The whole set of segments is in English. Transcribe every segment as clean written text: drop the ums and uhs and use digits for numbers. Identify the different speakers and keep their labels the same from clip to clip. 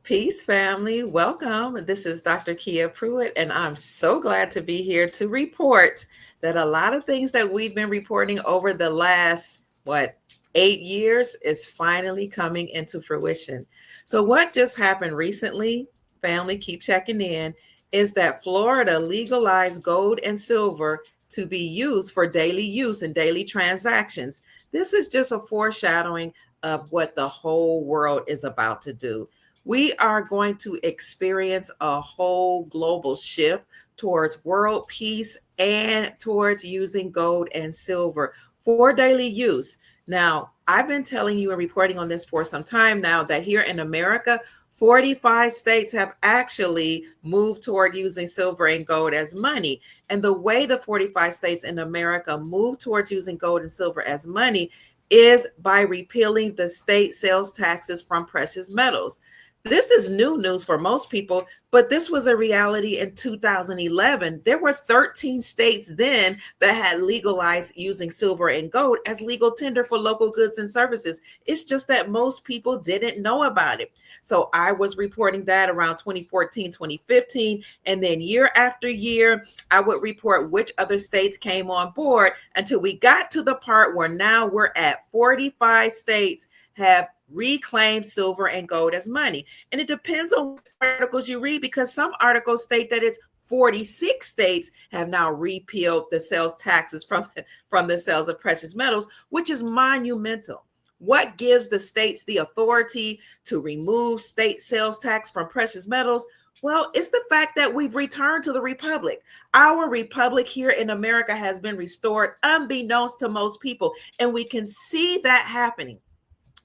Speaker 1: Peace, family. Welcome. This is Dr. Kia Pruitt, and I'm so glad to be here to report that a lot of things that we've been reporting over the last, 8 years is finally coming into fruition. So, what just happened recently, family, keep checking in, is that Florida legalized gold and silver to be used for daily use and daily transactions. This is just a foreshadowing of what the whole world is about to do. We are going to experience a whole global shift towards world peace and towards using gold and silver for daily use. Now, I've been telling you and reporting on this for some time now that here in America, 45 states have actually moved toward using silver and gold as money. And the way the 45 states in America move towards using gold and silver as money is by repealing the state sales taxes from precious metals. This is new news for most people, but this was a reality in 2011. There were 13 states then that had legalized using silver and gold as legal tender for local goods and services. It's just that most people didn't know about it. So I was reporting that around 2014, 2015, and then year after year, I would report which other states came on board until we got to the part where now we're at 45 states have reclaim silver and gold as money. And it depends on what articles you read, because some articles state that it's 46 states have now repealed the sales taxes from the sales of precious metals, which is monumental. What gives the states the authority to remove state sales tax from precious metals? Well, it's the fact that we've returned to the republic. Our republic here in America has been restored unbeknownst to most people, and we can see that happening.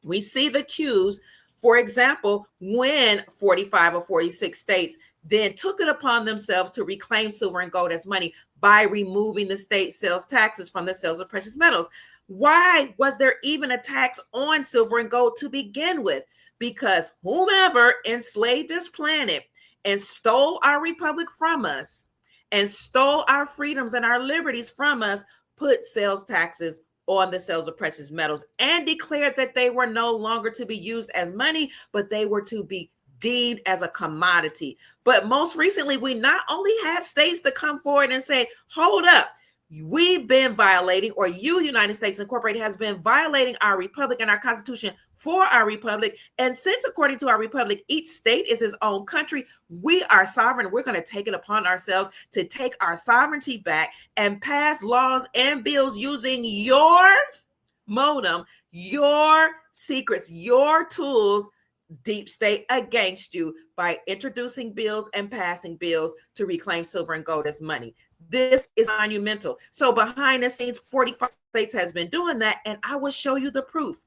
Speaker 1: We see the cues, for example, when 45 or 46 states then took it upon themselves to reclaim silver and gold as money by removing the state sales taxes from the sales of precious metals. Why was there even a tax on silver and gold to begin with? Because whomever enslaved this planet and stole our republic from us and stole our freedoms and our liberties from us put sales taxes on the sales of precious metals and declared that they were no longer to be used as money, but they were to be deemed as a commodity. But most recently, we not only had states to come forward and say, hold up, we've been violating, or you, United States Incorporated, has been violating our republic and our constitution for our republic. And since, according to our republic, each state is its own country, we are sovereign. We're going to take it upon ourselves to take our sovereignty back and pass laws and bills using your modem, your secrets, your tools, deep state, against you by introducing bills and passing bills to reclaim silver and gold as money. This is monumental. So behind the scenes, 45 states has been doing that, and I will show you the proof.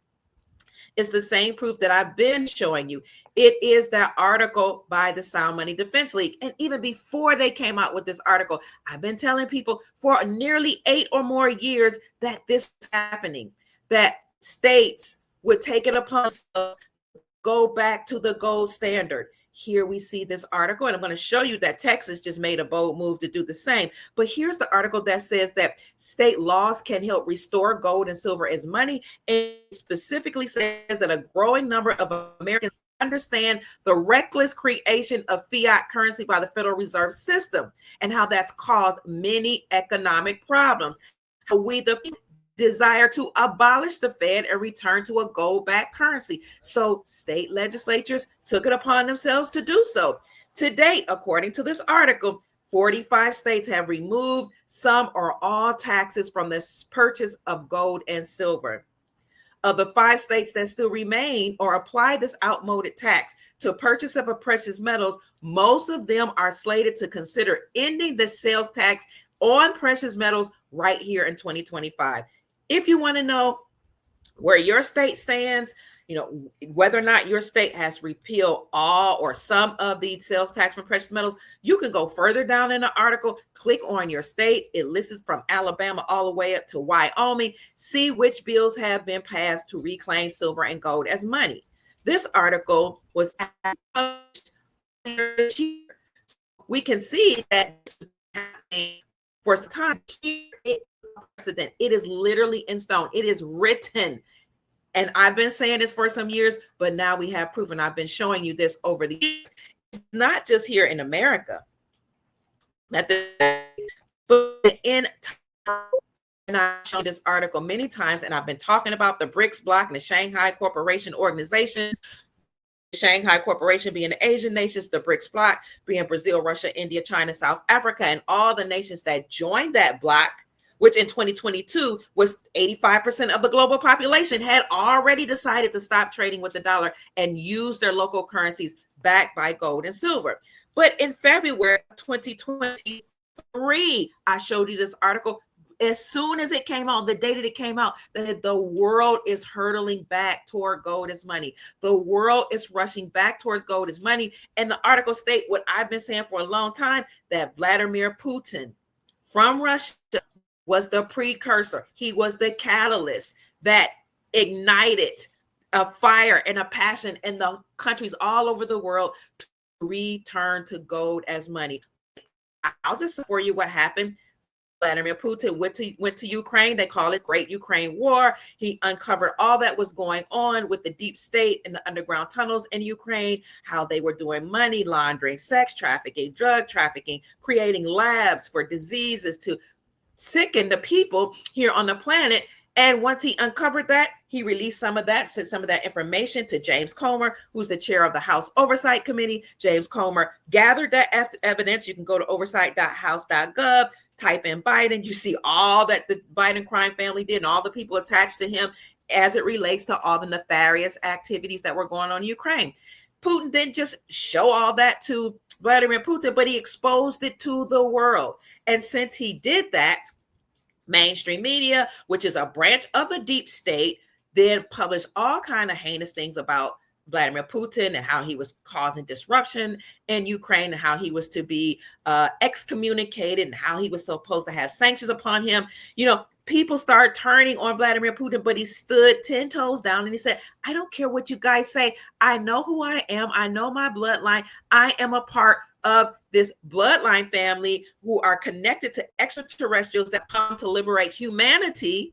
Speaker 1: It's the same proof that I've been showing you. It is that article by the Sound Money Defense League. And even before they came out with this article, I've been telling people for nearly 8 or more years that this is happening, that states would take it upon themselves to go back to the gold standard. Here we see this article, and I'm going to show you that Texas just made a bold move to do the same. But here's the article that says that state laws can help restore gold and silver as money, and specifically says that a growing number of Americans understand the reckless creation of fiat currency by the Federal Reserve System and how that's caused many economic problems. How we, the people, desire to abolish the Fed and return to a gold-backed currency. So state legislatures took it upon themselves to do so. To date, according to this article, 45 states have removed some or all taxes from the purchase of gold and silver. Of the 5 states that still remain or apply this outmoded tax to purchase of precious metals, most of them are slated to consider ending the sales tax on precious metals right here in 2025. If you want to know where your state stands, whether or not your state has repealed all or some of the sales tax from precious metals, you can go further down in the article, click on your state. It lists from Alabama all the way up to Wyoming. See which bills have been passed to reclaim silver and gold as money. This article was published this year. We can see that this is happening for some time. Here it is precedent. It is literally in stone. It is written. And I've been saying this for some years, but now we have proof, and I've been showing you this over the years. It's not just here in America, but in and I've shown this article many times, and I've been talking about the BRICS bloc and the Shanghai Cooperation Organization. Shanghai Corporation being the Asian nations, the BRICS bloc being Brazil, Russia, India, China, South Africa, and all the nations that joined that bloc, which in 2022 was 85% of the global population, had already decided to stop trading with the dollar and use their local currencies backed by gold and silver. But in February 2023, I showed you this article. As soon as it came out, the day that it came out, that the world is hurtling back toward gold as money. The world is rushing back toward gold as money. And the article states what I've been saying for a long time, that Vladimir Putin from Russia was the precursor. He was the catalyst that ignited a fire and a passion in the countries all over the world to return to gold as money. I'll just for you what happened. Vladimir Putin went to Ukraine. They call it Great Ukraine War. He uncovered all that was going on with the deep state and the underground tunnels in Ukraine, how they were doing money laundering, sex trafficking, drug trafficking, creating labs for diseases to sicken the people here on the planet. And once he uncovered that, he released some of that, sent some of that information to James Comer, who's the chair of the House Oversight Committee. James Comer gathered that evidence. You can go to oversight.house.gov, type in Biden. You see all that the Biden crime family did and all the people attached to him as it relates to all the nefarious activities that were going on in Ukraine. Putin didn't just show all that to Vladimir Putin, but he exposed it to the world. And since he did that, mainstream media, which is a branch of the deep state, then published all kind of heinous things about Vladimir Putin and how he was causing disruption in Ukraine and how he was to be excommunicated and how he was supposed to have sanctions upon him. You know, people start turning on Vladimir Putin, but he stood 10 toes down and he said, I don't care what you guys say. I know who I am. I know my bloodline. I am a part of this bloodline family who are connected to extraterrestrials that come to liberate humanity.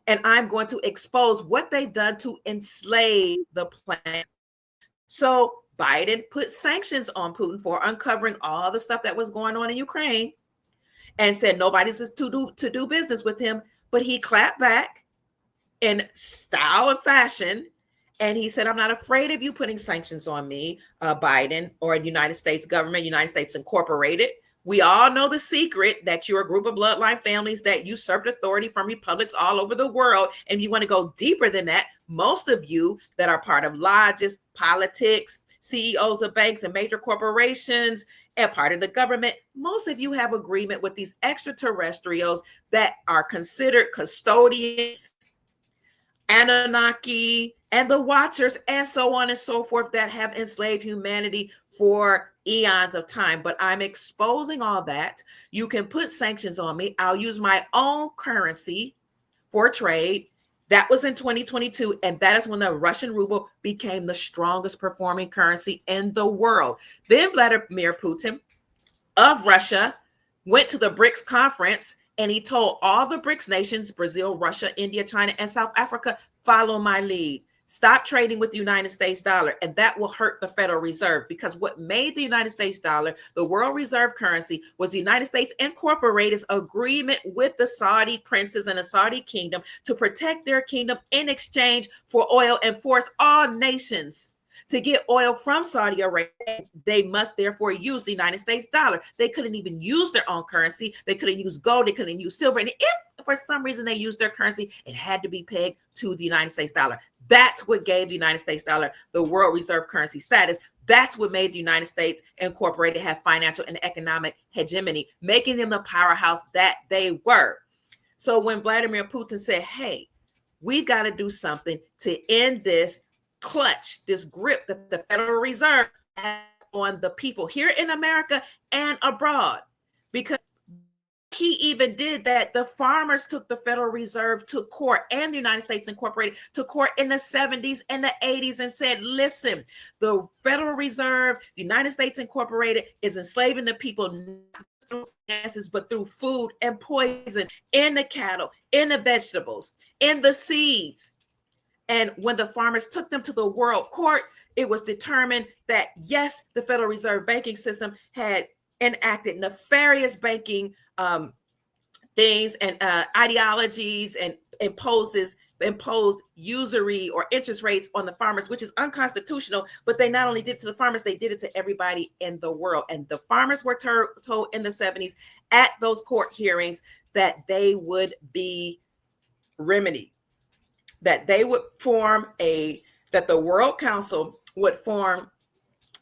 Speaker 1: And I'm going to expose what they've done to enslave the planet. So Biden put sanctions on Putin for uncovering all the stuff that was going on in Ukraine and said nobody's to do business with him. But he clapped back in style and fashion. And he said, I'm not afraid of you putting sanctions on me, Biden, or United States government, United States Incorporated. We all know the secret that you're a group of bloodline families that usurped authority from republics all over the world. And you want to go deeper than that. Most of you that are part of lodges, politics, CEOs of banks and major corporations, and part of the government, most of you have agreement with these extraterrestrials that are considered custodians, Anunnaki, and the Watchers, and so on and so forth, that have enslaved humanity for eons of time. But I'm exposing all that. You can put sanctions on me. I'll use my own currency for trade. That was in 2022, and that is when the Russian ruble became the strongest performing currency in the world. Then Vladimir Putin of Russia went to the BRICS conference, and he told all the BRICS nations, Brazil, Russia, India, China, and South Africa, follow my lead. Stop trading with the United States dollar, and that will hurt the Federal Reserve, because what made the United States dollar the world reserve currency was the United States Incorporated's agreement with the Saudi princes and the Saudi kingdom to protect their kingdom in exchange for oil, and force all nations to get oil from Saudi Arabia. They must therefore use the United States dollar. They couldn't even use their own currency. They couldn't use gold. They couldn't use silver. And if for some reason they used their currency, it had to be pegged to the United States dollar. That's what gave the United States dollar the world reserve currency status. That's what made the United States Incorporated have financial and economic hegemony, making them the powerhouse that they were. So when Vladimir Putin said, hey, we've got to do something to end this clutch, this grip that the Federal Reserve has on the people here in America and abroad, because he even did that. The farmers took the Federal Reserve to court and the United States Incorporated to court in the 70s and the 80s and said, listen, the Federal Reserve, the United States Incorporated is enslaving the people, not through finances, but through food and poison in the cattle, in the vegetables, in the seeds. And when the farmers took them to the World Court, it was determined that, yes, the Federal Reserve banking system had enacted nefarious banking things and ideologies and imposed usury or interest rates on the farmers, which is unconstitutional. But they not only did it to the farmers, they did it to everybody in the world. And the farmers were told in the 70s at those court hearings that they would be remedied, that they would that the World Council would form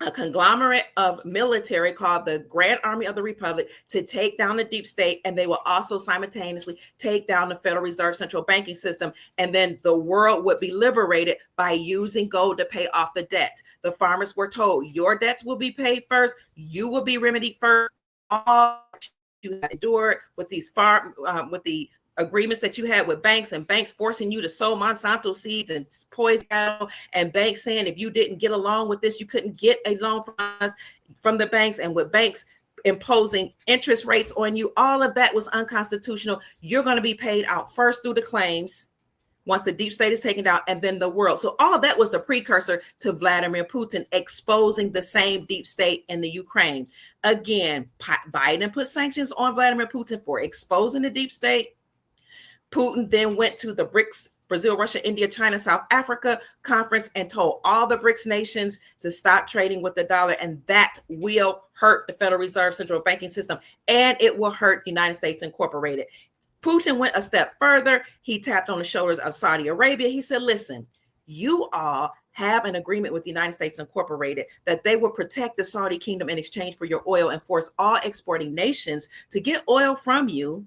Speaker 1: a conglomerate of military called the Grand Army of the Republic to take down the deep state, and they will also simultaneously take down the Federal Reserve central banking system, and then the world would be liberated by using gold to pay off the debts. The farmers were told, your debts will be paid first, you will be remedied first. All you have endured with these with the agreements that you had with banks, and banks forcing you to sow Monsanto seeds and poison cattle, and banks saying if you didn't get along with this, you couldn't get a loan from us, from the banks, and with banks imposing interest rates on you. All of that was unconstitutional. You're going to be paid out first through the claims once the deep state is taken down, and then the world. So all that was the precursor to Vladimir Putin exposing the same deep state in the Ukraine. Again, Biden put sanctions on Vladimir Putin for exposing the deep state. Putin then went to the BRICS, Brazil, Russia, India, China, South Africa conference and told all the BRICS nations to stop trading with the dollar. And that will hurt the Federal Reserve central banking system, and it will hurt the United States Incorporated. Putin went a step further. He tapped on the shoulders of Saudi Arabia. He said, listen, you all have an agreement with the United States Incorporated that they will protect the Saudi kingdom in exchange for your oil and force all exporting nations to get oil from you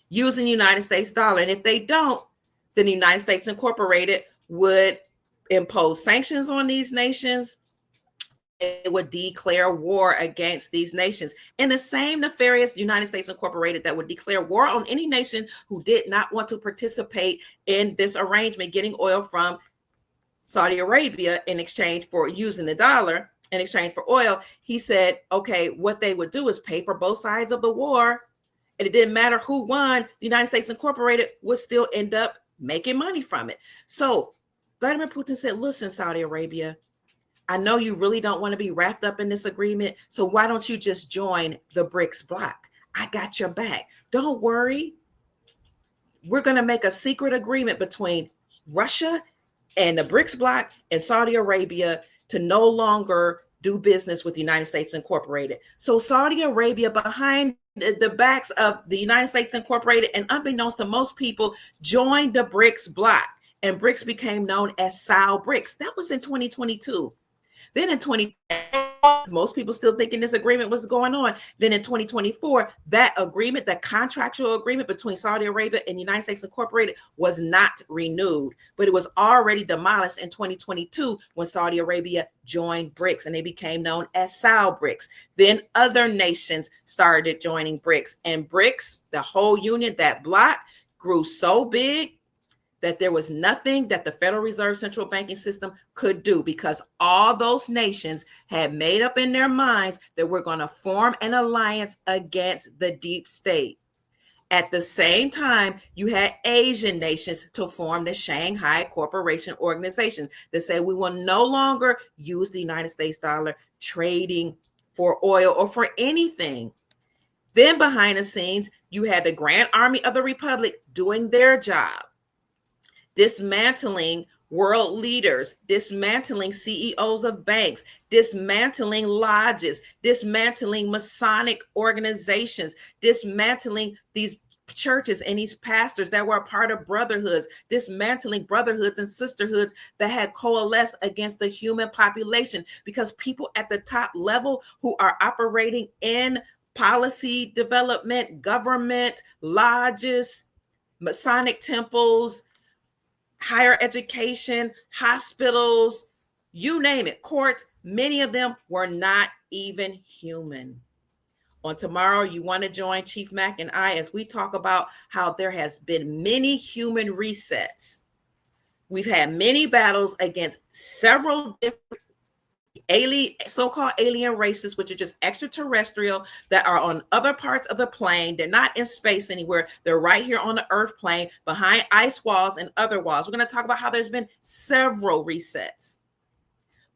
Speaker 1: using the United States dollar. And if they don't, then the United States Incorporated would impose sanctions on these nations. It would declare war against these nations. And the same nefarious United States Incorporated that would declare war on any nation who did not want to participate in this arrangement, getting oil from Saudi Arabia in exchange for using the dollar in exchange for oil. He said, okay, what they would do is pay for both sides of the war. And it didn't matter who won, the United States Incorporated would still end up making money from it. So Vladimir Putin said, listen, Saudi Arabia, I know you really don't want to be wrapped up in this agreement. So why don't you just join the BRICS bloc? I got your back. Don't worry. We're going to make a secret agreement between Russia and the BRICS bloc and Saudi Arabia to no longer do business with the United States Incorporated. So Saudi Arabia, behind the backs of the United States Incorporated, and unbeknownst to most people, joined the BRICS bloc, and BRICS became known as SAL BRICS. That was in 2022. Then in 2024, most people still thinking this agreement was going on. Then in 2024, that agreement, that contractual agreement between Saudi Arabia and the United States Incorporated, was not renewed, but it was already demolished in 2022 when Saudi Arabia joined BRICS, and they became known as SAL BRICS. Then other nations started joining BRICS, and BRICS, the whole union, that bloc, grew so big that there was nothing that the Federal Reserve central banking system could do, because all those nations had made up in their minds that we're going to form an alliance against the deep state. At the same time, you had Asian nations to form the Shanghai Cooperation Organization that say we will no longer use the United States dollar trading for oil or for anything. Then behind the scenes, you had the Grand Army of the Republic doing their job, dismantling world leaders, dismantling CEOs of banks, dismantling lodges, dismantling Masonic organizations, dismantling these churches and these pastors that were a part of brotherhoods, dismantling brotherhoods and sisterhoods that had coalesced against the human population, because people at the top level who are operating in policy development, government, lodges, Masonic temples, higher education, hospitals, you name it, courts, many of them were not even human. On tomorrow, you want to join Chief Mack and I as we talk about how there has been many human resets. We've had many battles against several different alien, so-called alien races, which are just extraterrestrial that are on other parts of the plane. They're not in space anywhere. They're right here on the earth plane behind ice walls and other walls. We're going to talk about how there's been several resets.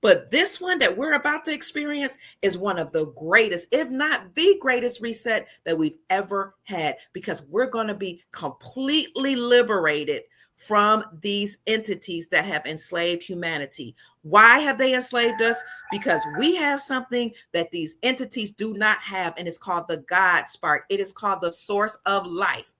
Speaker 1: But this one that we're about to experience is one of the greatest, if not the greatest reset that we've ever had, because we're going to be completely liberated from these entities that have enslaved humanity. Why have they enslaved us? Because we have something that these entities do not have, and it's called the God spark. It is called the source of life.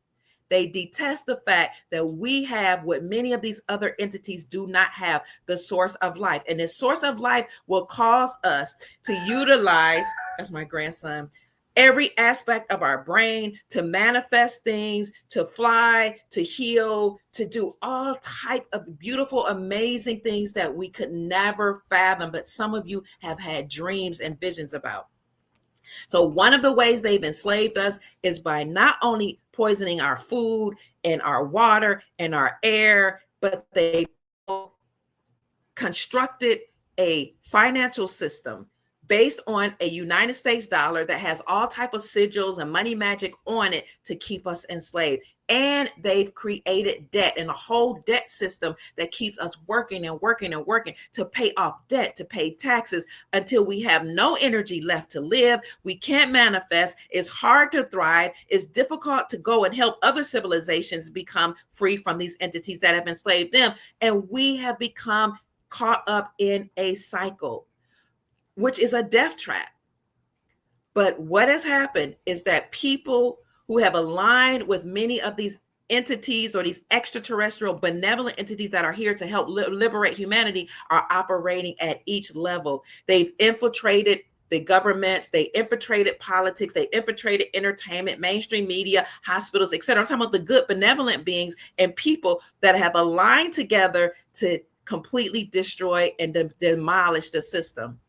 Speaker 1: They detest the fact that we have what many of these other entities do not have, the source of life. And this source of life will cause us to utilize, that's my grandson, every aspect of our brain to manifest things, to fly, to heal, to do all type of beautiful, amazing things that we could never fathom, but some of you have had dreams and visions about. So one of the ways they've enslaved us is by not only poisoning our food and our water and our air, but they constructed a financial system based on a United States dollar that has all type of sigils and money magic on it to keep us enslaved. And they've created debt and a whole debt system that keeps us working and working and working to pay off debt, to pay taxes until we have no energy left to live. We can't manifest. It's hard to thrive. It's difficult to go and help other civilizations become free from these entities that have enslaved them. And we have become caught up in a cycle, which is a death trap. But what has happened is that people who have aligned with many of these entities or these extraterrestrial benevolent entities that are here to help liberate humanity are operating at each level. They've infiltrated the governments, they infiltrated politics, they infiltrated entertainment, mainstream media, hospitals, etc. I'm talking about the good benevolent beings and people that have aligned together to completely destroy and demolish the system.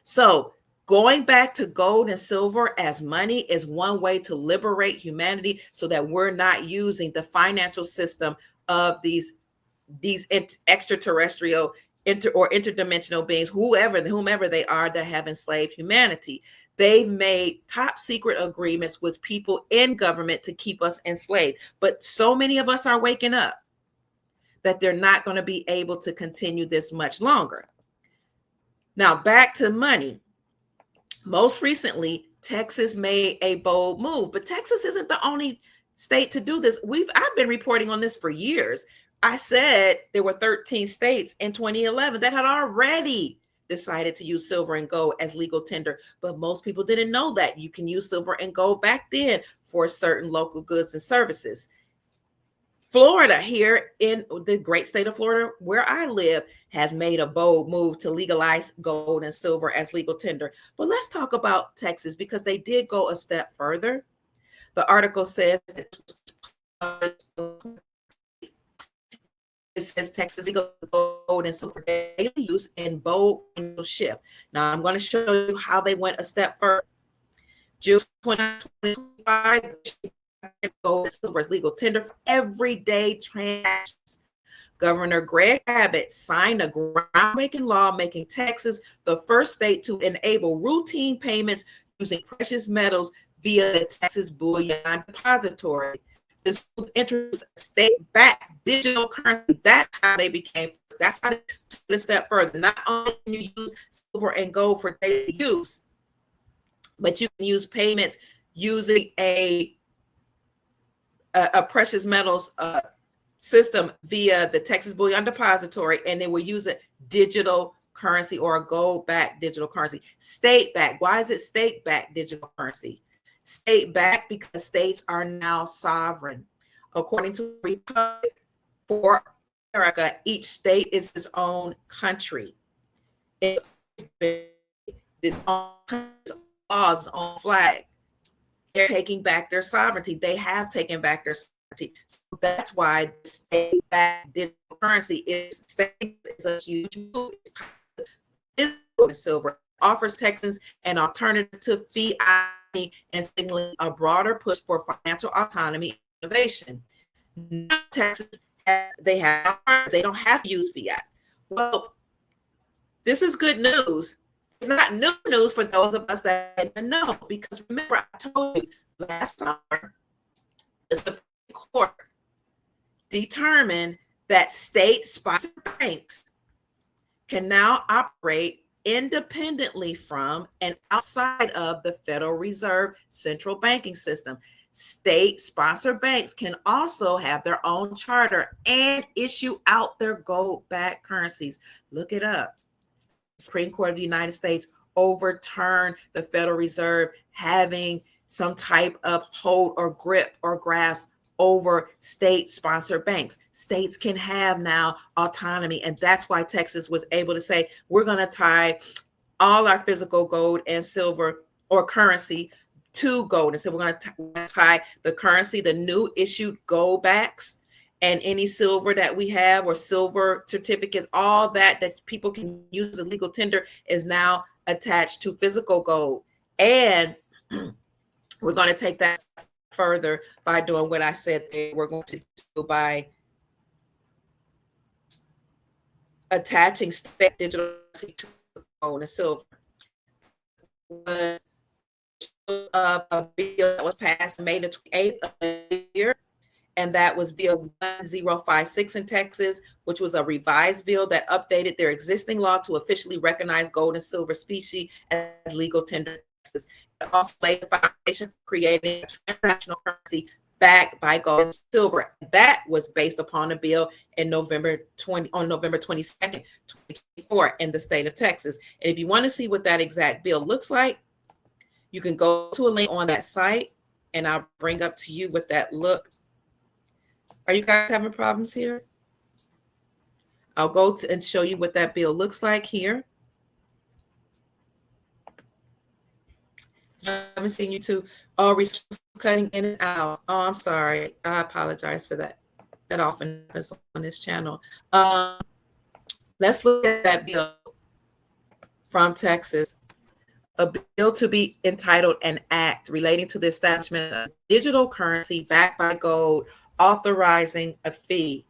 Speaker 1: So going back to gold and silver as money is one way to liberate humanity so that we're not using the financial system of these extraterrestrial or interdimensional beings, whomever they are that have enslaved humanity. They've made top secret agreements with people in government to keep us enslaved. But so many of us are waking up that they're not going to be able to continue this much longer. Now, back to money. Most recently, Texas made a bold move, but Texas isn't the only state to do this. I've been reporting on this for years. I said there were 13 states in 2011 that had already decided to use silver and gold as legal tender, but most people didn't know that you can use silver and gold back then for certain local goods and services. Florida, here in the great state of Florida, where I live, has made a bold move to legalize gold and silver as legal tender. But let's talk about Texas because they did go a step further. The article says that it says Texas legal gold and silver daily use in bold shift. Now I'm going to show you how they went a step further. June 2025. Gold and silver is legal tender for everyday transactions. Governor Greg Abbott signed a groundbreaking law making Texas the first state to enable routine payments using precious metals via the Texas Bullion Depository. This introduced state-backed digital currency. That's how they became. That's how they took it a step further. Not only can you use silver and gold for daily use, but you can use payments using a precious metals system via the Texas Bullion Depository, and they will use a digital currency or a gold-backed digital currency. State-backed. Why is it state-backed digital currency? State-backed because states are now sovereign. According to the Republic for America, each state is its own country. It's its own laws, its own flag. They're taking back their sovereignty. They have taken back their sovereignty. So that's why state-backed digital currency is a huge move. It's silver offers Texans an alternative to fiat money and signaling a broader push for financial autonomy and innovation. Now Texas, they don't have to use fiat. Well, This is good news. It's not new news for those of us that didn't know, because remember, I told you last summer, the Supreme Court determined that state-sponsored banks can now operate independently from and outside of the Federal Reserve central banking system. State-sponsored banks can also have their own charter and issue out their gold-backed currencies. Look it up. Supreme Court of the United States overturned the Federal Reserve having some type of hold or grip or grasp over state-sponsored banks. States can have now autonomy, and that's why Texas was able to say, we're going to tie all our physical gold and silver or currency to gold. And so we're going to tie the currency, the new issued gold backs, and any silver that we have or silver certificates, all that people can use as legal tender is now attached to physical gold. And we're going to take that further by doing what I said we're going to do by attaching state digital currency to gold and silver. A bill that was passed May the 28th of the year, and that was Bill 1056 in Texas, which was a revised bill that updated their existing law to officially recognize gold and silver specie as legal tender. It also laid the foundation for creating a transactional currency backed by gold and silver. That was based upon a bill on November 22nd, 2024 in the state of Texas. And if you want to see what that exact bill looks like, you can go to a link on that site, and I'll bring up to you what that look. Are you guys having problems here? I'll go to and show you what that bill looks like here. I haven't seen you too. Oh, cutting in and out. Oh, I'm sorry. I apologize for that. That often happens on this channel. Let's look at that bill from Texas. A bill to be entitled an act relating to the establishment of digital currency backed by gold, authorizing a fee.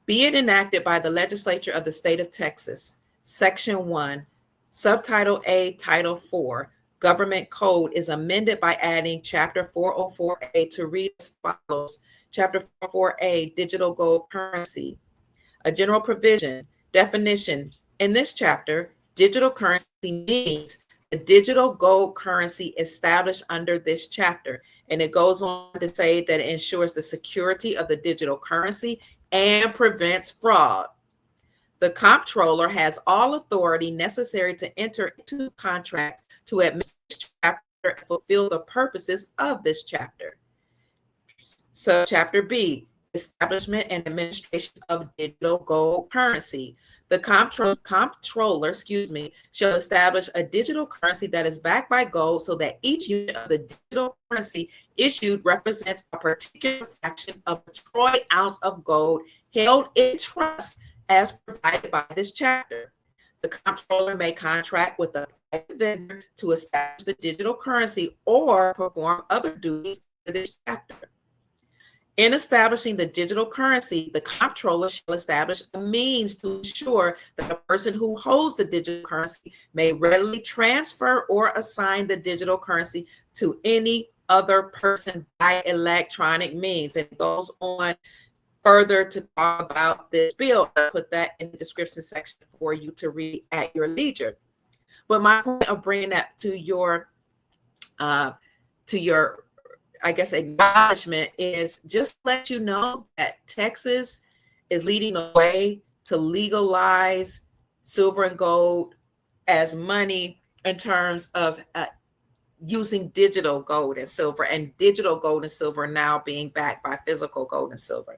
Speaker 1: Be it enacted by the legislature of the state of Texas. Section 1, Subtitle A, Title 4, Government Code is amended by adding Chapter 404A to read as follows. Chapter 404A, Digital Gold Currency. A general provision, definition. In this chapter, digital currency means the digital gold currency established under this chapter. And it goes on to say that it ensures the security of the digital currency and prevents fraud. The comptroller has all authority necessary to enter into contracts to administer this chapter and fulfill the purposes of this chapter. So chapter B, establishment and administration of digital gold currency. The comptroller, shall establish a digital currency that is backed by gold so that each unit of the digital currency issued represents a particular fraction of a troy ounce of gold held in trust as provided by this chapter. The comptroller may contract with a private vendor to establish the digital currency or perform other duties in this chapter. In establishing the digital currency, the comptroller shall establish a means to ensure that the person who holds the digital currency may readily transfer or assign the digital currency to any other person by electronic means. And it goes on further to talk about this bill. I'll put that in the description section for you to read at your leisure. But my point of bringing that to your I guess acknowledgement is just to let you know that Texas is leading the way to legalize silver and gold as money in terms of using digital gold and silver, and digital gold and silver now being backed by physical gold and silver.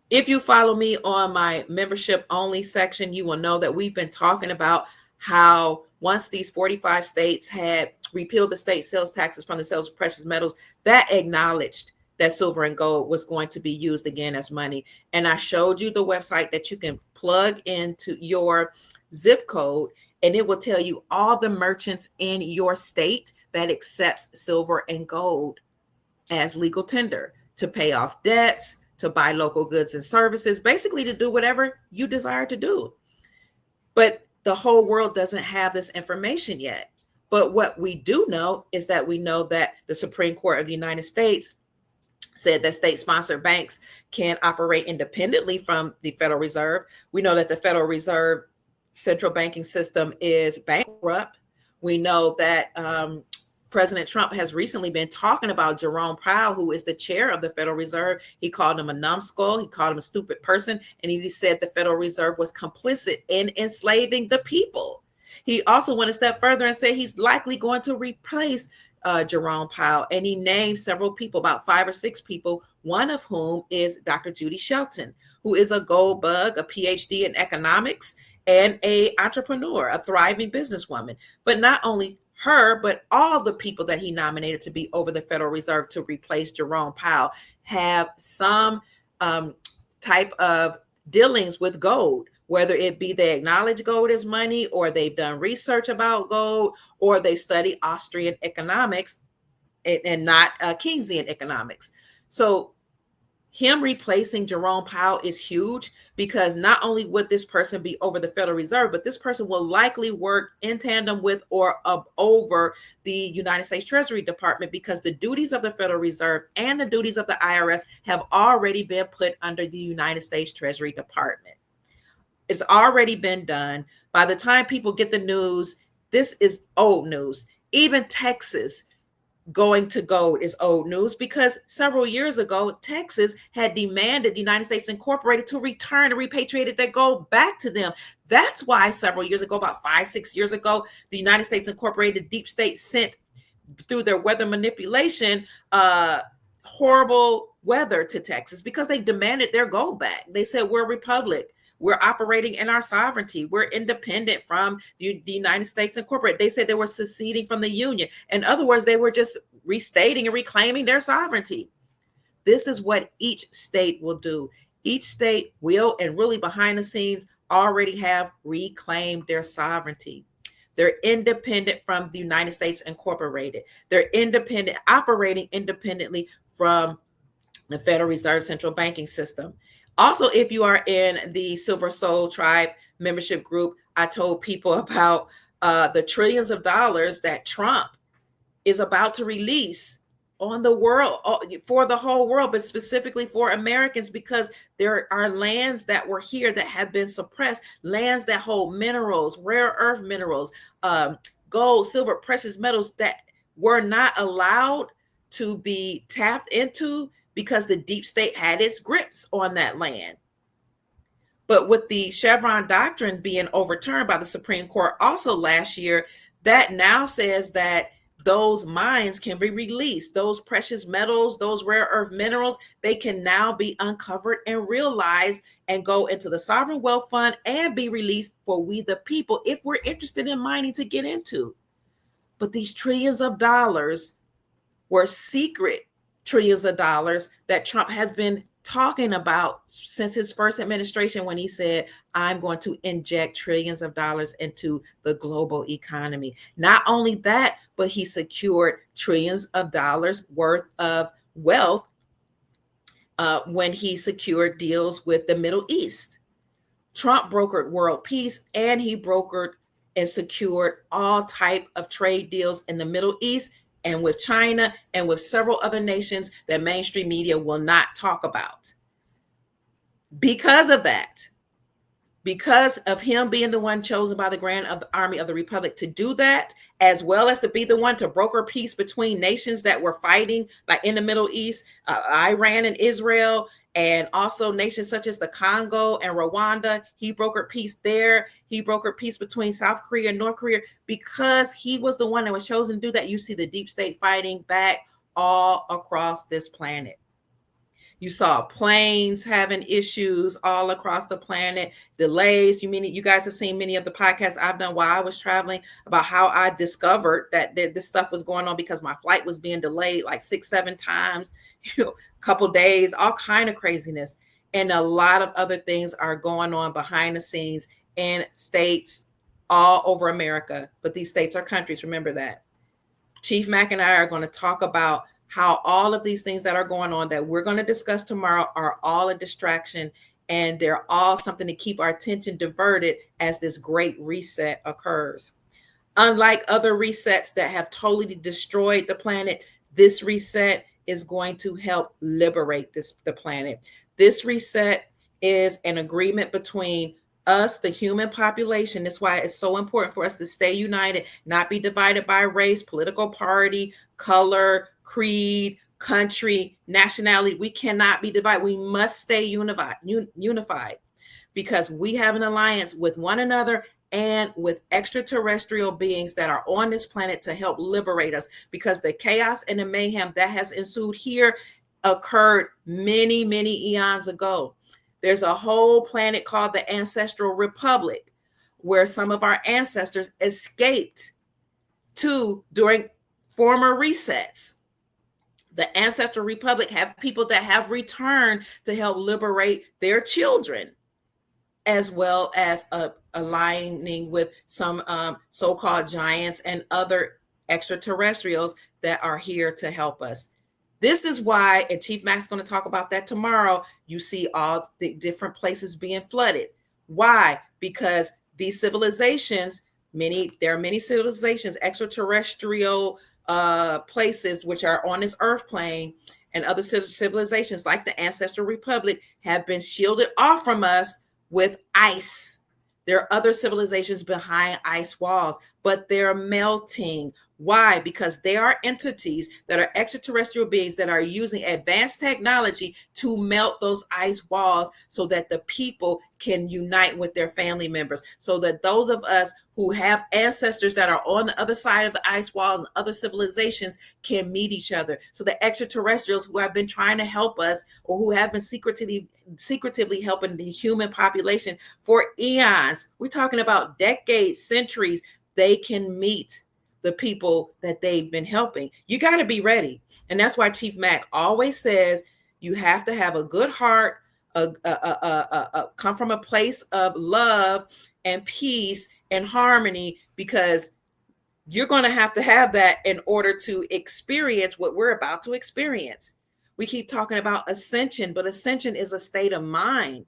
Speaker 1: If you follow me on my membership only section, you will know that we've been talking about how once these 45 states had repealed the state sales taxes from the sales of precious metals, that acknowledged that silver and gold was going to be used again as money. And I showed you the website that you can plug into your zip code, and it will tell you all the merchants in your state that accepts silver and gold as legal tender to pay off debts, to buy local goods and services, basically to do whatever you desire to do. But the whole world doesn't have this information yet. But what we do know is that we know that the Supreme Court of the United States said that state-sponsored banks can operate independently from the Federal Reserve. We know that the Federal Reserve central banking system is bankrupt. We know that President Trump has recently been talking about Jerome Powell, who is the chair of the Federal Reserve. He called him a numbskull. He called him a stupid person. And he said the Federal Reserve was complicit in enslaving the people. He also went a step further and said he's likely going to replace Jerome Powell. And he named several people, about 5 or 6 people, one of whom is Dr. Judy Shelton, who is a gold bug, a PhD in economics, and an entrepreneur, a thriving businesswoman. But not only her, but all the people that he nominated to be over the Federal Reserve to replace Jerome Powell have some type of dealings with gold, whether it be they acknowledge gold as money, or they've done research about gold, or they study Austrian economics and not Keynesian economics. So him replacing Jerome Powell is huge, because not only would this person be over the Federal Reserve, but this person will likely work in tandem with or over the United States Treasury Department, because the duties of the Federal Reserve and the duties of the IRS have already been put under the United States Treasury Department. It's already been done. By the time people get the news, this is old news. Even Texas going to gold is old news, because several years ago, Texas had demanded the United States Incorporated to return and repatriate their gold back to them. That's why several years ago, about 5-6 years ago, the United States Incorporated deep state sent, through their weather manipulation, horrible weather to Texas, because they demanded their gold back. They said, we're a republic. We're operating in our sovereignty. We're independent from the United States Incorporated. They said they were seceding from the Union. In other words, they were just restating and reclaiming their sovereignty. This is what each state will do. Each state will, and really behind the scenes, already have reclaimed their sovereignty. They're independent from the United States Incorporated. They're independent, operating independently from the Federal Reserve central banking system. Also, if you are in the Silver Soul Tribe membership group, I told people about the trillions of dollars that Trump is about to release on the world, for the whole world, but specifically for Americans, because there are lands that were here that have been suppressed, lands that hold minerals, rare earth minerals, gold, silver, precious metals that were not allowed to be tapped into, because the deep state had its grips on that land. But with the Chevron doctrine being overturned by the Supreme Court also last year, that now says that those mines can be released. Those precious metals, those rare earth minerals, they can now be uncovered and realized and go into the Sovereign Wealth Fund and be released for we the people, if we're interested in mining, to get into. But these trillions of dollars were secret trillions of dollars that Trump has been talking about since his first administration, when he said, I'm going to inject trillions of dollars into the global economy. Not only that, but he secured trillions of dollars worth of wealth when he secured deals with the Middle East. Trump brokered world peace, and he brokered and secured all type of trade deals in the Middle East, and with China, and with several other nations that mainstream media will not talk about. Because of that, because of him being the one chosen by the Grand Army of the Republic to do that, as well as to be the one to broker peace between nations that were fighting, like in the Middle East, Iran and Israel, and also nations such as the Congo and Rwanda. He brokered peace there. He brokered peace between South Korea and North Korea. Because he was the one that was chosen to do that, you see the deep state fighting back all across this planet. You saw planes having issues all across the planet, delays. You guys have seen many of the podcasts I've done while I was traveling about how I discovered that this stuff was going on, because my flight was being delayed like 6-7 times, a couple days, all kind of craziness. And a lot of other things are going on behind the scenes in states all over America. But these states are countries, remember that. Chief Mack and I are going to talk about how all of these things that are going on that we're going to discuss tomorrow are all a distraction And they're all something to keep our attention diverted as this great reset occurs. Unlike other resets that have totally destroyed the planet, this reset is going to help liberate the planet. This reset is an agreement between us, the human population. That's why it's so important for us to stay united, not be divided by race, political party, color, creed, country, nationality. We cannot be divided. We must stay unified because we have an alliance with one another and with extraterrestrial beings that are on this planet to help liberate us, because the chaos and the mayhem that has ensued here occurred many, many eons ago. There's a whole planet called the Ancestral Republic where some of our ancestors escaped to during former resets. The Ancestral Republic have people that have returned to help liberate their children, as well as aligning with some so-called giants and other extraterrestrials that are here to help us. This is why, and Chief Mack's going to talk about that tomorrow, you see all the different places being flooded. Why? Because these civilizations, there are many civilizations, extraterrestrial places which are on this earth plane, and other civilizations like the Ancestral Republic have been shielded off from us with ice. There are other civilizations behind ice walls, but they're melting. Why? Because they are entities that are extraterrestrial beings that are using advanced technology to melt those ice walls so that the people can unite with their family members, so that those of us who have ancestors that are on the other side of the ice walls and other civilizations can meet each other. So the extraterrestrials who have been trying to help us, or who have been secretively helping the human population for eons, we're talking about decades, centuries, they can meet the people that they've been helping. You got to be ready. And that's why Chief Mack always says you have to have a good heart, come from a place of love and peace and harmony, because you're going to have that in order to experience what we're about to experience. We keep talking about ascension, but ascension is a state of mind.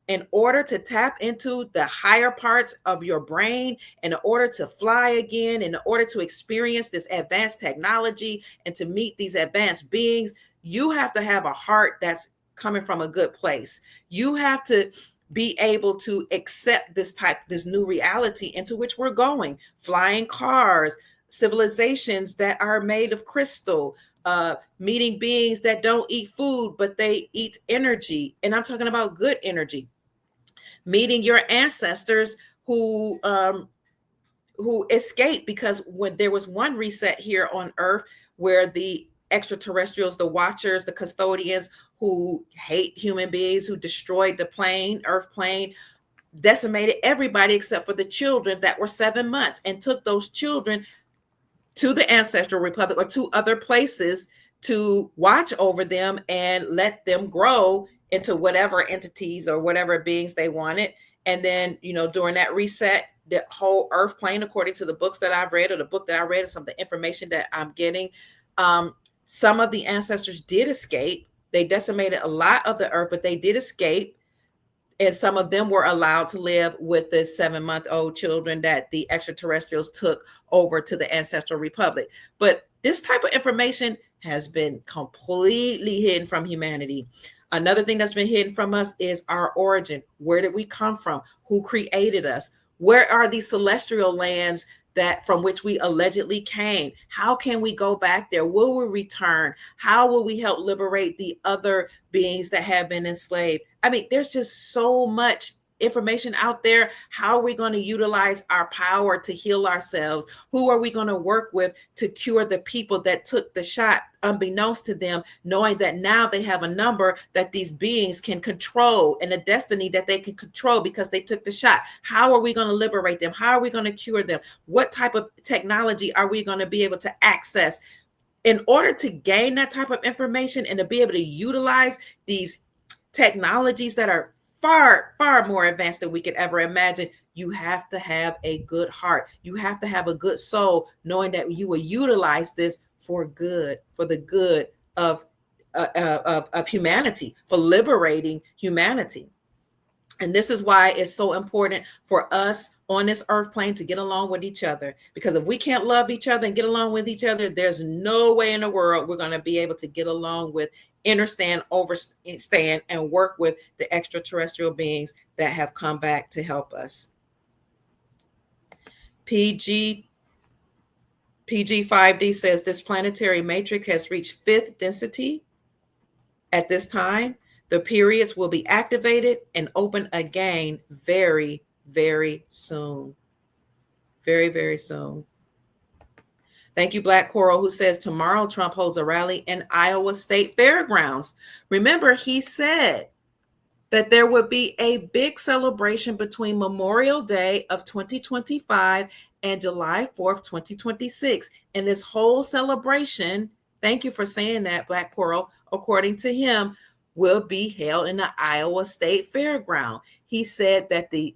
Speaker 1: In order to tap into the higher parts of your brain, in order to fly again, in order to experience this advanced technology and to meet these advanced beings, you have to have a heart that's coming from a good place. You have to be able to accept this new reality into which we're going. Flying cars, civilizations that are made of crystal, meeting beings that don't eat food, but they eat energy. And I'm talking about good energy. Meeting your ancestors who escaped, because when there was one reset here on Earth where the extraterrestrials, the watchers, the custodians who hate human beings, who destroyed the Earth plane, decimated everybody except for the children that were 7 months, and took those children to the Ancestral Republic or to other places to watch over them and let them grow into whatever entities or whatever beings they wanted. And then, during that reset, the whole earth plane, according to the books that I've read, or the book that I read, and some of the information that I'm getting, some of the ancestors did escape. They decimated a lot of the earth, but they did escape. And some of them were allowed to live with the 7-month-old children that the extraterrestrials took over to the Ancestral Republic. But this type of information has been completely hidden from humanity. Another thing that's been hidden from us is our origin. Where did we come from? Who created us? Where are these celestial lands from which we allegedly came? How can we go back there? Will we return? How will we help liberate the other beings that have been enslaved? I mean, there's just so much information out there. How are we going to utilize our power to heal ourselves? Who are we going to work with to cure the people that took the shot, unbeknownst to them, knowing that now they have a number that these beings can control and a destiny that they can control because they took the shot? How are we going to liberate them? How are we going to cure them? What type of technology are we going to be able to access in order to gain that type of information and to be able to utilize these technologies that are far, far more advanced than we could ever imagine? You have to have a good heart. You have to have a good soul, knowing that you will utilize this for good, for the good of humanity, for liberating humanity. And this is why it's so important for us on this earth plane to get along with each other. Because if we can't love each other and get along with each other, there's no way in the world we're going to be able to get along with, understand, overstand, and work with the extraterrestrial beings that have come back to help us. PG5D says this planetary matrix has reached fifth density at this time. The periods will be activated and open again very, very soon. Very, very soon. Thank you, Black Coral, who says tomorrow Trump holds a rally in Iowa State Fairgrounds. Remember, he said that there would be a big celebration between Memorial Day of 2025 and July 4th, 2026. And this whole celebration, thank you for saying that, Black Coral, according to him, will be held in the Iowa State Fairground. He said that the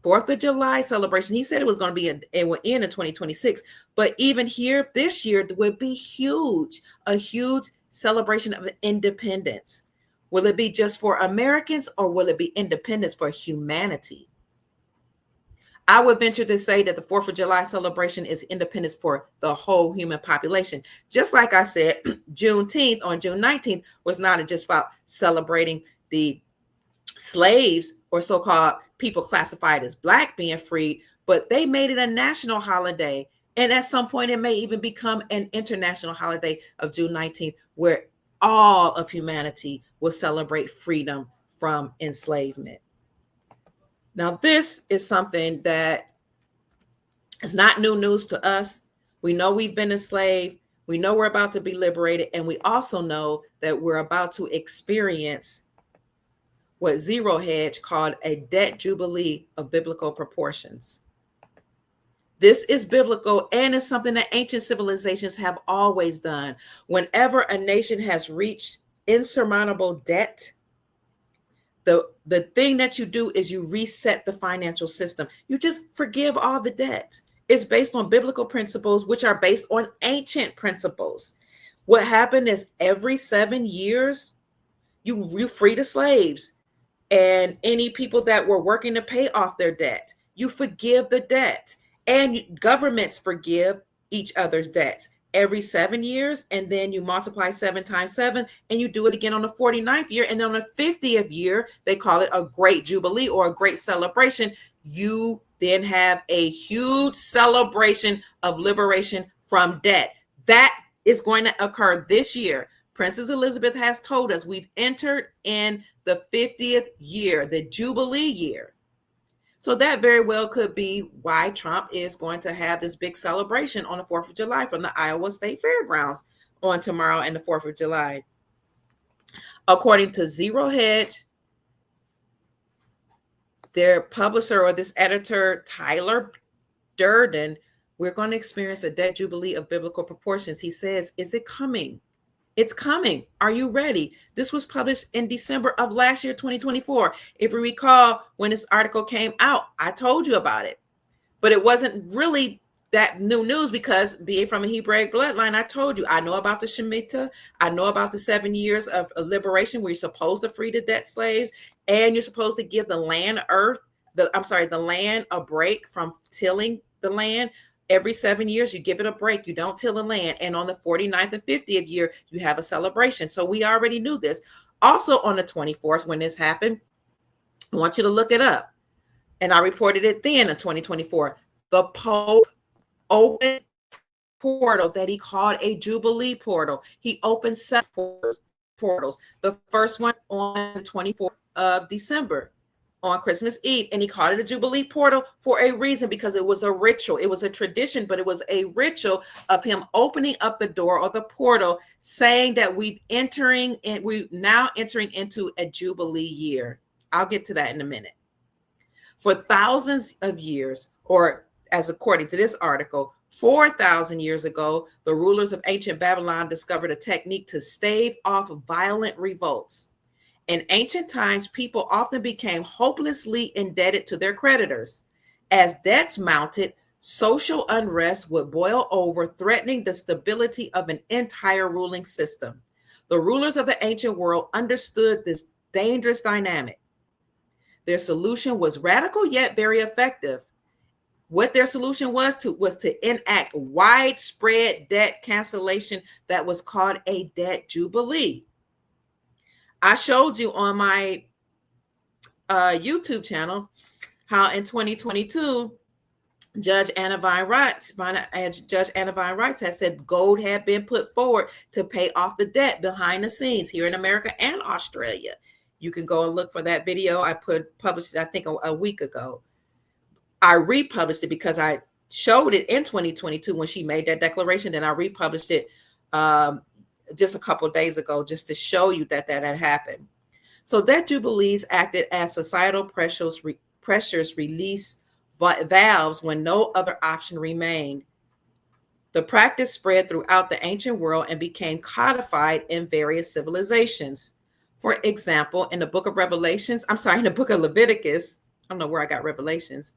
Speaker 1: 4th of July celebration, he said it was going to be it would end in 2026. But even here this year would be huge, a huge celebration of independence. Will it be just for Americans or will it be independence for humanity? I would venture to say that the 4th of July celebration is independence for the whole human population. Just like I said, Juneteenth on June 19th was not just about celebrating the slaves or so-called people classified as Black being freed, but they made it a national holiday. And at some point, it may even become an international holiday of June 19th, where all of humanity will celebrate freedom from enslavement. Now, this is something that is not new news to us. We know we've been enslaved. We know we're about to be liberated. And we also know that we're about to experience what Zero Hedge called a debt jubilee of biblical proportions. This is biblical, and it's something that ancient civilizations have always done. Whenever a nation has reached insurmountable debt, the thing that you do is you reset the financial system. You just forgive all the debt. It's based on biblical principles, which are based on ancient principles. What happened is every 7 years, you free the slaves and any people that were working to pay off their debt. You forgive the debt, and governments forgive each other's debts every 7 years. And then you multiply 7 times 7 and you do it again on the 49th year. And on the 50th year, they call it a great jubilee or a great celebration. You then have a huge celebration of liberation from debt. That is going to occur this year. Princess Elizabeth has told us we've entered in the 50th year, the Jubilee year. So that very well could be why Trump is going to have this big celebration on the 4th of July from the Iowa State Fairgrounds on tomorrow and the 4th of July. According to Zero Hedge, their publisher or this editor, Tyler Durden, we're going to experience a debt jubilee of biblical proportions. He says, is it coming? It's coming. Are you ready? This was published in December of last year, 2024. If you recall, when this article came out, I told you about it. But it wasn't really that new news because being from a Hebraic bloodline, I told you, I know about the Shemitah. I know about the 7 years of liberation where you're supposed to free the debt slaves and you're supposed to give the land the land a break from tilling the land. Every 7 years, you give it a break. You don't till the land. And on the 49th and 50th year, you have a celebration. So we already knew this. Also on the 24th, when this happened, I want you to look it up. And I reported it then in 2024. The Pope opened portal that he called a Jubilee portal. He opened 7 portals. The first one on the 24th of December. On Christmas Eve, and he called it a Jubilee portal for a reason, because it was a ritual. It was a tradition, but it was a ritual of him opening up the door or the portal, saying that we're now entering into a Jubilee year. I'll get to that in a minute. For thousands of years, or as according to this article, 4,000 years ago, the rulers of ancient Babylon discovered a technique to stave off violent revolts. In ancient times, people often became hopelessly indebted to their creditors. As debts mounted, social unrest would boil over, threatening the stability of an entire ruling system. The rulers of the ancient world understood this dangerous dynamic. Their solution was radical yet very effective. What their solution was to enact widespread debt cancellation that was called a debt jubilee. I showed you on my YouTube channel how in 2022, Judge Anna Vine Wright had said gold had been put forward to pay off the debt behind the scenes here in America and Australia. You can go and look for that video. I published it, I think, a week ago. I republished it because I showed it in 2022 when she made that declaration. Then I republished it just a couple of days ago just to show you that had happened. So debt jubilees acted as societal pressures release valves when no other option remained. The practice spread throughout the ancient world and became codified in various civilizations. For example, in the book of Leviticus, I don't know where I got Revelations,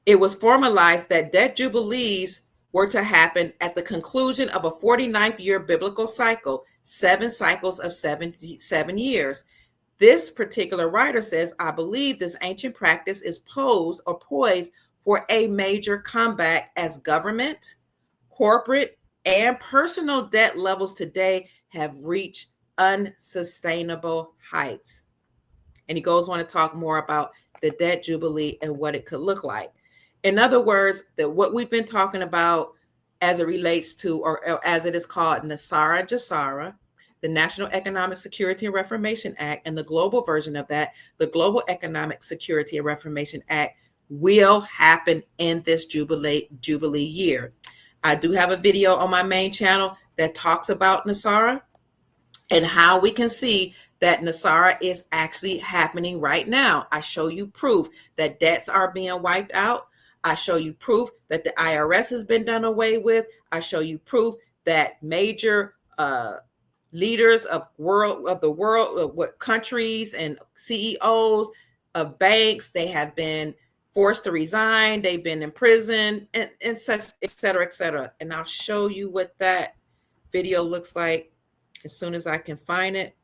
Speaker 1: it was formalized that debt jubilees were to happen at the conclusion of a 49th year biblical cycle, 7 cycles of 77 years. This particular writer says, I believe this ancient practice is poised for a major comeback as government, corporate, and personal debt levels today have reached unsustainable heights. And he goes on to talk more about the debt jubilee and what it could look like. In other words, that what we've been talking about as it relates to, or as it is called, NESARA and JSARA, the National Economic Security and Reformation Act, and the global version of that, the Global Economic Security and Reformation Act, will happen in this Jubilee year. I do have a video on my main channel that talks about NESARA and how we can see that NESARA is actually happening right now. I show you proof that debts are being wiped out. I show you proof that the IRS has been done away with. I show you proof that major leaders of the world, what countries and CEOs of banks, they have been forced to resign, they've been in prison, and such, et cetera, et cetera. And I'll show you what that video looks like as soon as I can find it.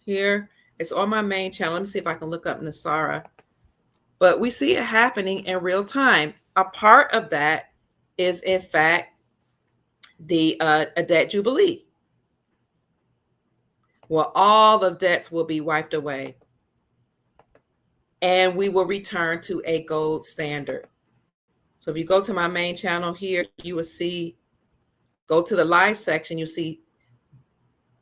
Speaker 1: Here, it's on my main channel. Let me see if I can look up NESARA. But we see it happening in real time. A part of that is, in fact, a debt jubilee. Well, all the debts will be wiped away, and we will return to a gold standard. So if you go to my main channel here, you will see, go to the live section, you'll see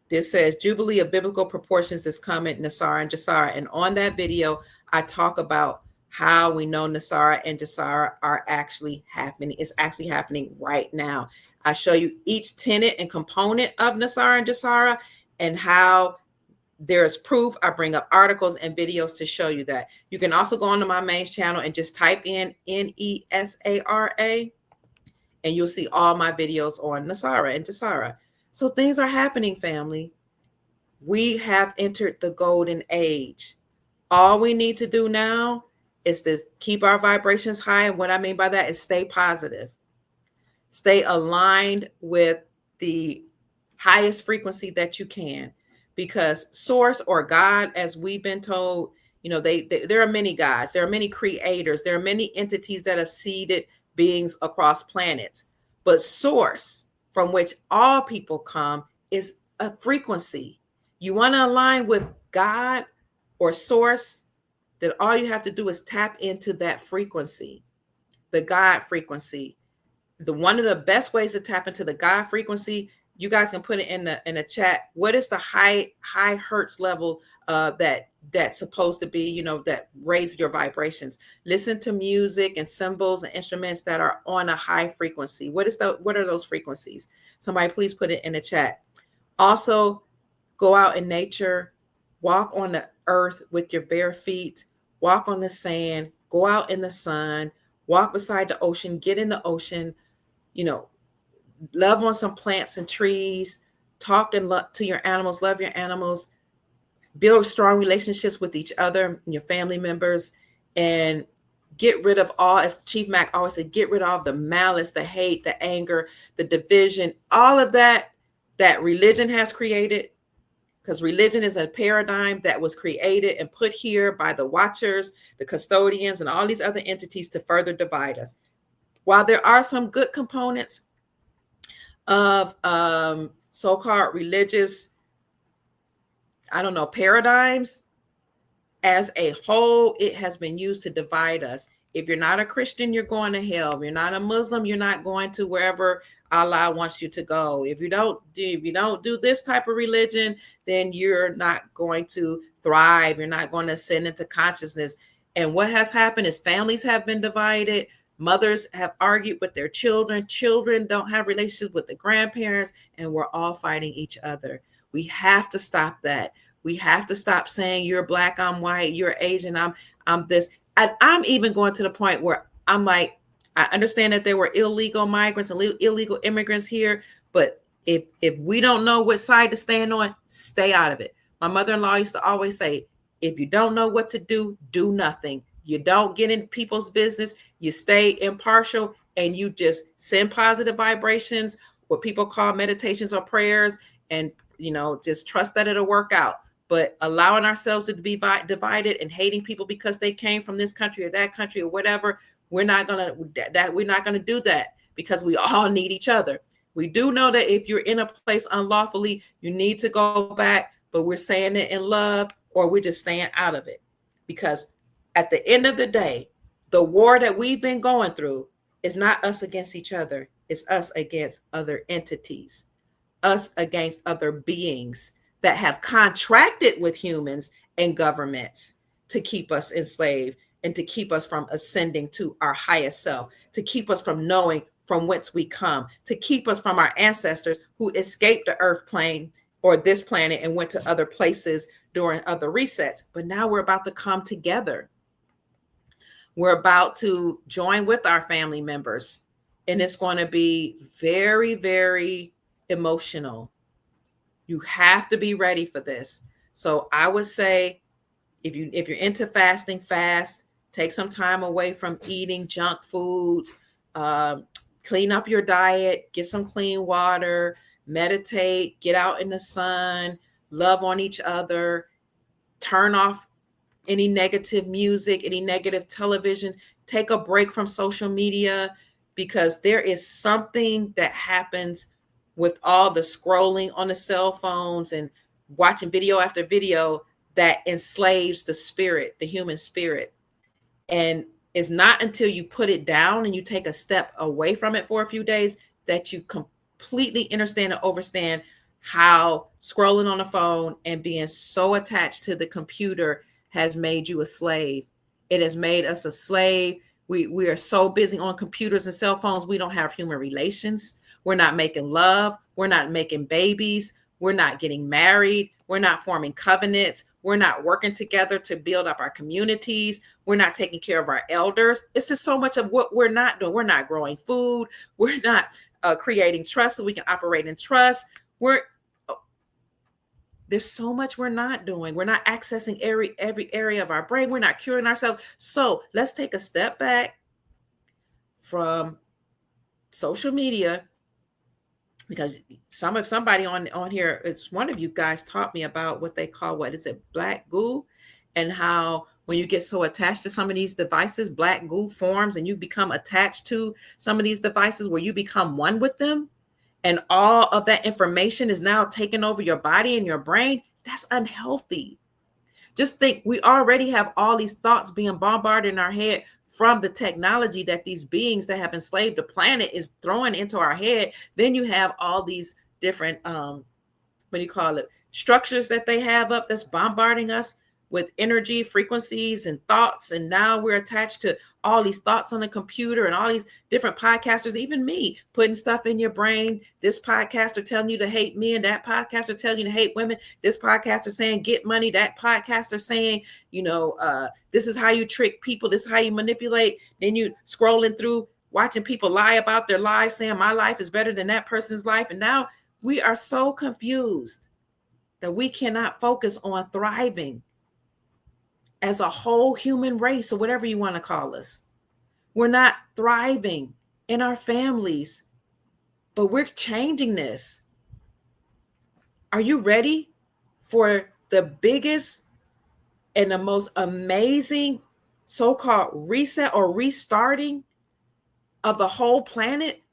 Speaker 1: this says Jubilee of Biblical Proportions is coming, NESARA and JSARA. And on that video, I talk about how we know NESARA and JSARA are actually happening. It's actually happening right now. I show you each tenet and component of NESARA and JSARA and how there is proof. I bring up articles and videos to show you that. You can also go onto my main channel and just type in NESARA, and you'll see all my videos on NESARA and JSARA. So things are happening, family. We have entered the golden age. All we need to do now is to keep our vibrations high. And what I mean by that is stay positive. Stay aligned with the highest frequency that you can, because source or God, as we've been told, there are many gods, there are many creators, there are many entities that have seeded beings across planets, but source, from which all people come, is a frequency. You want to align with God or source, then all you have to do is tap into that frequency, the God frequency. One of the best ways to tap into the God frequency, you guys can put it in the chat. What is the high hertz level that's supposed to be, that raise your vibrations? Listen to music and symbols and instruments that are on a high frequency. What are those frequencies? Somebody please put it in the chat. Also, go out in nature, walk on the earth with your bare feet, walk on the sand, go out in the sun, walk beside the ocean, get in the ocean, love on some plants and trees, talk and to your animals, love your animals, build strong relationships with each other and your family members, and get rid of all, as Chief Mac always said, get rid of the malice, the hate, the anger, the division, all of that religion has created. because religion is a paradigm that was created and put here by the watchers, the custodians, and all these other entities to further divide us. While there are some good components of so-called religious, I don't know, paradigms, as a whole, it has been used to divide us. If you're not a Christian, you're going to hell. If you're not a Muslim, you're not going to wherever Allah wants you to go. If you don't do this type of religion, then you're not going to thrive. You're not going to ascend into consciousness. And what has happened is families have been divided. Mothers have argued with their children. Children don't have relationships with the grandparents, and we're all fighting each other. We have to stop that. We have to stop saying you're black, I'm white, you're Asian, I'm this. I'm even going to the point where I'm like, I understand that there were illegal migrants and illegal immigrants here, but if we don't know what side to stand on, stay out of it. My mother-in-law used to always say, if you don't know what to do, do nothing. You don't get in people's business. You stay impartial and you just send positive vibrations, what people call meditations or prayers, and just trust that it'll work out. But allowing ourselves to be divided and hating people because they came from this country or that country or whatever, we're not gonna do that, because we all need each other. We do know that if you're in a place unlawfully, you need to go back, but we're saying it in love, or we're just staying out of it. Because at the end of the day, the war that we've been going through is not us against each other. It's us against other entities, us against other beings that have contracted with humans and governments to keep us enslaved and to keep us from ascending to our highest self, to keep us from knowing from whence we come, to keep us from our ancestors who escaped the earth plane or this planet and went to other places during other resets. But now we're about to come together. We're about to join with our family members, and it's going to be very, very emotional. You have to be ready for this. So I would say, if you're into fasting, fast. Take some time away from eating junk foods. Clean up your diet. Get some clean water. Meditate. Get out in the sun. Love on each other. Turn off any negative music, any negative television. Take a break from social media, because there is something that happens with all the scrolling on the cell phones and watching video after video that enslaves the spirit, the human spirit. And it's not until you put it down and you take a step away from it for a few days that you completely understand and understand how scrolling on the phone and being so attached to the computer has made you a slave. It has made us a slave. We are so busy on computers and cell phones, we don't have human relations. We're not making love. We're not making babies. We're not getting married. We're not forming covenants. We're not working together to build up our communities. We're not taking care of our elders. It's just so much of what we're not doing. We're not growing food. We're not creating trust so we can operate in trust. There's so much we're not doing. We're not accessing every area of our brain. We're not curing ourselves. So let's take a step back from social media, because somebody on here, it's one of you guys taught me about what they call, what is it, black goo, and how when you get so attached to some of these devices, black goo forms and you become attached to some of these devices where you become one with them, and all of that information is now taking over your body and your brain. That's unhealthy. Just think, we already have all these thoughts being bombarded in our head from the technology that these beings that have enslaved the planet is throwing into our head. Then you have all these different, structures that they have up that's bombarding us with energy, frequencies, and thoughts. And now we're attached to all these thoughts on the computer and all these different podcasters, even me, putting stuff in your brain. This podcaster telling you to hate men, that podcaster telling you to hate women, this podcaster saying get money, that podcaster saying, this is how you trick people, this is how you manipulate. Then you scrolling through, watching people lie about their lives, saying my life is better than that person's life. And now we are so confused that we cannot focus on thriving as a whole human race, or whatever you want to call us. We're not thriving in our families, but we're changing this. Are you ready for the biggest and the most amazing so-called reset or restarting of the whole planet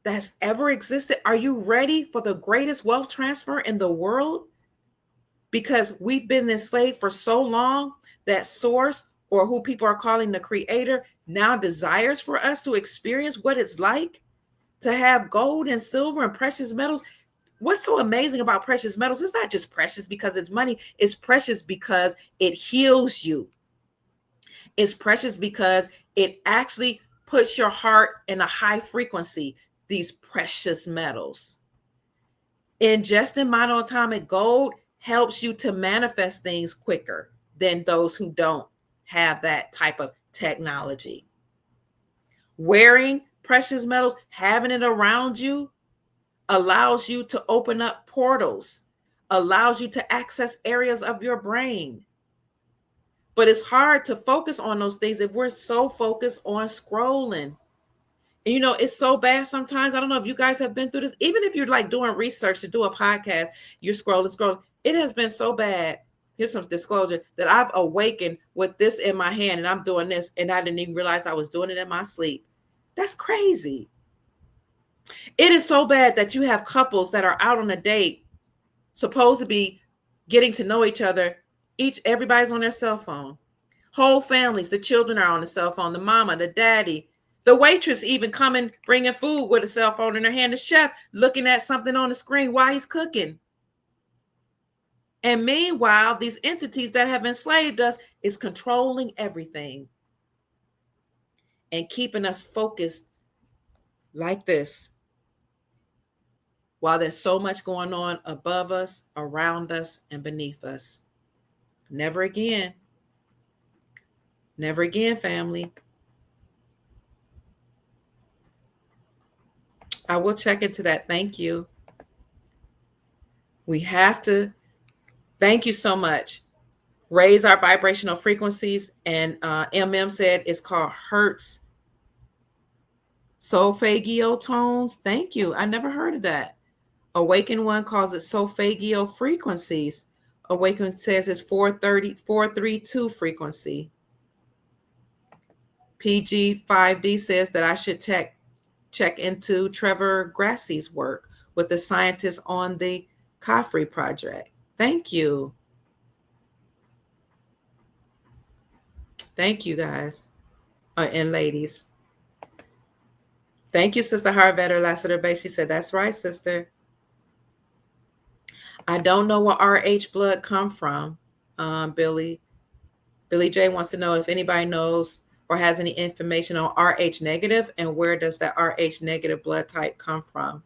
Speaker 1: that's ever existed? Are you ready for the greatest wealth transfer in the world? Because we've been enslaved for so long that source, or who people are calling the creator, now desires for us to experience what it's like to have gold and silver and precious metals. What's so amazing about precious metals? It's not just precious because it's money. It's precious because it heals you. It's precious because it actually puts your heart in a high frequency, these precious metals. Ingesting monoatomic gold helps you to manifest things quicker than those who don't have that type of technology. Wearing precious metals, having it around you, allows you to open up portals, allows you to access areas of your brain. But it's hard to focus on those things if we're so focused on scrolling. And it's so bad sometimes. I don't know if you guys have been through this. Even if you're like doing research to do a podcast, you're scrolling. It has been so bad. Here's some disclosure that I've awakened with this in my hand and I'm doing this and I didn't even realize I was doing it in my sleep. That's crazy. It is so bad that you have couples that are out on a date, supposed to be getting to know each other. Everybody's on their cell phone. Whole families, the children are on the cell phone, the mama, the daddy, the waitress even coming, bringing food with a cell phone in her hand, the chef looking at something on the screen while he's cooking. And meanwhile, these entities that have enslaved us is controlling everything and keeping us focused like this while there's so much going on above us, around us, and beneath us. Never again. Never again, family. I will check into that. Thank you. We have to, thank you so much. Raise our vibrational frequencies. And MM said it's called Hertz solfeggio tones. Thank you. I never heard of that. Awaken One calls it solfeggio frequencies. Awaken says it's 432 frequency. PG5D says that I should check into Trevor Grassie's work with the scientists on the Caffrey project. Thank you. Thank you, guys and ladies. Thank you, Sister Harvetter Lassiter Bay. She said, that's right, sister. I don't know where RH blood come from, Billy. Billy J wants to know if anybody knows or has any information on RH negative and where does that RH negative blood type come from.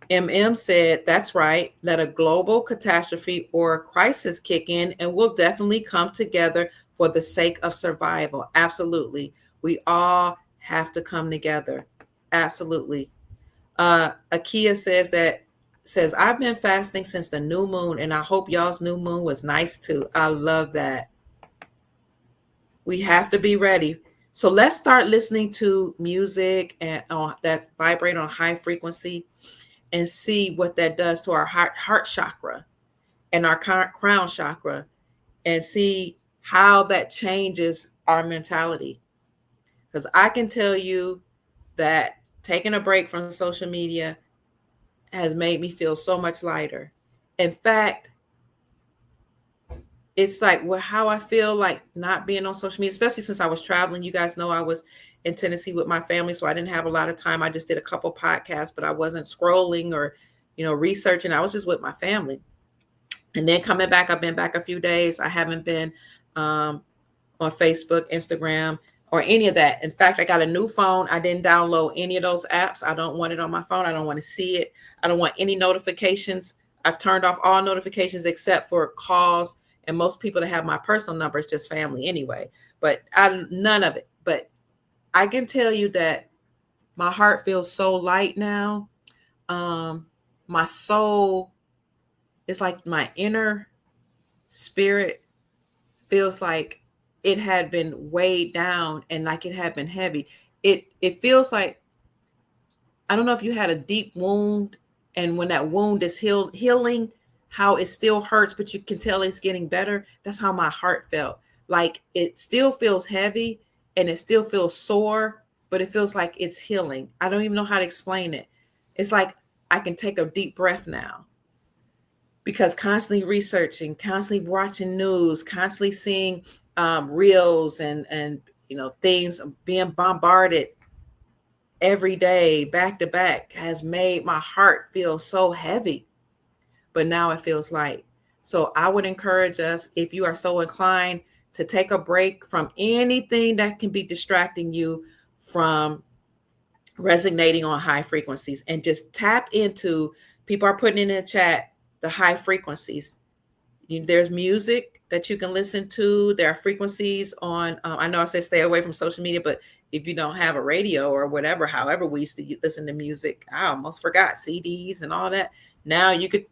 Speaker 1: MM said, that's right. Let a global catastrophe or crisis kick in and we'll definitely come together for the sake of survival. Absolutely. We all have to come together. Absolutely. Akia says, I've been fasting since the new moon and I hope y'all's new moon was nice too. I love that. We have to be ready. So let's start listening to music and that vibrate on a high frequency and see what that does to our heart chakra and our crown chakra and see how that changes our mentality. Because I can tell you that taking a break from social media has made me feel so much lighter. In fact, it's like how I feel like not being on social media, especially since I was traveling. You guys know I was in Tennessee with my family, so I didn't have a lot of time. I just did a couple podcasts, but I wasn't scrolling or, researching. I was just with my family. And then coming back, I've been back a few days. I haven't been on Facebook, Instagram, or any of that. In fact, I got a new phone. I didn't download any of those apps. I don't want it on my phone. I don't want to see it. I don't want any notifications. I've turned off all notifications except for calls. And most people that have my personal number is just family anyway. But none of it. But I can tell you that my heart feels so light now. My soul is like my inner spirit feels like it had been weighed down and like it had been heavy. It feels like, I don't know if you had a deep wound and when that wound is healing, how it still hurts, but you can tell it's getting better. That's how my heart felt. Like it still feels heavy and it still feels sore, but it feels like it's healing. I don't even know how to explain it. It's like I can take a deep breath now, because constantly researching, constantly watching news, constantly seeing reels and things, being bombarded every day back to back has made my heart feel so heavy. But now it feels light. So I would encourage us, if you are so inclined, to take a break from anything that can be distracting you from resonating on high frequencies, and just tap into, people are putting in the chat, the high frequencies. There's music that you can listen to. There are frequencies on, I know I said stay away from social media, but if you don't have a radio or whatever, however we used to listen to music, I almost forgot CDs and all that. Now you could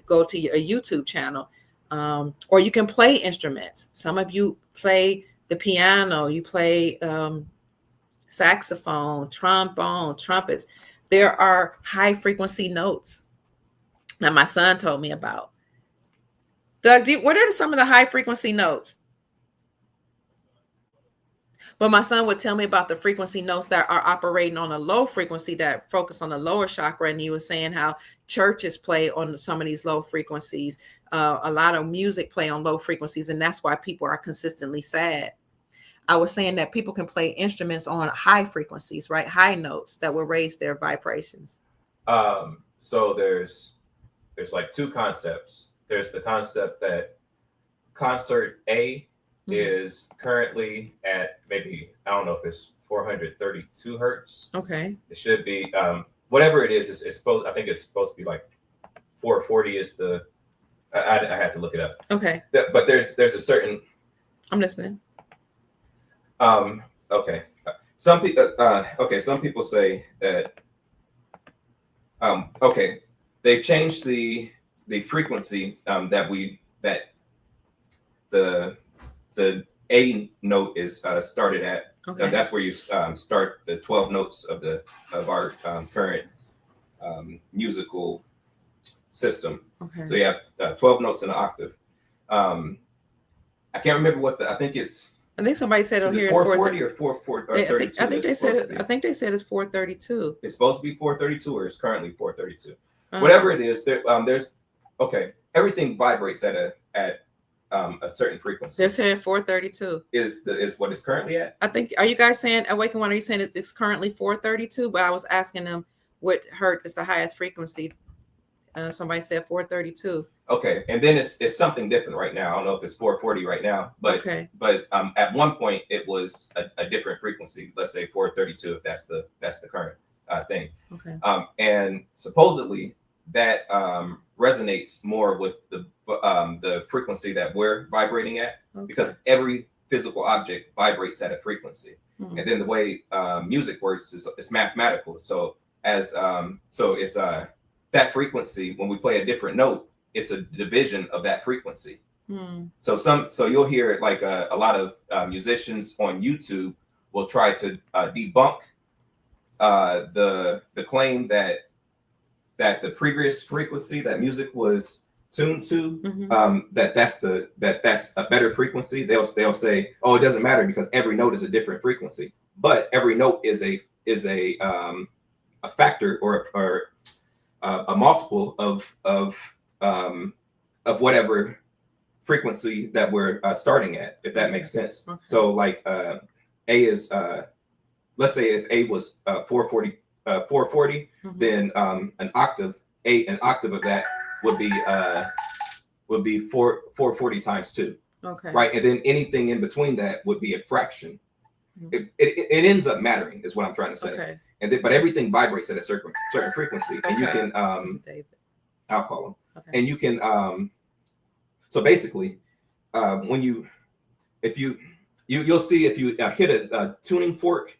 Speaker 1: go to a YouTube channel, or you can play instruments. Some of you play the piano, you play saxophone, trombone, trumpets. There are high frequency notes that my son told me about. Doug, what are some of the high frequency notes? But my son would tell me about the frequency notes that are operating on a low frequency that focus on the lower chakra. And he was saying how churches play on some of these low frequencies. A lot of music play on low frequencies, and that's why people are consistently sad. I was saying that people can play instruments on high frequencies, right? High notes that will raise their vibrations.
Speaker 2: So there's like two concepts. There's the concept that concert A is currently at maybe, I don't know if it's 432 hertz.
Speaker 1: Okay.
Speaker 2: It should be whatever it is. It's supposed. I think it's supposed to be like 440 is the. I had to look it up.
Speaker 1: Okay.
Speaker 2: But there's a certain.
Speaker 1: I'm listening.
Speaker 2: Okay. Some people. Okay. Some people say that. Okay. They've changed the frequency that the A note is started at.
Speaker 1: Okay.
Speaker 2: That's where you start the 12 notes of our current musical system.
Speaker 1: Okay.
Speaker 2: So you have 12 notes in an octave. I can't remember I think
Speaker 1: somebody said on here
Speaker 2: 440 or 432.
Speaker 1: I think they said it's 432.
Speaker 2: It's supposed to be 432, or it's currently 432. Whatever it is, there's everything vibrates at a certain frequency.
Speaker 1: They're saying 432
Speaker 2: is what it's currently at.
Speaker 1: I think. Are you guys saying Awaken One? Are you saying it's currently 432? But I was asking them what hertz is the highest frequency. Somebody said 432.
Speaker 2: Okay, and then it's something different right now. I don't know if it's 440 right now, but
Speaker 1: okay.
Speaker 2: But at one point it was a different frequency. Let's say 432, if that's the current thing.
Speaker 1: Okay.
Speaker 2: And supposedly that resonates more with the frequency that we're vibrating at, because every physical object vibrates at a frequency. And then the way music works is it's mathematical. So it's that frequency, when we play a different note, it's a division of that frequency. So you'll hear like a lot of musicians on YouTube will try to debunk the claim that the previous frequency that music was tuned to, that's a better frequency. They'll say, oh, it doesn't matter because every note is a different frequency, but every note is a factor or a multiple of whatever frequency that we're starting at, if that makes sense. Okay. So like A is let's say if A was 440, then an octave of that would be 440 times 2. Okay. Right, and then anything in between that would be a fraction. It ends up mattering, is what I'm trying to say. Okay. And then, but everything vibrates at a certain frequency, and you can I'll call him. Okay. And you can so basically when you'll see if you hit a tuning fork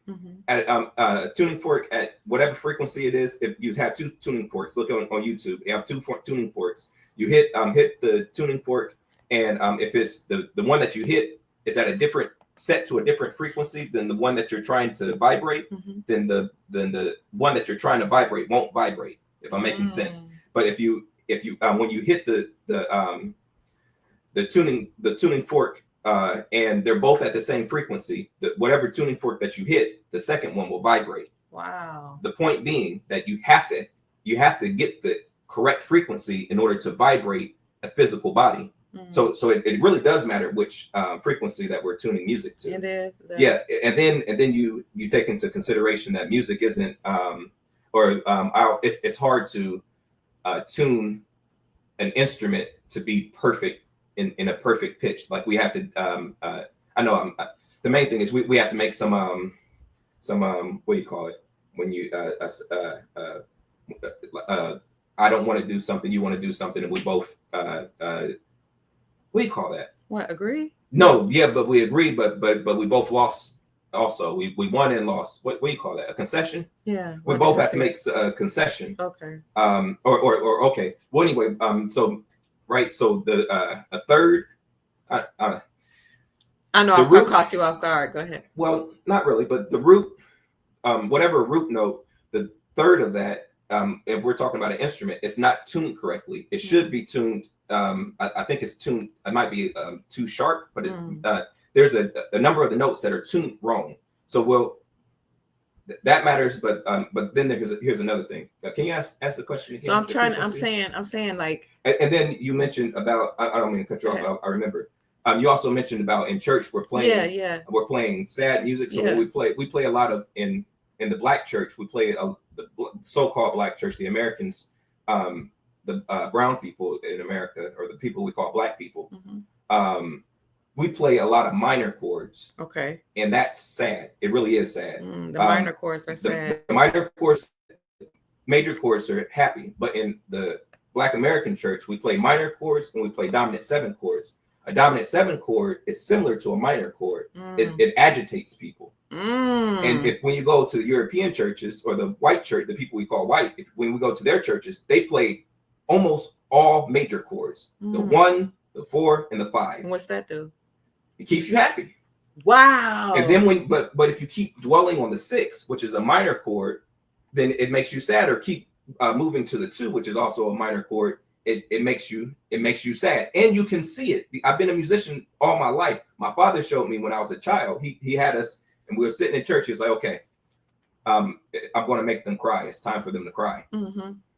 Speaker 2: at a tuning fork at whatever frequency it is. If you have two tuning forks, look on YouTube. You have two tuning forks. You hit the tuning fork, and if it's the one that you hit is at a different set to a different frequency than the one that you're trying to vibrate, then the one that you're trying to vibrate won't vibrate. If I'm making sense. But if you if you when you hit the tuning fork, and they're both at the same frequency, whatever tuning fork that you hit, the second one will vibrate.
Speaker 1: Wow.
Speaker 2: The point being that you have to get the correct frequency in order to vibrate a physical body. So it really does matter which frequency that we're tuning music to.
Speaker 1: It is.
Speaker 2: Yeah, and then you take into consideration that music isn't it's hard to tune an instrument to be perfect in a perfect pitch. Like we have to I know the main thing is we have to make some what do you call it when you I don't want to do something, you want to do something, and we both what do you call that?
Speaker 1: What, agree?
Speaker 2: No, yeah, but we agree, but we both lost. Also, we won and lost. What do you call that? A concession?
Speaker 1: Yeah.
Speaker 2: We both have to make a concession.
Speaker 1: Okay.
Speaker 2: Or okay. Well, anyway, so right, so the a third.
Speaker 1: I know I caught you off guard. Go ahead.
Speaker 2: Well, not really, but the root, whatever root note, the third of that, if we're talking about an instrument, it's not tuned correctly. It should be tuned. I think it's tuned. It might be too sharp, but there's a number of the notes that are tuned wrong. So that matters. But then here's another thing. Can you ask the question again?
Speaker 1: So I'm saying like.
Speaker 2: And then you mentioned about. I don't mean to cut you off. I remember. You also mentioned about in church we're playing. We're playing sad music. So when we play a lot of in the black church. We play the so-called black church, the Americans. The brown people in America, or the people we call black people, we play a lot of minor chords.
Speaker 1: Okay.
Speaker 2: And that's sad. It really is sad.
Speaker 1: The minor chords are sad.
Speaker 2: The minor chords, major chords are happy. But in the Black American church, we play minor chords and we play dominant 7 chords. A dominant 7 chord is similar to a minor chord. It agitates people. And when you go to the European churches or the white church, the people we call white, when we go to their churches, they play almost all major chords, the 1, the 4, and the 5.
Speaker 1: And what's that do?
Speaker 2: It keeps you happy.
Speaker 1: Wow.
Speaker 2: And then but if you keep dwelling on the 6, which is a minor chord, then it makes you sad. Or keep moving to the 2, which is also a minor chord. It makes you sad, and you can see it. I've been a musician all my life. My father showed me when I was a child. He had us, and we were sitting in church. He's like, okay, I'm going to make them cry. It's time for them to cry.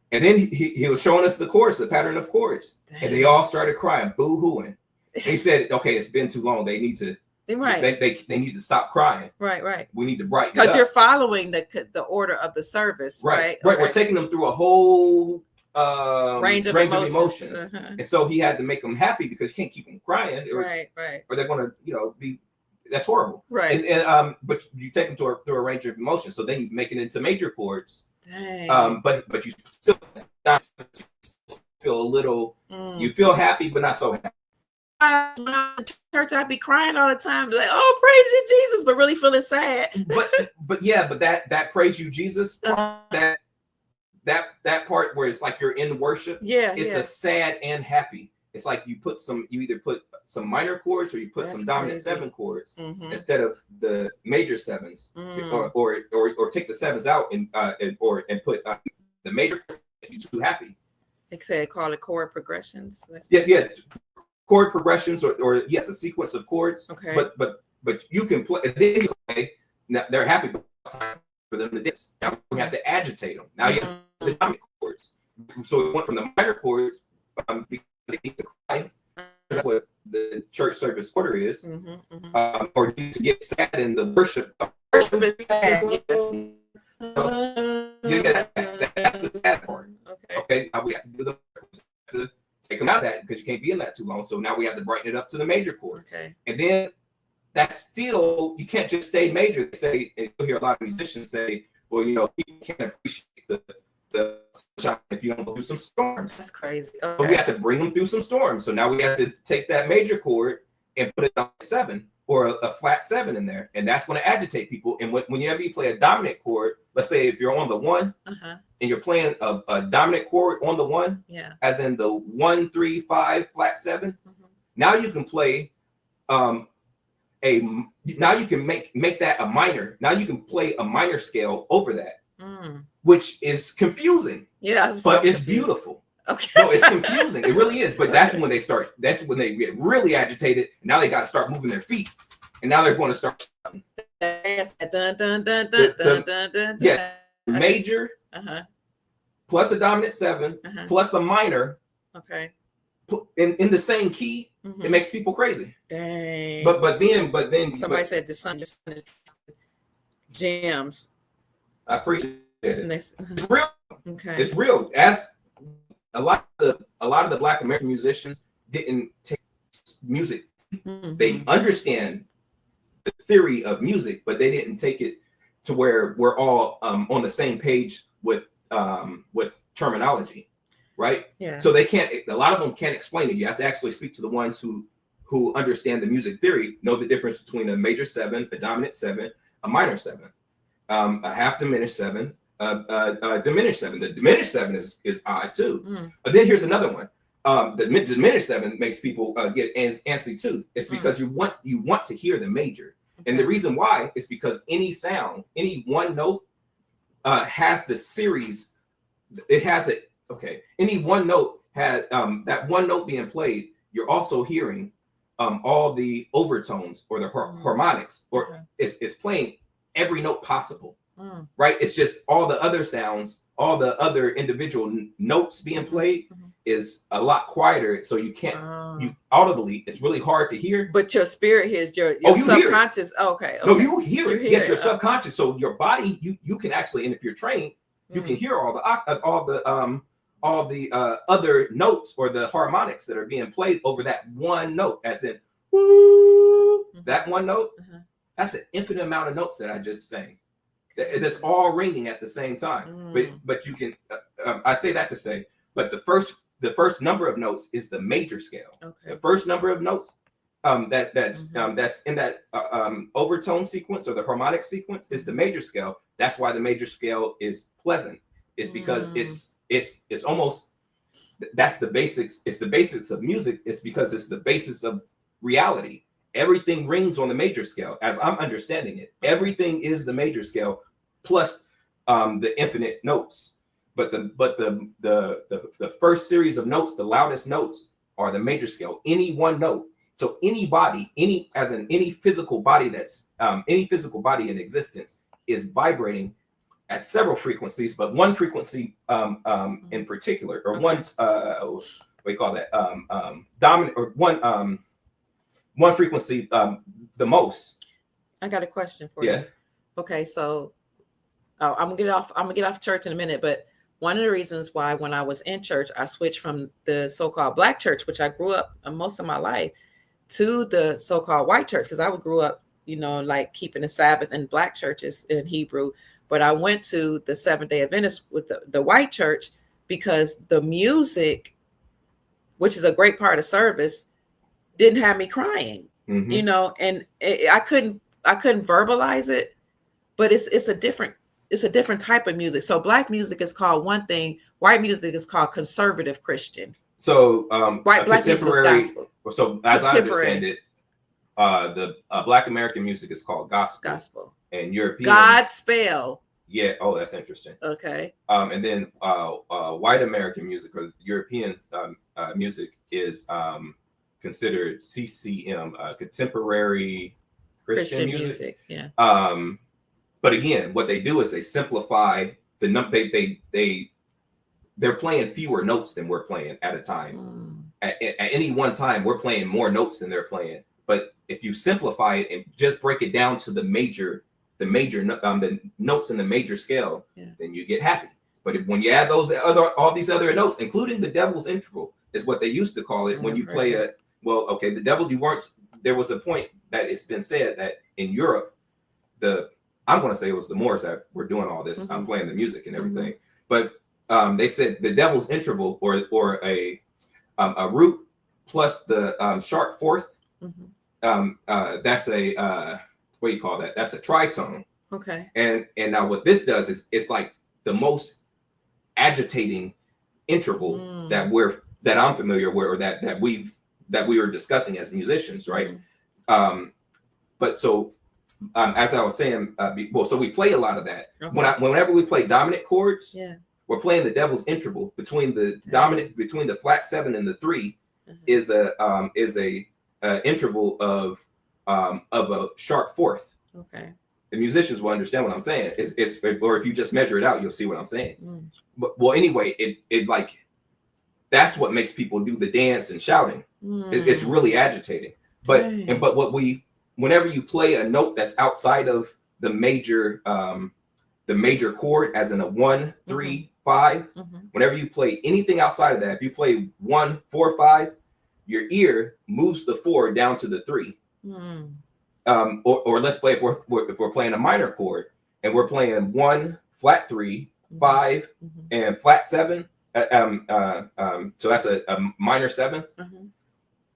Speaker 2: And then he was showing us the chords, the pattern of chords. Dang. And they all started crying, boo-hooing. He said, okay, it's been too long. They need to they need to stop crying. Right. We need to brighten it up.
Speaker 1: Because you're following the order of the service, right?
Speaker 2: Right. Okay. We're taking them through a whole range of emotion. And so he had to make them happy, because you can't keep them crying. Right. Or they're going to, be, that's horrible. Right. And but you take them through a range of emotions. So then you make it into major chords. Dang. But you still feel a little. You feel happy, but not so happy.
Speaker 1: When I'm in church, I'd be crying all the time, like, "Oh, praise you, Jesus," but really feeling sad.
Speaker 2: but that praise you, Jesus, that part where it's like you're in worship. It's a sad and happy. It's like you either put some minor chords or you put some dominant 7 chords instead of the major 7s, or take the 7s out and put the major chords if you're too happy.
Speaker 1: They say call it chord progressions.
Speaker 2: Yeah, chord progressions or yes, a sequence of chords. Okay, but you can play. Then you play. Now they're happy, but it's time for them to dance. Now we have to agitate them. Now you have the dominant chords. So we went from the minor chords because they need to cry. That's what the church service order is, or to get sad in the worship. Worship is sad. That's the sad part. Okay. Now we have to do to take them out of that, because you can't be in that too long. So now we have to brighten it up to the major chords. Okay. And then that's still, you can't just stay major. They say, and you'll hear a lot of musicians say, well, people can't appreciate the sunshine if you don't go through some storms.
Speaker 1: That's crazy.
Speaker 2: Okay. So we have to bring them through some storms. So now we have to take that major chord and put it on 7 or a flat 7 in there. And that's going to agitate people. And whenever you play a dominant chord, let's say if you're on the 1 and you're playing a dominant chord on the 1, as in the 1, 3, 5, flat 7, now you can play now you can make that a minor. Now you can play a minor scale over that, which is confusing. Yeah, but it's beautiful.
Speaker 1: Okay.
Speaker 2: No, it's confusing. It really is. But that's when they start. That's when they get really agitated. Now they got to start moving their feet, and now they're going to start.
Speaker 1: Dun, dun, dun, dun, dun, dun, dun,
Speaker 2: yes, major plus a dominant 7 plus a minor.
Speaker 1: Okay.
Speaker 2: In the same key, it makes people crazy.
Speaker 1: Dang.
Speaker 2: But then
Speaker 1: somebody said the sun gems.
Speaker 2: I appreciate it. It's real.
Speaker 1: Okay.
Speaker 2: It's real. As a lot of the Black American musicians didn't take music. They understand the theory of music, but they didn't take it to where we're all on the same page with terminology, right?
Speaker 1: Yeah.
Speaker 2: So they can't. A lot of them can't explain it. You have to actually speak to the ones who understand the music theory, know the difference between a major 7, a dominant 7, a minor 7, a half diminished 7, a diminished 7. The diminished 7 is odd too. But then here's another one. The diminished 7 makes people get antsy too. It's because you want to hear the major, and the reason why is because any sound, any one note has the series. It has it. Okay, any one note had that one note being played. You're also hearing all the overtones or the harmonics, or it's playing every note possible. Right? It's just all the other sounds, all the other individual notes being played is a lot quieter, so you can't you audibly. It's really hard to hear.
Speaker 1: But your spirit hears your subconscious. Okay.
Speaker 2: No, you hear it. Yes, your subconscious. So your body, you can actually, and if you're trained, you can hear all the other notes or the harmonics that are being played over that one note. As in, woo, that one note. That's an infinite amount of notes that I just sang. That's all ringing at the same time. But you can. I say that to say, but the first number of notes is the major scale. Okay. The first number of notes that's in that overtone sequence or the harmonic sequence is the major scale. That's why the major scale is pleasant. It's because it's almost, that's the basics. It's the basics of music. It's because it's the basis of reality. Everything rings on the major scale, as I'm understanding it. Everything is the major scale plus the infinite notes. But the first series of notes, the loudest notes, are the major scale. Any one note. So any body, any physical body that's any physical body in existence is vibrating at several frequencies, but one frequency in particular, or one what do you call that? Dominant, or one frequency the most.
Speaker 1: I got a question for you. Okay, so I'm gonna get off church in a minute, but one of the reasons why when I was in church, I switched from the so-called Black church, which I grew up most of my life, to the so-called white church, because I grew up, like keeping the Sabbath in Black churches in Hebrew. But I went to the Seventh-day Adventist with the white church because the music, which is a great part of service, didn't have me crying, and I couldn't verbalize it, but it's a different type of music. So Black music is called one thing, white music is called conservative Christian.
Speaker 2: So
Speaker 1: Black music is gospel.
Speaker 2: So as I understand it, the Black American music is called gospel. And European
Speaker 1: Godspell.
Speaker 2: Yeah. Oh, that's interesting.
Speaker 1: Okay.
Speaker 2: And then white American music or European music is considered CCM, contemporary Christian music. Yeah. But again, what they do is they simplify the they're playing fewer notes than we're playing at a time. At any one time, we're playing more notes than they're playing. But if you simplify it and just break it down to the notes in the major scale, then you get happy. But when you add all these other notes, including the devil's interval, is what they used to call it when you play the devil. There was a point that it's been said that in Europe, I'm going to say it was the Moors that were doing all this. I'm playing the music and everything, but they said the devil's interval or a root plus the sharp fourth. That's a what do you call that? That's a tritone. Okay. And now what this does is it's like the most agitating interval that I'm familiar with, or that we were discussing as musicians, right? But so as I was saying, so we play a lot of that. Okay. Whenever we play dominant chords, we're playing the devil's interval between the dominant, between the flat 7 and the 3 is a interval of a sharp fourth.
Speaker 1: Okay.
Speaker 2: The musicians will understand what I'm saying. It's or if you just measure it out, you'll see what I'm saying. But well, anyway, it like that's what makes people do the dance and shouting. It's really agitating. But whenever you play a note that's outside of the major chord, as in a 1, 3, 5, whenever you play anything outside of that, if you play 1, 4, 5, your ear moves the 4 down to the 3. Or let's play if we're playing a minor chord and we're playing 1, flat 3, 5, and flat 7. So that's a minor 7.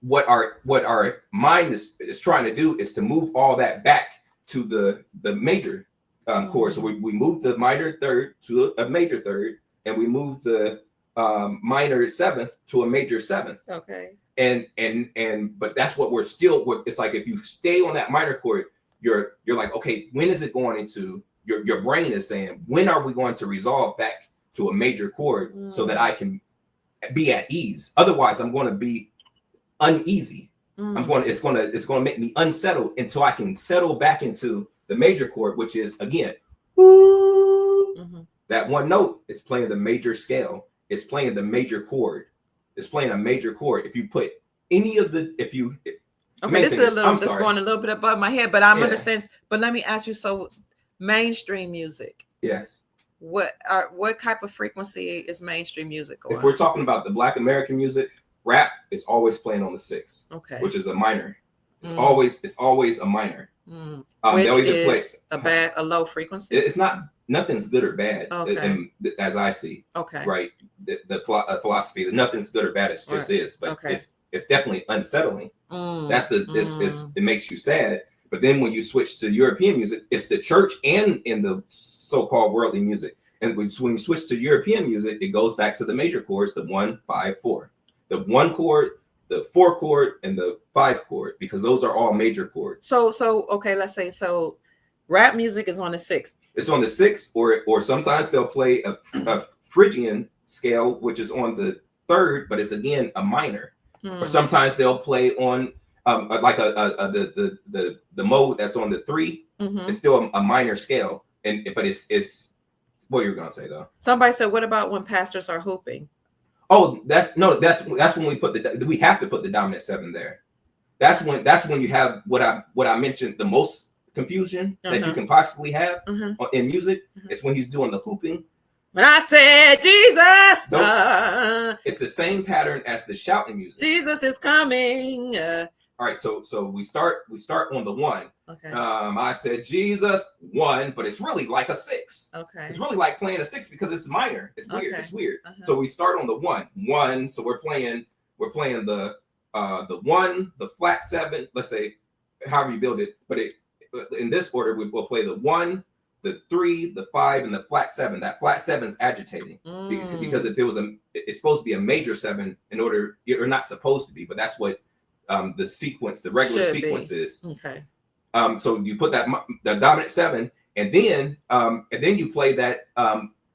Speaker 2: What our mind is trying to do is to move all that back to the major chord. So we move the minor third to a major third, and we move the minor 7th to a major 7th.
Speaker 1: Okay.
Speaker 2: But that's what we're still. It's like if you stay on that minor chord, you're like, okay, when is it going into your brain is saying, when are we going to resolve back to a major chord so that I can be at ease? Otherwise, I'm going to be uneasy. It's going to make me unsettled until I can settle back into the major chord, which is again, that one note is playing the major scale. It's playing the major chord. It's playing a major chord. If you put any of the, this is a little, that's
Speaker 1: going a little bit above my head, but I'm understanding. But let me ask you, so mainstream music.
Speaker 2: Yes.
Speaker 1: What type of frequency is mainstream music on?
Speaker 2: If we're talking about the Black American music, rap is always playing on the 6, which is a minor. It's always a minor.
Speaker 1: Which is a low frequency.
Speaker 2: It's not, nothing's good or bad. As I see. Okay. Right. The philosophy that nothing's good or bad. It just is, but it's definitely unsettling. That's it makes you sad. But then when you switch to European music, it's the church and in the so-called worldly music. And when you switch to European music, it goes back to the major chords, the 1, 5, 4. The 1 chord, the 4 chord, and the 5 chord, because those are all major chords.
Speaker 1: So okay, let's say rap music is on the 6.
Speaker 2: It's on the 6, or sometimes they'll play a Phrygian scale, which is on the 3rd, but it's again a minor. Or sometimes they'll play on like the mode that's on the 3. It's still a minor scale, but it's what you're gonna say though.
Speaker 1: Somebody said, what about when pastors are hooping?
Speaker 2: Oh, that's when we have to put the dominant 7 there. That's when you have what I mentioned, the most confusion that you can possibly have in music. It's when he's doing the hooping.
Speaker 1: When I said Jesus,
Speaker 2: it's the same pattern as the shouting music.
Speaker 1: Jesus is coming.
Speaker 2: All right, so we start on the 1.
Speaker 1: Okay.
Speaker 2: I said Jesus 1, but it's really like a 6.
Speaker 1: Okay.
Speaker 2: It's really like playing a 6 because it's minor. It's weird. It's weird. So we start on the 1. So we're playing the 1, the flat 7. Let's say however you build it, but in this order we'll play the 1, the 3, the 5, and the flat 7. That flat 7 is agitating because if it was it's supposed to be a major 7 in order. You're not supposed to be, but that's what the regular sequence is.
Speaker 1: Okay.
Speaker 2: So you put the dominant 7, and then you play that.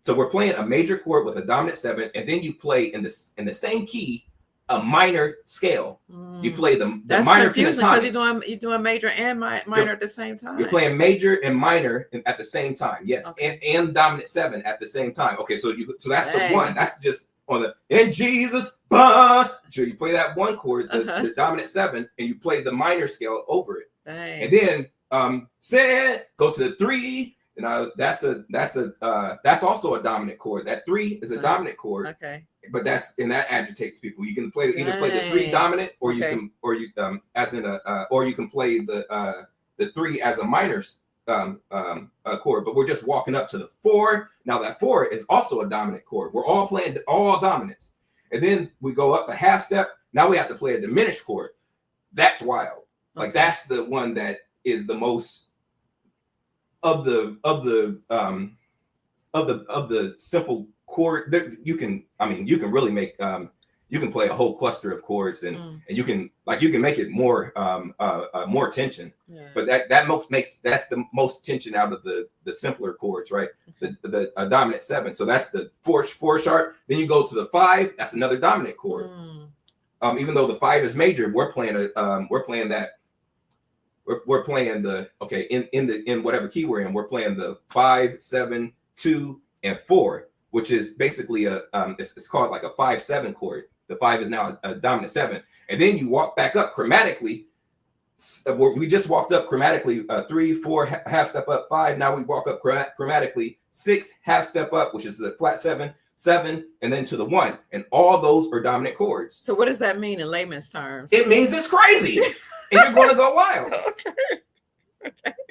Speaker 2: So we're playing a major chord with a dominant 7, and then you play in the same key a minor scale. You play the minor
Speaker 1: confusing because you're doing major and minor at the same time.
Speaker 2: You're playing major and minor at the same time. Yes, and dominant 7 at the same time. Okay, so that's the 1. That's just on the in Jesus. So you play that 1 chord, the dominant 7, and you play the minor scale over it. And then go to the 3. That's also a dominant chord. That 3 is a dominant chord. Okay. But that agitates people. You can play either play the 3 dominant, or you can play the 3 as a minor chord. But we're just walking up to the 4. Now that 4 is also a dominant chord. We're all playing all dominants, and then we go up a half step. Now we have to play a diminished chord. That's wild. Like that's the one that is the most of the simple chord that you can really make you can play a whole cluster of chords, and you can make it more more tension. Yeah. But that makes that's the most tension out of the simpler chords, right? Okay. The dominant 7. So that's the 4 sharp. Then you go to the 5. That's another dominant chord. Even though the 5 is major, we're playing in whatever key we're in, we're playing the 5, 7, 2, and 4, which is basically it's called like a 5/7 chord. The 5 is now a dominant 7, and then you walk back up chromatically. We just walked up chromatically 3, 4 half step up, 5. Now we walk up chromatically 6 half step up, which is the flat 7, 7, and then to the 1, and all those are dominant chords.
Speaker 1: So what does that mean in layman's terms?
Speaker 2: It means it's crazy, and you're going to go wild. Okay.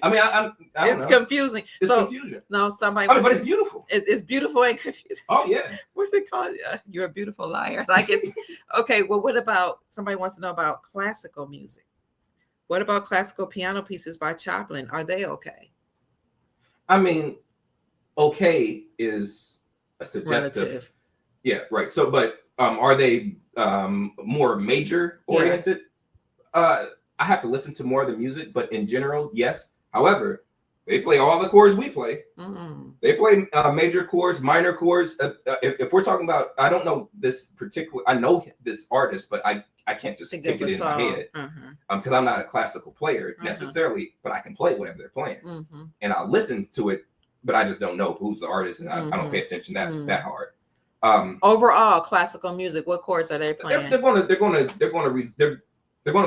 Speaker 2: I mean, I don't
Speaker 1: it's
Speaker 2: know.
Speaker 1: confusing.
Speaker 2: It's confusion.
Speaker 1: No, somebody.
Speaker 2: But it's beautiful.
Speaker 1: It's beautiful and confusing.
Speaker 2: Oh yeah.
Speaker 1: What's it called? You're a beautiful liar. Like it's okay. Well, what about somebody wants to know about classical music? What about classical piano pieces by Chopin? Are they okay?
Speaker 2: I mean, okay is a subjective.
Speaker 1: Relative.
Speaker 2: Yeah, right. So, but are they more major oriented? Yeah. I have to listen to more of the music, but in general, yes. However, they play all the chords we play. They play major chords, minor chords. If we're talking about, I don't know this particular, I know this artist, but I can't just pick it in my head because I'm not a classical player necessarily, but I can play whatever they're playing, and I listen to it, but I just don't know who's the artist, and I don't pay attention that hard.
Speaker 1: Overall, classical music, what chords are they playing?
Speaker 2: They're going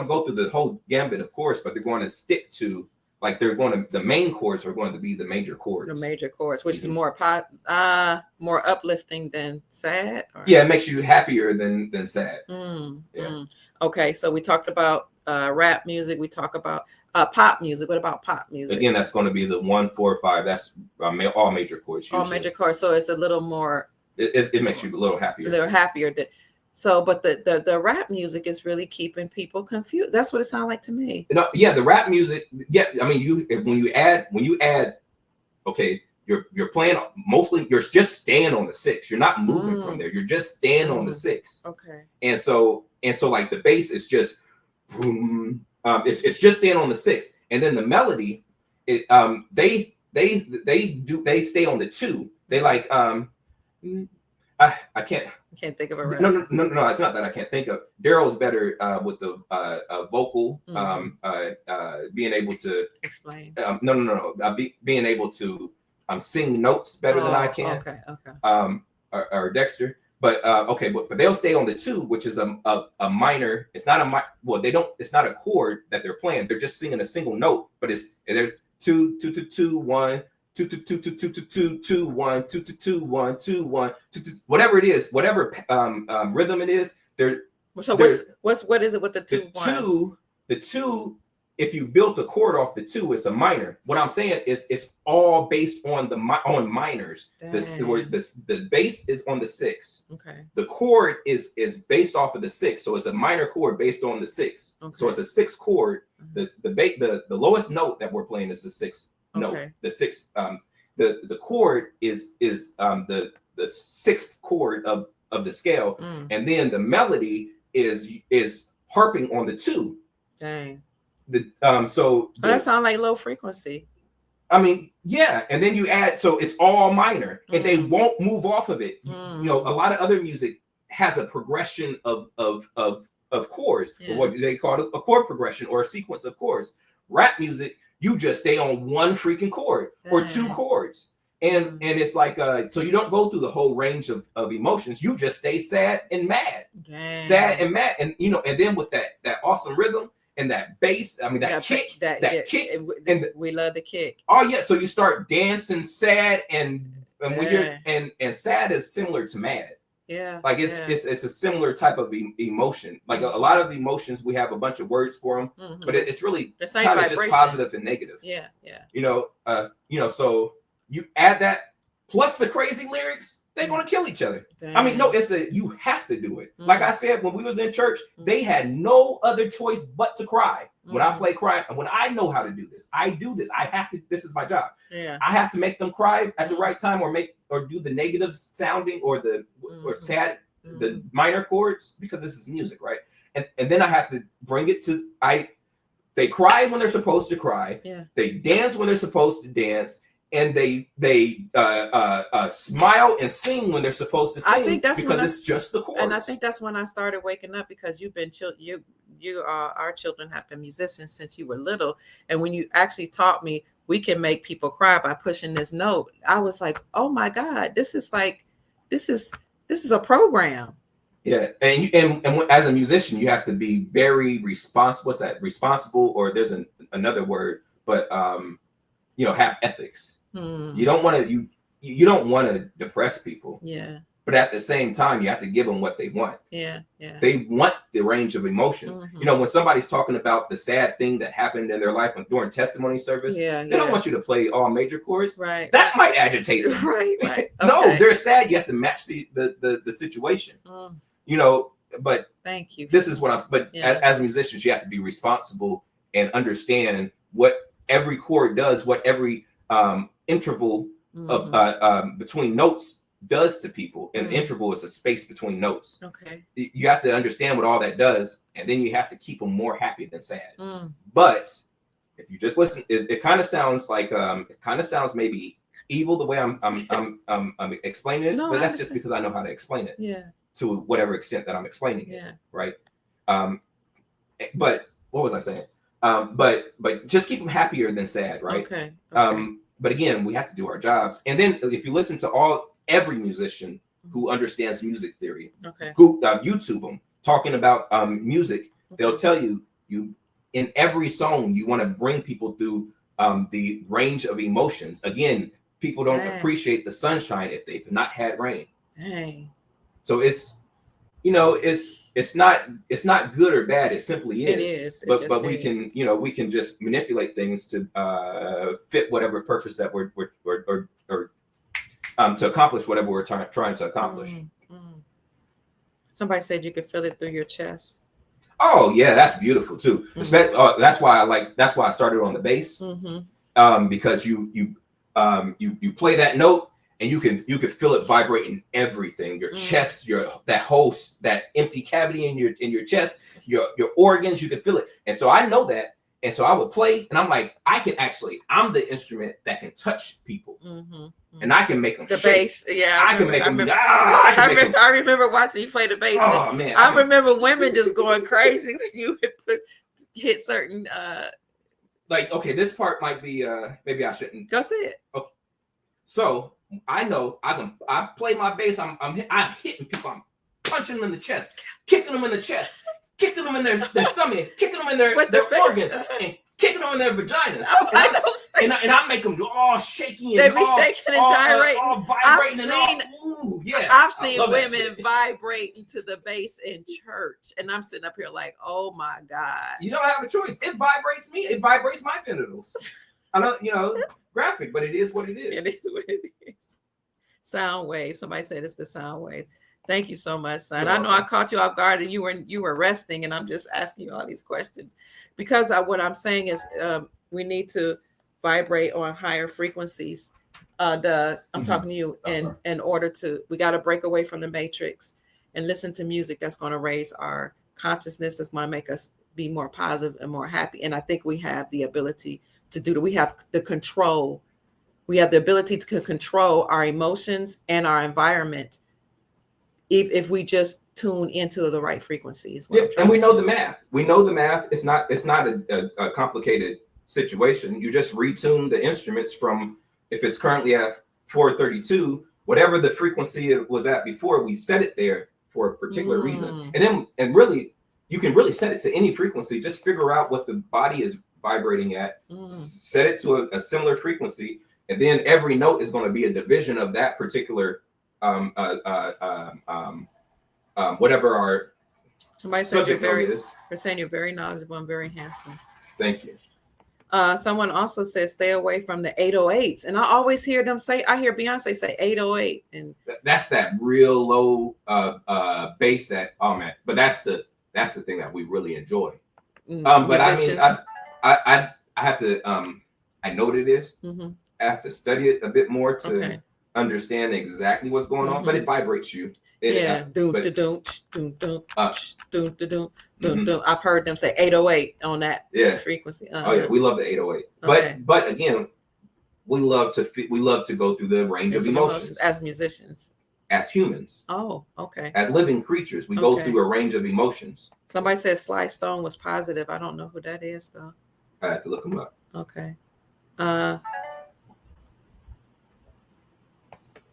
Speaker 2: to go through the whole gambit, of course, but they're going to stick to the main chords are going to be the major chords.
Speaker 1: The major chords, which is more uplifting than sad. Or?
Speaker 2: Yeah, it makes you happier than sad.
Speaker 1: Okay, so we talked about rap music. We talk about pop music. What about pop music?
Speaker 2: Again, that's going to be the 1, 4, 5. That's all major chords. Usually.
Speaker 1: All major chords. So it's a little more.
Speaker 2: It makes you a little happier.
Speaker 1: A little happier. So, but the rap music is really keeping people confused. That's what it sounds like to me.
Speaker 2: No, yeah, the rap music. Yeah, I mean, when you add, okay, you're playing mostly. You're just staying on the 6. You're not moving from there. You're just staying on the 6.
Speaker 1: Okay.
Speaker 2: And so like the bass is just, it's just staying on the 6, and then the melody, they stay on the 2. They like I can't
Speaker 1: think of a rap.
Speaker 2: No, it's not that I can't think of. Daryl's better with the vocal, being able to
Speaker 1: explain.
Speaker 2: Being able to sing notes better than I can.
Speaker 1: Okay.
Speaker 2: Or Dexter, but but they'll stay on the 2, which is a minor. It's not it's not a chord that they're playing. They're just singing a single note, but they're 2 2 2 2 1. 2 2 2 2 2 2 2 2 1 2 2 2 1 2 1 2 2, whatever it is, whatever rhythm it is.
Speaker 1: So what is it with the 2 1?
Speaker 2: The 2. If you built a chord off the 2, it's a minor. What I'm saying is it's all based on minors. The bass is on the 6. Okay. The chord is based off of the 6, so it's a minor chord based on the 6. Okay. So it's a 6 chord. The lowest note that we're playing is the 6. No, the 6. The chord is the 6th chord of the scale, and then the melody is harping on the 2.
Speaker 1: Dang.
Speaker 2: So
Speaker 1: that sounds like low frequency.
Speaker 2: I mean, yeah, and then you add, so it's all minor, and they won't move off of it. You know, a lot of other music has a progression of chords, or what they call it, a chord progression or a sequence of chords. Rap music, you just stay on one freaking chord or 2 chords. And it's like, so you don't go through the whole range of emotions. You just stay sad and mad. Sad and mad. And, and then with that awesome rhythm and that bass, I mean, that kick, kick. And
Speaker 1: we love the kick.
Speaker 2: Oh, yeah. So you start dancing sad and when you're, and sad is similar to mad.
Speaker 1: Yeah.
Speaker 2: Like it's a similar type of emotion. Like a lot of emotions, we have a bunch of words for them, but it's really kind of just positive and negative.
Speaker 1: Yeah.
Speaker 2: So you add that plus the crazy lyrics, they're gonna kill each other. Damn. I mean, no, you have to do it. Like I said, when we was in church, they had no other choice but to cry. When I play cry, and when I know how to do this, I do this. I have to. This is my job.
Speaker 1: Yeah.
Speaker 2: I have to make them cry at the right time, or do the negative sounding or or sad the minor chords, because this is music, right? And then I have to bring it to they cry when they're supposed to cry.
Speaker 1: Yeah.
Speaker 2: They dance when they're supposed to dance, and they smile and sing when they're supposed to sing.
Speaker 1: I think that's
Speaker 2: because it's just the chords.
Speaker 1: And I think that's when I started waking up, because you've been our children have been musicians since you were little, and when you actually taught me we can make people cry by pushing this note, I was like, oh my God, this is a program.
Speaker 2: Yeah, and as a musician, you have to be very responsible. What's that? Responsible, or there's another word, but have ethics. You don't want to you don't want to depress people.
Speaker 1: Yeah.
Speaker 2: But at the same time, you have to give them what they want.
Speaker 1: Yeah, yeah.
Speaker 2: They want the range of emotions. When somebody's talking about the sad thing that happened in their life during testimony service, they don't want you to play all major chords.
Speaker 1: Right.
Speaker 2: That might agitate them.
Speaker 1: Right. Okay.
Speaker 2: No, they're sad. You have to match the situation. But
Speaker 1: thank you.
Speaker 2: This is what I'm. But as musicians, you have to be responsible and understand what every chord does, what every interval of between notes does to people. An interval is a space between notes.
Speaker 1: Okay.
Speaker 2: You have to understand what all that does, and then you have to keep them more happy than sad. But if you just listen, it kind of sounds like maybe evil the way I'm explaining it.
Speaker 1: No,
Speaker 2: but that's just because I know how to explain it.
Speaker 1: Yeah.
Speaker 2: To whatever extent that I'm explaining it.
Speaker 1: Yeah.
Speaker 2: Right. But what was I saying? But just keep them happier than sad. Right.
Speaker 1: Okay.
Speaker 2: But again, we have to do our jobs. And then if you listen to every musician who understands music theory, who YouTube them talking about music, they'll tell you in every song you want to bring people through the range of emotions. Again, people don't appreciate the sunshine if they've not had rain.
Speaker 1: Dang.
Speaker 2: So it's not good or bad. It simply is.
Speaker 1: It is.
Speaker 2: But we can we can just manipulate things to fit whatever purpose that we're to accomplish whatever we're trying to accomplish.
Speaker 1: Somebody said you could feel it through your chest.
Speaker 2: Oh yeah, that's beautiful too. That's why I started on the bass. Because you play that note and you can feel it vibrating everything, your chest, that empty cavity in your chest, your organs, you can feel it. And so I know that. And so I would play, and I'm like, I'm the instrument that can touch people, and I can make them
Speaker 1: the
Speaker 2: shake.
Speaker 1: Bass. Yeah,
Speaker 2: I can make them.
Speaker 1: I remember watching you play the bass.
Speaker 2: Oh man,
Speaker 1: I remember women just going crazy when you would hit certain.
Speaker 2: Okay, this part might be. Maybe I shouldn't.
Speaker 1: Go see it.
Speaker 2: Okay. So I know I play my bass. I'm hitting people. I'm punching them in the chest, kicking them in the chest. Kicking them in their stomach, kicking them in their organs, and kicking them in their vaginas. And I make them do all shaky and
Speaker 1: they be shaking and gyrating.
Speaker 2: All vibrating
Speaker 1: I've seen women vibrating to the bass in church, and I'm sitting up here like, oh my God.
Speaker 2: You don't have a choice. It vibrates me. It vibrates my genitals. I know, graphic, but it is what it is.
Speaker 1: It is what it is. Sound wave. Somebody said it's the sound wave. Thank you so much, son. I know I caught you off guard and you were resting, and I'm just asking you all these questions because what I'm saying is we need to vibrate on higher frequencies. I'm talking to you in order we got to break away from the matrix and listen to music that's going to raise our consciousness, that's going to make us be more positive and more happy. And I think we have the ability to do that. We have the control. We have the ability to control our emotions and our environment if we just tune into the right frequencies.
Speaker 2: And we know the math. We know the math. It's not a complicated situation. You just retune the instruments from, if it's currently at 432, whatever the frequency it was at before, we set it there for a particular reason. And really, you can really set it to any frequency. Just figure out what the body is vibrating at, set it to a similar frequency, and then every note is going to be a division of that particular whatever our
Speaker 1: somebody said you're saying you're very knowledgeable and very handsome.
Speaker 2: Thank you.
Speaker 1: Someone also says stay away from the 808s, and I always hear them say, I hear Beyonce say 808, and
Speaker 2: that's that real low bass that but that's the thing that we really enjoy. But musicians. I have to I know what it is. I have to study it a bit more to understand exactly what's going on, but it vibrates you.
Speaker 1: I've heard them say 808 on that frequency.
Speaker 2: Oh yeah, we love the 808. But again, we love to go through the range of emotions
Speaker 1: as musicians,
Speaker 2: as humans.
Speaker 1: Oh, okay.
Speaker 2: As living creatures, we go through a range of emotions.
Speaker 1: Somebody said Sly Stone was positive. I don't know who that is though.
Speaker 2: I have to look him up.
Speaker 1: Okay.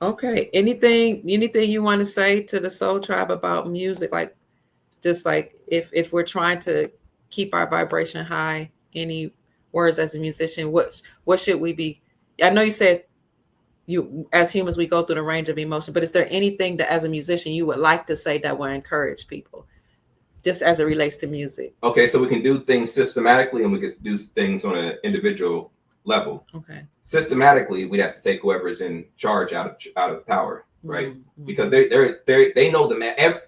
Speaker 1: Okay. Anything you want to say to the Soul Tribe about music? Like, just like if we're trying to keep our vibration high, any words as a musician, what should we be? I know you said you as humans we go through the range of emotion, but is there anything that as a musician you would like to say that will encourage people, just as it relates to music?
Speaker 2: Okay, so we can do things systematically and we can do things on an individual level.
Speaker 1: Okay.
Speaker 2: Systematically, we'd have to take whoever's in charge out of power, right? Because they know the math.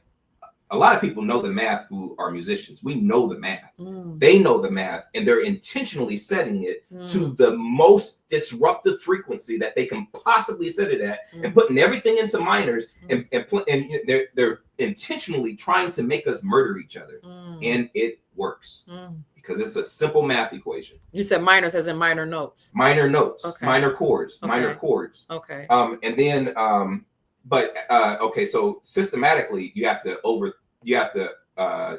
Speaker 2: A lot of people know the math who are musicians. We know the math. They know the math, and they're intentionally setting it to the most disruptive frequency that they can possibly set it at, and putting everything into minors, and they're intentionally trying to make us murder each other, and it works because it's a simple math equation.
Speaker 1: You said minors as in minor notes.
Speaker 2: Minor notes, minor chords, minor chords.
Speaker 1: Okay.
Speaker 2: And then okay, so systematically you have to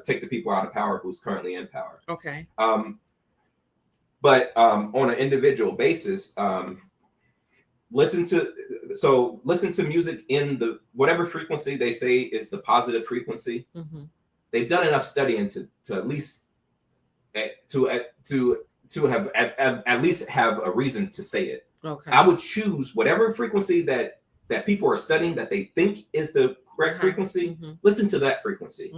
Speaker 2: take the people out of power who's currently in power.
Speaker 1: Okay.
Speaker 2: But on an individual basis, listen to music in the whatever frequency they say is the positive frequency. They've done enough studying to at least to have at least have a reason to say it.
Speaker 1: Okay.
Speaker 2: I would choose whatever frequency that people are studying that they think is the correct frequency. Listen to that frequency,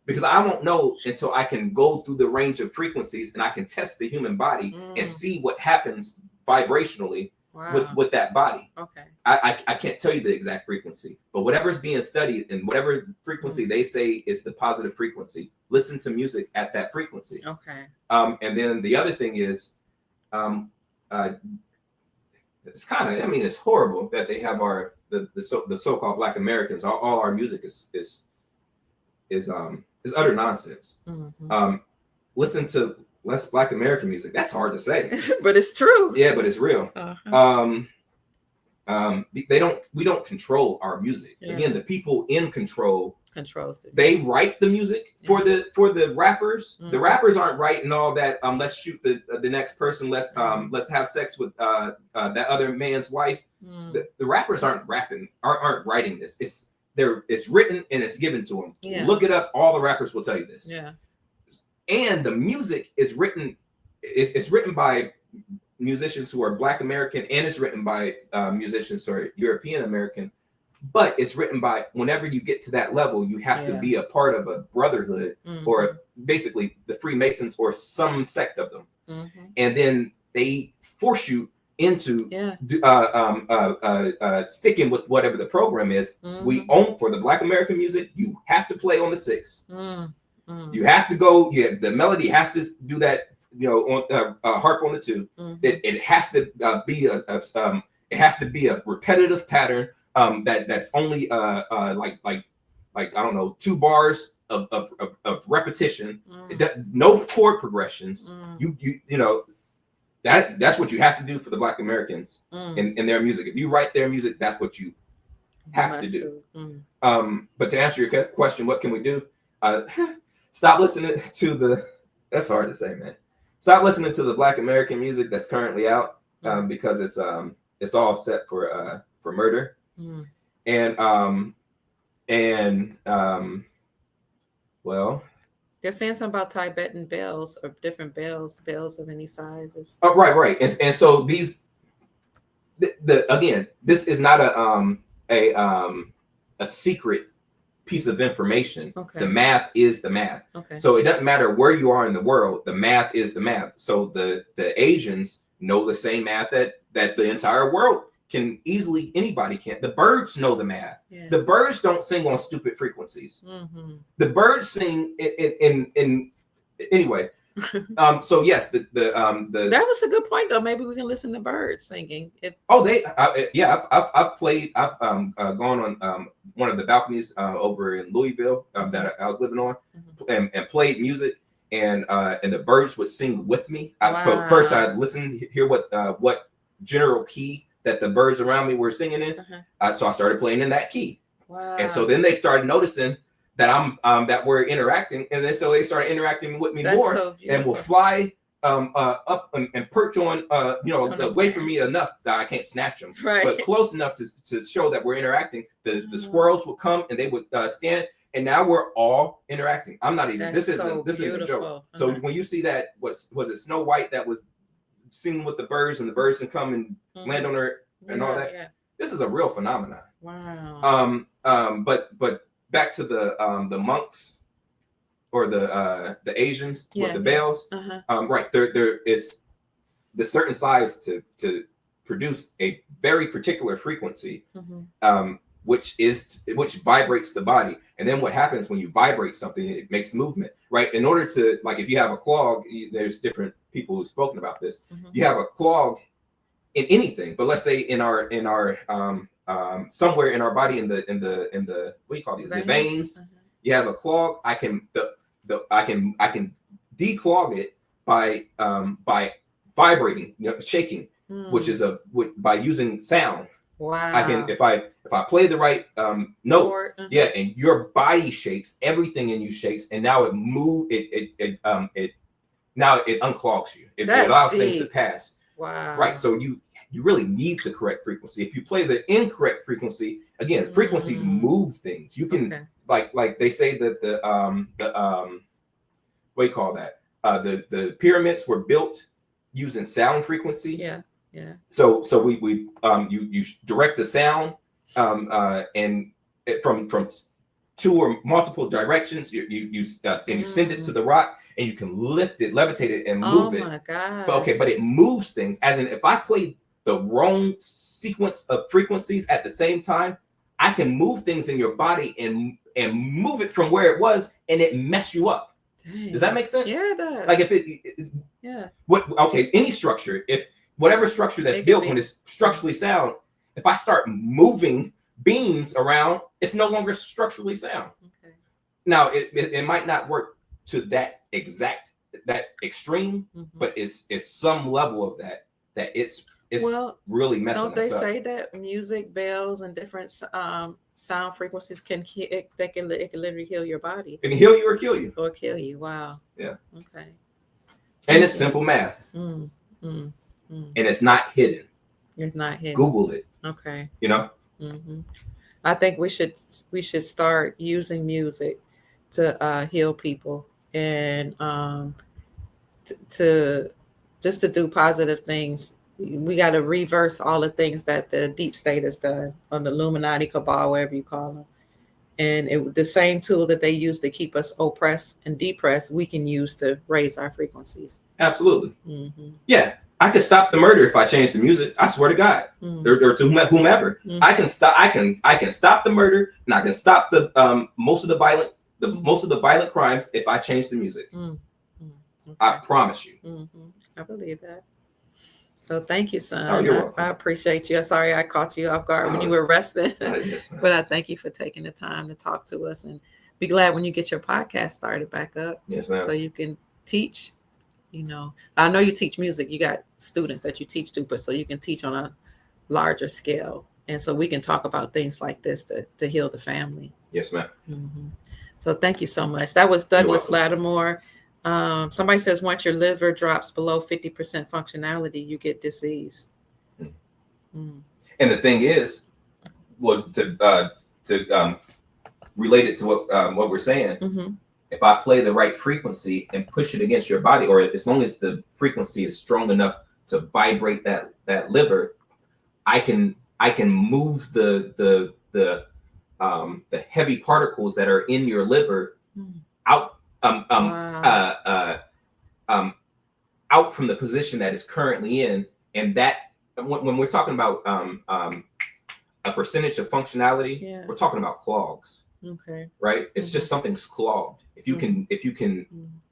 Speaker 2: because I won't know until I can go through the range of frequencies and I can test the human body and see what happens vibrationally with that body.
Speaker 1: Okay.
Speaker 2: I can't tell you the exact frequency, but whatever's being studied and whatever frequency they say is the positive frequency, listen to music at that frequency.
Speaker 1: Okay.
Speaker 2: And then the other thing is, it's kind of, I mean, it's horrible that they have the so-called Black Americans. All our music is utter nonsense. Listen to less Black American music. That's hard to say,
Speaker 1: but it's true.
Speaker 2: Yeah, but it's real. We don't control our music. Again, the people in controls they write the music for the rappers. The rappers aren't writing all that. Let's shoot the next person. Let's have sex with that other man's wife. The rappers aren't writing this. It's written and it's given to them. Look it up. All the rappers will tell you this. And the music is written. It's written by musicians who are Black American, and it's written by musicians who are European American. But it's written by, whenever you get to that level, you have to be a part of a brotherhood or basically the Freemasons or some sect of them. And then they force you into sticking with whatever the program is. We own for the Black American music, you have to play on the 6. You have to go, the melody has to do that, on harp on the 2. It has to be a repetitive pattern. That's only like I don't know, 2 bars of repetition. No chord progressions. That's what you have to do for the Black Americans in their music. If you write their music, that's what you have to do. But to answer your question, what can we do? Stop listening to that's hard to say, man. Stop listening to the Black American music that's currently out because it's all set for murder. Well,
Speaker 1: they're saying something about Tibetan bells or different bells of any sizes.
Speaker 2: Oh, right. And so these, again, this is not a secret piece of information. Okay. The math is the math. Okay. So it doesn't matter where you are in the world. The math is the math. So the Asians know the same math that the entire world can easily, anybody can. The birds know the math. Yeah. The birds don't sing on stupid frequencies. The birds sing in anyway. So yes, the
Speaker 1: that was a good point though. Maybe we can listen to birds singing.
Speaker 2: I've played. I've gone on one of the balconies over in Louisville that I was living on, and played music, and the birds would sing with me.
Speaker 1: Wow.
Speaker 2: First, I'd listen, hear what general key that the birds around me were singing in. So I started playing in that key.
Speaker 1: Wow.
Speaker 2: And so then they started noticing that that we're interacting, and then so they started interacting with me more, and will fly up and perch on away from me enough that I can't snatch them, but close enough to show that we're interacting. The squirrels would come and they would stand, and now we're all interacting. I'm not even. This isn't a joke. So when you see that, was it Snow White that was singing with the birds, and the birds can come and land on her and all that? Yeah. This is a real phenomenon.
Speaker 1: Wow.
Speaker 2: But back to the monks or the Asians with the bells. Right, there is the certain size to produce a very particular frequency, which vibrates the body. And then what happens when you vibrate something, it makes movement, right? In order to, like, if you have a clog, there's different people who've spoken about this. You have a clog in anything, but let's say in our somewhere in our body, in the what do you call these, the veins, you have a clog. I can declog it by vibrating, shaking, which is by using sound.
Speaker 1: Wow.
Speaker 2: I can, if I play the right note, and your body shakes, everything in you shakes, and now it now it unclogs you. It allows things to pass.
Speaker 1: Wow.
Speaker 2: Right. So you really need the correct frequency. If you play the incorrect frequency, again, frequencies move things. You can like they say that the what do you call that? The pyramids were built using sound frequency.
Speaker 1: Yeah.
Speaker 2: So we you direct the sound and from two or multiple directions. You send it to the rock, and you can lift it, levitate it, and move it.
Speaker 1: Oh my God.
Speaker 2: But it moves things. As in, if I play the wrong sequence of frequencies at the same time, I can move things in your body and move it from where it was, and it mess you up. Dang. Does that make sense?
Speaker 1: Yeah, it does.
Speaker 2: Like any structure, if whatever structure that's built when it's structurally sound, if I start moving beams around, it's no longer structurally sound. Okay. Now it might not work to that extreme, but it's some level of that it's really messing us up.
Speaker 1: Don't they say that music, bells, and different sound frequencies can literally heal your body?
Speaker 2: It can heal you or kill you.
Speaker 1: Or kill you. Wow.
Speaker 2: Yeah.
Speaker 1: Okay.
Speaker 2: And it's simple math. And it's not hidden.
Speaker 1: It's not hidden.
Speaker 2: Google it.
Speaker 1: Okay.
Speaker 2: I
Speaker 1: think we should start using music to heal people, and to do positive things. We got to reverse all the things that the deep state has done, on the Illuminati, cabal, whatever you call them. And the same tool that they use to keep us oppressed and depressed, we can use to raise our frequencies.
Speaker 2: Absolutely. Yeah. I can stop the murder if I change the music. I swear to God, or to whomever. I can stop. I can stop the murder, and I can stop the most of the violent crimes if I change the music. Okay. I promise you.
Speaker 1: I believe that. So thank you, son.
Speaker 2: Oh, you're welcome.
Speaker 1: I appreciate you. Sorry I caught you off guard when you were resting.
Speaker 2: Yes,
Speaker 1: but I thank you for taking the time to talk to us, and be glad when you get your podcast started back up.
Speaker 2: Yes, ma'am.
Speaker 1: So you can teach. I know you teach music. You got students that you teach to, but so you can teach on a larger scale, and so we can talk about things like this to heal the family.
Speaker 2: Yes, ma'am.
Speaker 1: So thank you so much. That was Douglas Lattimore. Somebody says once your liver drops below 50% functionality, you get disease.
Speaker 2: And the thing is, to relate it to what we're saying, if I play the right frequency and push it against your body, or as long as the frequency is strong enough to vibrate that liver, I can move the heavy particles that are in your liver out. Out from the position that it's currently in, and that when we're talking about a percentage of functionality, we're talking about clogs.
Speaker 1: Okay.
Speaker 2: Right? It's just something's clogged. If you can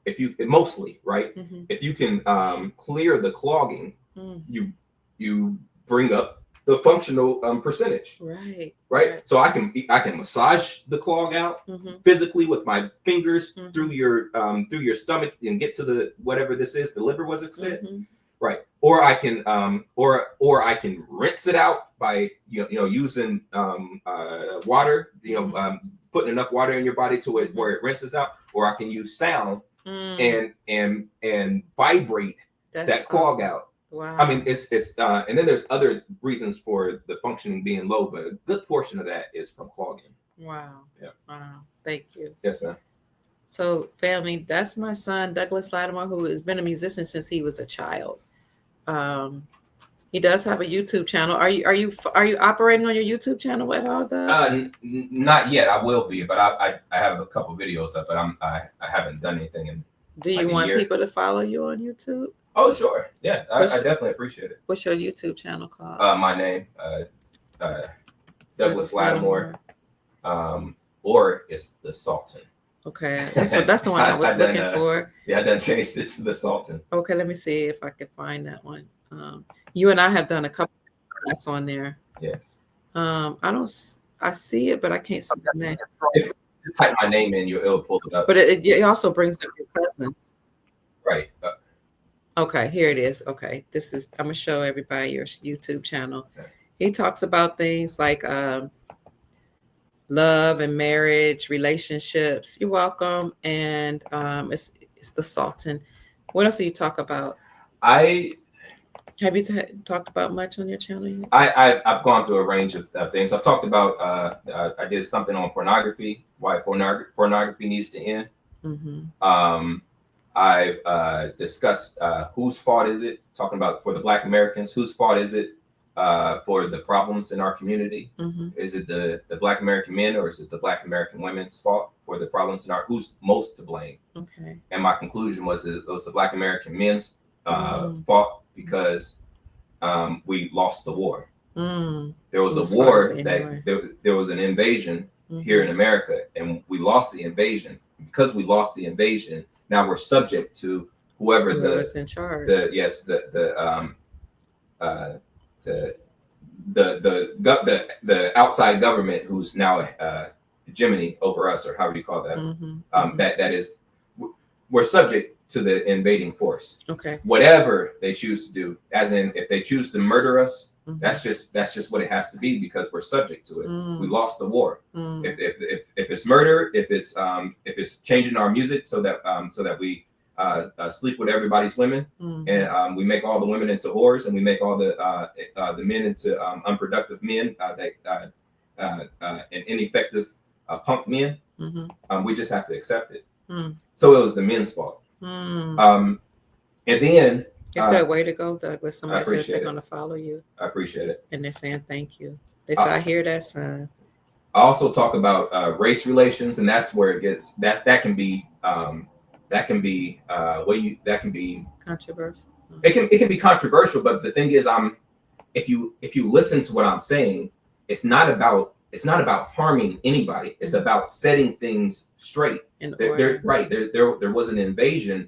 Speaker 2: if you mostly right, if you can clear the clogging, you bring up the functional percentage. Right. So I can massage the clog out physically with my fingers through your stomach and get to the whatever this is, the liver, was it said? Right. Or I can or I can rinse it out by using water, putting enough water in your body to it where it rinses out, or I can use sound and vibrate that clog out.
Speaker 1: Wow.
Speaker 2: I mean, it's and then there's other reasons for the functioning being low, but a good portion of that is from clogging.
Speaker 1: Wow.
Speaker 2: Yeah.
Speaker 1: Wow. Thank you.
Speaker 2: Yes, ma'am.
Speaker 1: So, family, that's my son, Douglas Lattimore, who has been a musician since he was a child. He does have a YouTube channel. Are you operating on your YouTube channel at all, Doug?
Speaker 2: Not yet. I will be, but I have a couple videos up, but I haven't done anything in.
Speaker 1: Do you want people to follow you on YouTube?
Speaker 2: Oh, sure. Yeah, I definitely appreciate it.
Speaker 1: What's your YouTube channel called?
Speaker 2: My name, Douglas Lattimore, or it's the Sultan.
Speaker 1: Okay, that's the one I was looking for.
Speaker 2: Yeah, I done changed it to the Sultan.
Speaker 1: Okay, let me see if I can find that one. You and I have done a couple of class on there.
Speaker 2: Yes.
Speaker 1: I see it, but I can't see the name.
Speaker 2: If you type my name in, it'll pull it up.
Speaker 1: But it also brings up your cousins.
Speaker 2: Right.
Speaker 1: Okay, here it is. Okay, I'm gonna show everybody your YouTube channel. Okay. He talks about things like love and marriage, relationships. You're welcome. And it's the Sultan. What else do you talk about? Have you talked about much on your channel yet?
Speaker 2: I've gone through a range of things. I've talked about I did something on pornography, why pornography needs to end. I've discussed whose fault is it, talking about for the Black Americans, whose fault is it for the problems in our community? Is it the Black American men, or is it the Black American women's fault for the problems in who's most to blame?
Speaker 1: Okay.
Speaker 2: And my conclusion was that it was the Black American men's fault, because we lost the war. There was a war that there was an invasion here in America, and we lost the invasion. Because we lost the invasion, now we're subject to whoever
Speaker 1: was in charge.
Speaker 2: The outside government, who's now hegemony over us, or however you call that. That is, we're subject to the invading force.
Speaker 1: Okay.
Speaker 2: Whatever they choose to do, as in if they choose to murder us, that's just what it has to be, because we're subject to it. We lost the war. If it's murder, if it's changing our music so that we sleep with everybody's women, and we make all the women into whores, and we make all the men into unproductive men, and ineffective punk men, we just have to accept it. So it was the men's fault. And then
Speaker 1: it's that way to go, Douglas. Somebody says they're going to follow you.
Speaker 2: I appreciate it.
Speaker 1: And they're saying thank you. They say, I hear that, son.
Speaker 2: I also talk about race relations, and that's where it gets that can be
Speaker 1: controversial.
Speaker 2: It can be controversial, but the thing is, if you listen to what I'm saying, it's not about harming anybody. It's about setting things straight. There was an invasion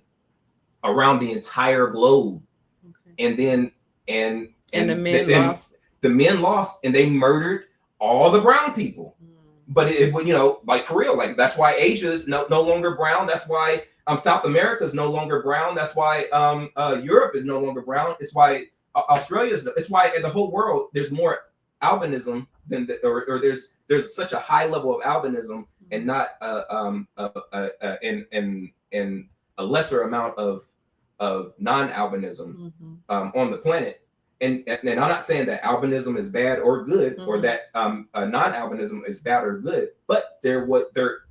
Speaker 2: around the entire globe, and then the men lost. The men lost, and they murdered all the brown people. But it like for real, like that's why Asia is no longer brown. That's why South America is no longer brown. That's why Europe is no longer brown. It's why Australia is. It's why in the whole world there's more albinism than or there's such a high level of albinism, and not and a lesser amount of non-albinism on the planet. And I'm not saying that albinism is bad or good, or that non-albinism is bad or good, but there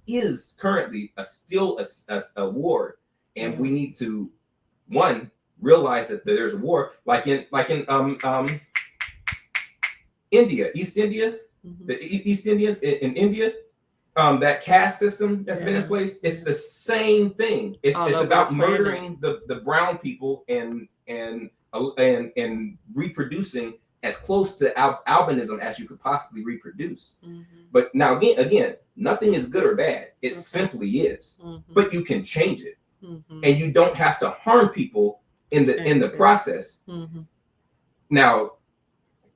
Speaker 2: is currently still a war, and we need to realize that there's a war, like in India, East India, the East Indians in India. That caste system that's been in place, it's the same thing. It's about murdering the brown people and reproducing as close to albinism as you could possibly reproduce. But now again, nothing is good or bad. It simply is. But you can change it. and you don't have to harm people in the process. Now,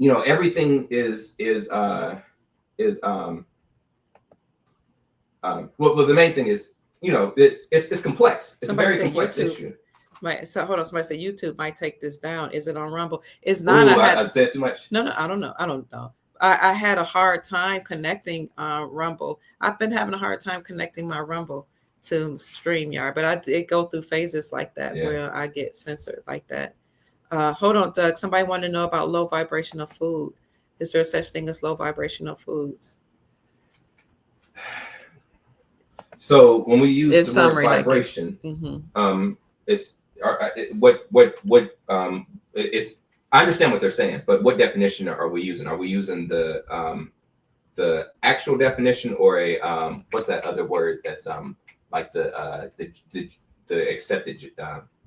Speaker 2: everything is well, the main thing is, it's complex. It's somebody a very complex
Speaker 1: YouTube
Speaker 2: issue.
Speaker 1: So hold on, somebody said YouTube might take this down. Is it on Rumble? It's not.
Speaker 2: I've said too much.
Speaker 1: No, I don't know. I had a hard time connecting Rumble. I've been having a hard time connecting my Rumble to StreamYard, but I did go through phases like that where I get censored like that. Hold on, Doug. Somebody wanted to know about low vibrational food. Is there such thing as low vibrational foods?
Speaker 2: So when we use the word vibration, it's it's. I understand what they're saying, but what definition are we using? Are we using the actual definition, or a what's that other word that's like the accepted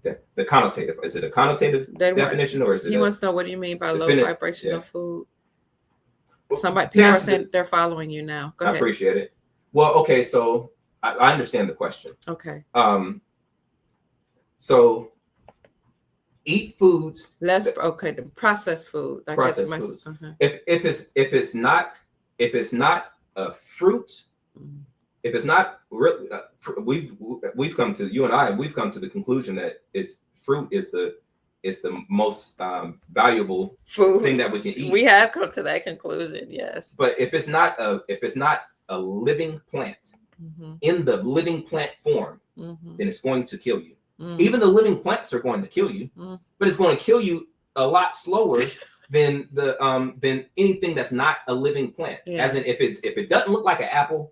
Speaker 2: the connotative? Is it a connotative definition, or is it?
Speaker 1: He wants to know, what do you mean by low vibrational food? Somebody, people are saying they're following you now. Go ahead.
Speaker 2: I appreciate it. Well, okay, so I understand the question.
Speaker 1: Okay.
Speaker 2: So eat foods.
Speaker 1: The processed food.
Speaker 2: Processed foods. If it's not a fruit, if it's not really, we've come to the conclusion that fruit is the most valuable food thing that we can eat.
Speaker 1: We have come to that conclusion, yes.
Speaker 2: But if it's not a living plant in the living plant form, then it's going to kill you. Even the living plants are going to kill you, but it's going to kill you a lot slower than than anything that's not a living plant. Yeah. As in, if it doesn't look like an apple,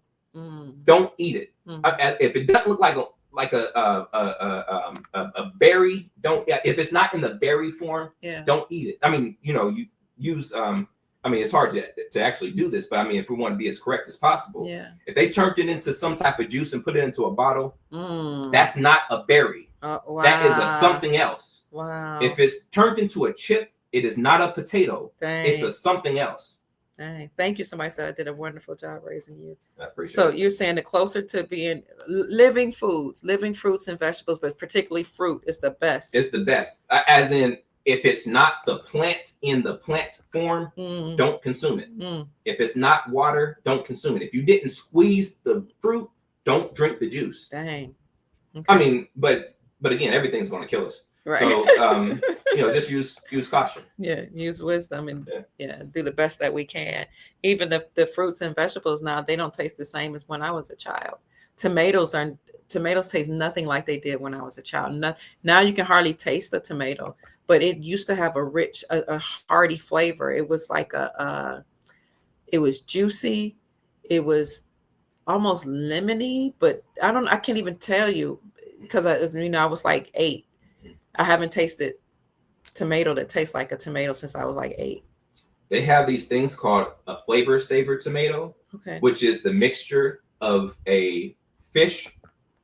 Speaker 2: don't eat it. If it doesn't look like a berry, don't. If it's not in the berry form, don't eat it. I mean, you use I mean, it's hard to actually do this, but I mean, if we want to be as correct as possible, if they turned it into some type of juice and put it into a bottle, that's not a berry. Wow. That is a something else.
Speaker 1: Wow.
Speaker 2: If it's turned into a chip, it is not a potato.
Speaker 1: Dang.
Speaker 2: It's a something else.
Speaker 1: Dang. Thank you. Somebody said I did a wonderful job raising you.
Speaker 2: I appreciate
Speaker 1: so
Speaker 2: it.
Speaker 1: You're saying the closer to being living foods, living fruits and vegetables, but particularly fruit is the best.
Speaker 2: It's the best. As in, if it's not the plant in the plant form, don't consume it. If it's not water, don't consume it. If you didn't squeeze the fruit, don't drink the juice.
Speaker 1: Dang.
Speaker 2: Okay. I mean, but again, everything's going to kill us. Right. So, just use caution.
Speaker 1: Yeah, use wisdom and do the best that we can. Even the fruits and vegetables now, they don't taste the same as when I was a child. Tomatoes taste nothing like they did when I was a child. Now you can hardly taste the tomato, but it used to have a rich, a hearty flavor. It was like it was juicy. It was almost lemony, but I can't even tell you because I was like 8. I haven't tasted tomato that tastes like a tomato since I was like 8.
Speaker 2: They have these things called a flavor saver tomato, which is the mixture of a fish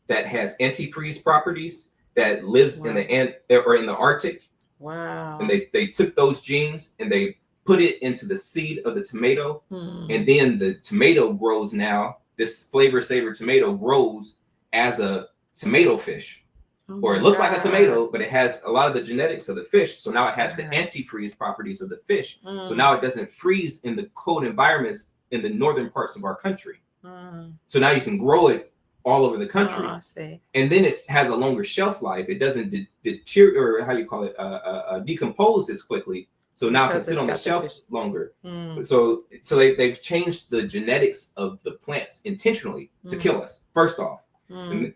Speaker 2: that has antifreeze properties that lives in the Arctic.
Speaker 1: Wow.
Speaker 2: And they took those genes and they put it into the seed of the tomato, and then the tomato grows now. This flavor saver tomato grows as a tomato fish. Or it looks like a tomato, but it has a lot of the genetics of the fish. So now it has the antifreeze properties of the fish. So now it doesn't freeze in the cold environments in the northern parts of our country. So now you can grow it all over the country.
Speaker 1: I see. And
Speaker 2: then it has a longer shelf life. It doesn't deteriorate, or how you call it, decompose as quickly. So now it can sit on the shelf longer. So they've changed the genetics of the plants intentionally to kill us, first off. And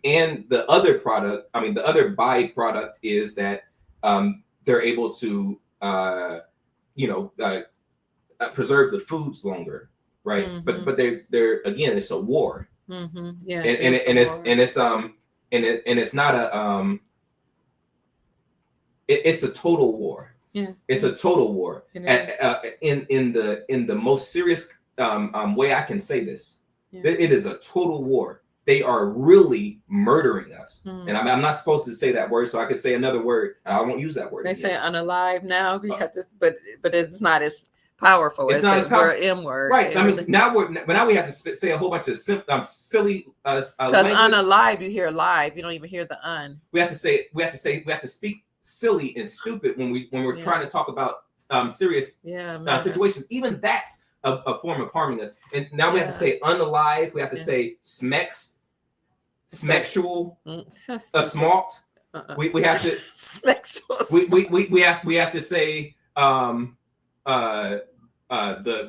Speaker 2: the other byproduct is that they're able to preserve the foods longer, right? But they're again, it's a war.
Speaker 1: Yeah,
Speaker 2: it's not a it's a total war.
Speaker 1: Yeah,
Speaker 2: it's a total war. In the most serious way I can say this, it is a total war. They are really murdering us. And I'm not supposed to say that word, so I could say another word. I won't use that word.
Speaker 1: They say unalive now. We have this, but it's not as powerful
Speaker 2: It's
Speaker 1: as
Speaker 2: not
Speaker 1: the
Speaker 2: as powerful.
Speaker 1: word M word.
Speaker 2: Right. I mean,
Speaker 1: Really,
Speaker 2: now we have to say a whole bunch of silly
Speaker 1: because
Speaker 2: language.
Speaker 1: unalive, you hear live, you don't even hear the un.
Speaker 2: We have to speak silly and stupid when we're trying to talk about serious situations. Even that's a form of harming us. And now we have to say unalive. We have to say smex, smexual, smalt. We have to we have to say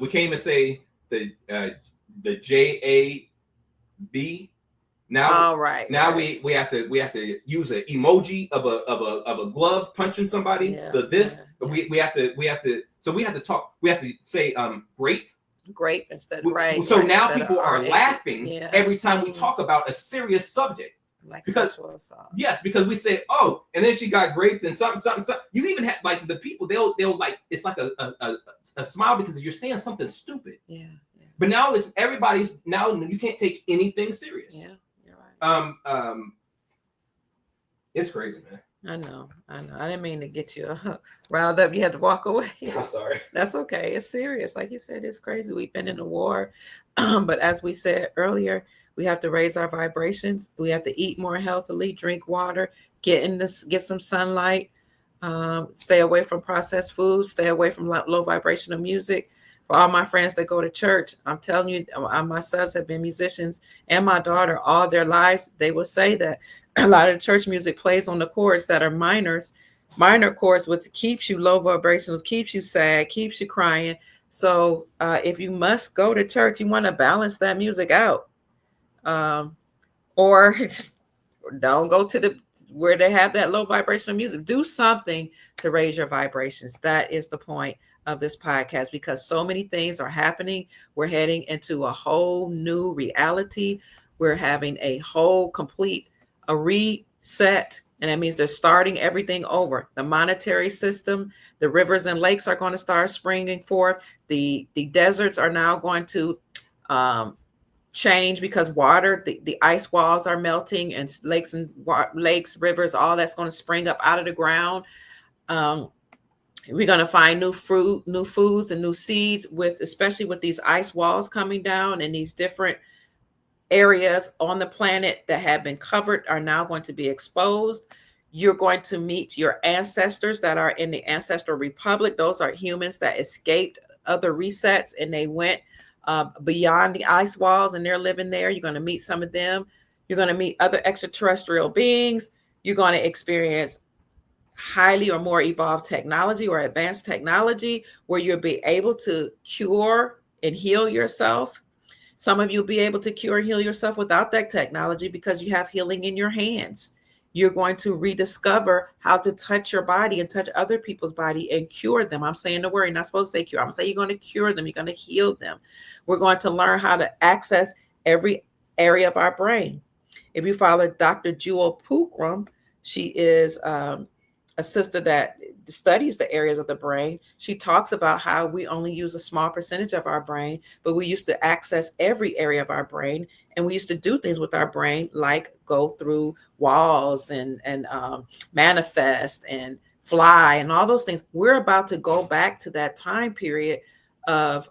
Speaker 2: we can't even say the JAB. Now, now we have to use an emoji of a glove punching somebody. We have to talk. We have to say grape
Speaker 1: instead.
Speaker 2: So now people are laughing every time we talk about a serious subject.
Speaker 1: Like sexual assault.
Speaker 2: Yes, because we say, oh, and then she got raped and something. You even have like the people, they'll like, it's like a smile because you're saying something stupid.
Speaker 1: Yeah.
Speaker 2: But now now you can't take anything serious.
Speaker 1: Yeah, you're right.
Speaker 2: It's crazy, man.
Speaker 1: I know. I didn't mean to get you riled up. You had to walk away.
Speaker 2: I'm sorry.
Speaker 1: That's okay. It's serious. Like you said, it's crazy. We've been in a war. But as we said earlier, we have to raise our vibrations. We have to eat more healthily, drink water, get some sunlight, stay away from processed foods, stay away from low vibrational music. For all my friends that go to church, I'm telling you, my sons have been musicians and my daughter all their lives. They will say that a lot of the church music plays on the chords that are minor chords, which keeps you low vibrational, keeps you sad, keeps you crying. So if you must go to church, you want to balance that music out. Or don't go to where they have that low vibrational music. Do something to raise your vibrations. That is the point of this podcast, because so many things are happening. We're heading into a whole new reality. We're having a whole complete reset. And that means they're starting everything over. The monetary system, the rivers and lakes are going to start springing forth. The deserts are now going to change because water, the ice walls are melting, and lakes, rivers, all that's going to spring up out of the ground. We're going to find new foods and new seeds, especially with these ice walls coming down, and these different areas on the planet that have been covered are now going to be exposed. You're going to meet your ancestors that are in the ancestral republic. Those are humans that escaped other resets and they went beyond the ice walls and they're living there. You're going to meet some of them. You're going to meet other extraterrestrial beings. You're going to experience highly or more evolved technology or advanced technology where you'll be able to cure and heal yourself. Some of you will be able to cure and heal yourself without that technology because you have healing in your hands. You're going to rediscover how to touch your body and touch other people's body and cure them. I'm saying the word, you're not supposed to say cure. I'm saying you're going to cure them. You're going to heal them. We're going to learn how to access every area of our brain. If you follow Dr. Jewel Pookrum, she is a sister that studies the areas of the brain. She talks about how we only use a small percentage of our brain, but we used to access every area of our brain. And we used to do things with our brain, like go through walls and manifest and fly and all those things. We're about to go back to that time period of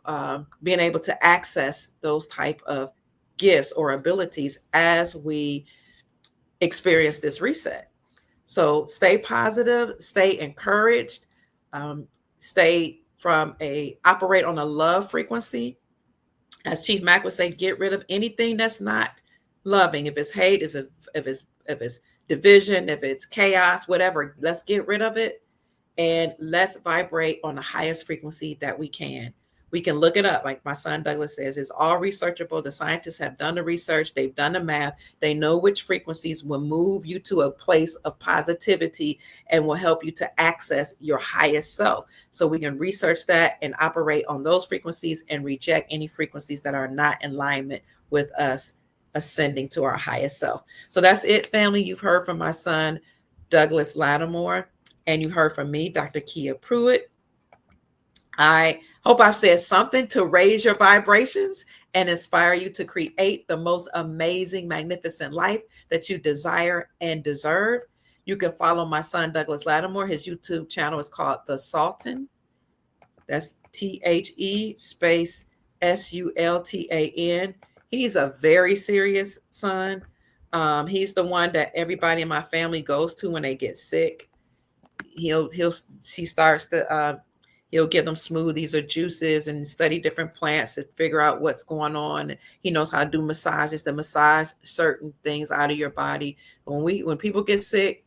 Speaker 1: being able to access those type of gifts or abilities as we experience this reset. So stay positive, stay encouraged, operate on a love frequency. As Chief Mack would say, get rid of anything that's not loving. If it's hate, if it's division, if it's chaos, whatever, let's get rid of it and let's vibrate on the highest frequency that we can. We can look it up. Like my son Douglas says, it's all researchable. The scientists have done the research. They've done the math. They know which frequencies will move you to a place of positivity and will help you to access your highest self. So we can research that and operate on those frequencies and reject any frequencies that are not in alignment with us ascending to our highest self. So that's it, family. You've heard from my son, Douglas Lattimore, and you heard from me, Dr. Kia Pruitt. I hope I've said something to raise your vibrations and inspire you to create the most amazing, magnificent life that you desire and deserve. You can follow my son, Douglas Lattimore. His YouTube channel is called The Sultan. That's THE space SULTAN. He's a very serious son. He's the one that everybody in my family goes to when they get sick. He'll he starts to he'll give them smoothies or juices and study different plants to figure out what's going on. He knows how to do massages to massage certain things out of your body. When people get sick,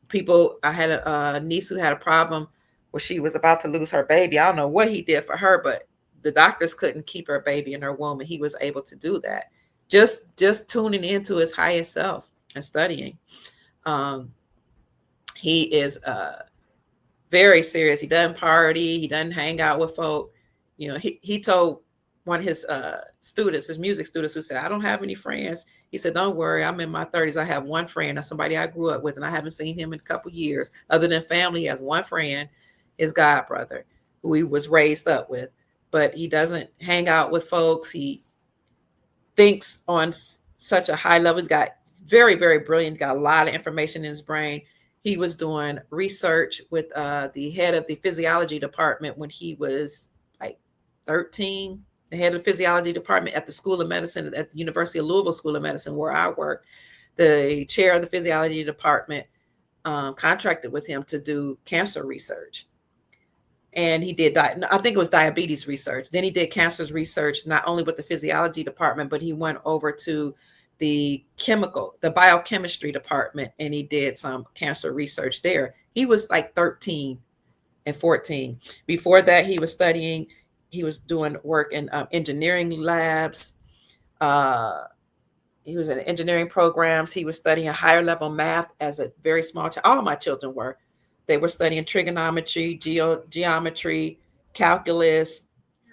Speaker 1: people I had a niece who had a problem where she was about to lose her baby. I don't know what he did for her, but the doctors couldn't keep her baby in her womb, and he was able to do that. Just tuning into his highest self and studying. Um, he is very serious. He doesn't party. He doesn't hang out with folk. He told one of his students, his music students, who said, "I don't have any friends." He said, "Don't worry, I'm in my 30s. I have one friend. That's somebody I grew up with, and I haven't seen him in a couple years. Other than family, he has one friend, his god brother, who he was raised up with. But he doesn't hang out with folks. He thinks on such a high level. He's got very, very brilliant. Got a lot of information in his brain. He was doing research with the head of the physiology department when he was like 13, the head of the physiology department at the School of Medicine at the University of Louisville School of Medicine, where I work. The chair of the physiology department contracted with him to do cancer research. And he did, I think it was diabetes research. Then he did cancer research, not only with the physiology department, but he went over to the biochemistry department, and he did some cancer research there. He was like 13 and 14. Before that, he was doing work in engineering labs. He was in engineering programs. He was studying higher level math as a very small child. All my children were. They were studying trigonometry, geometry, calculus,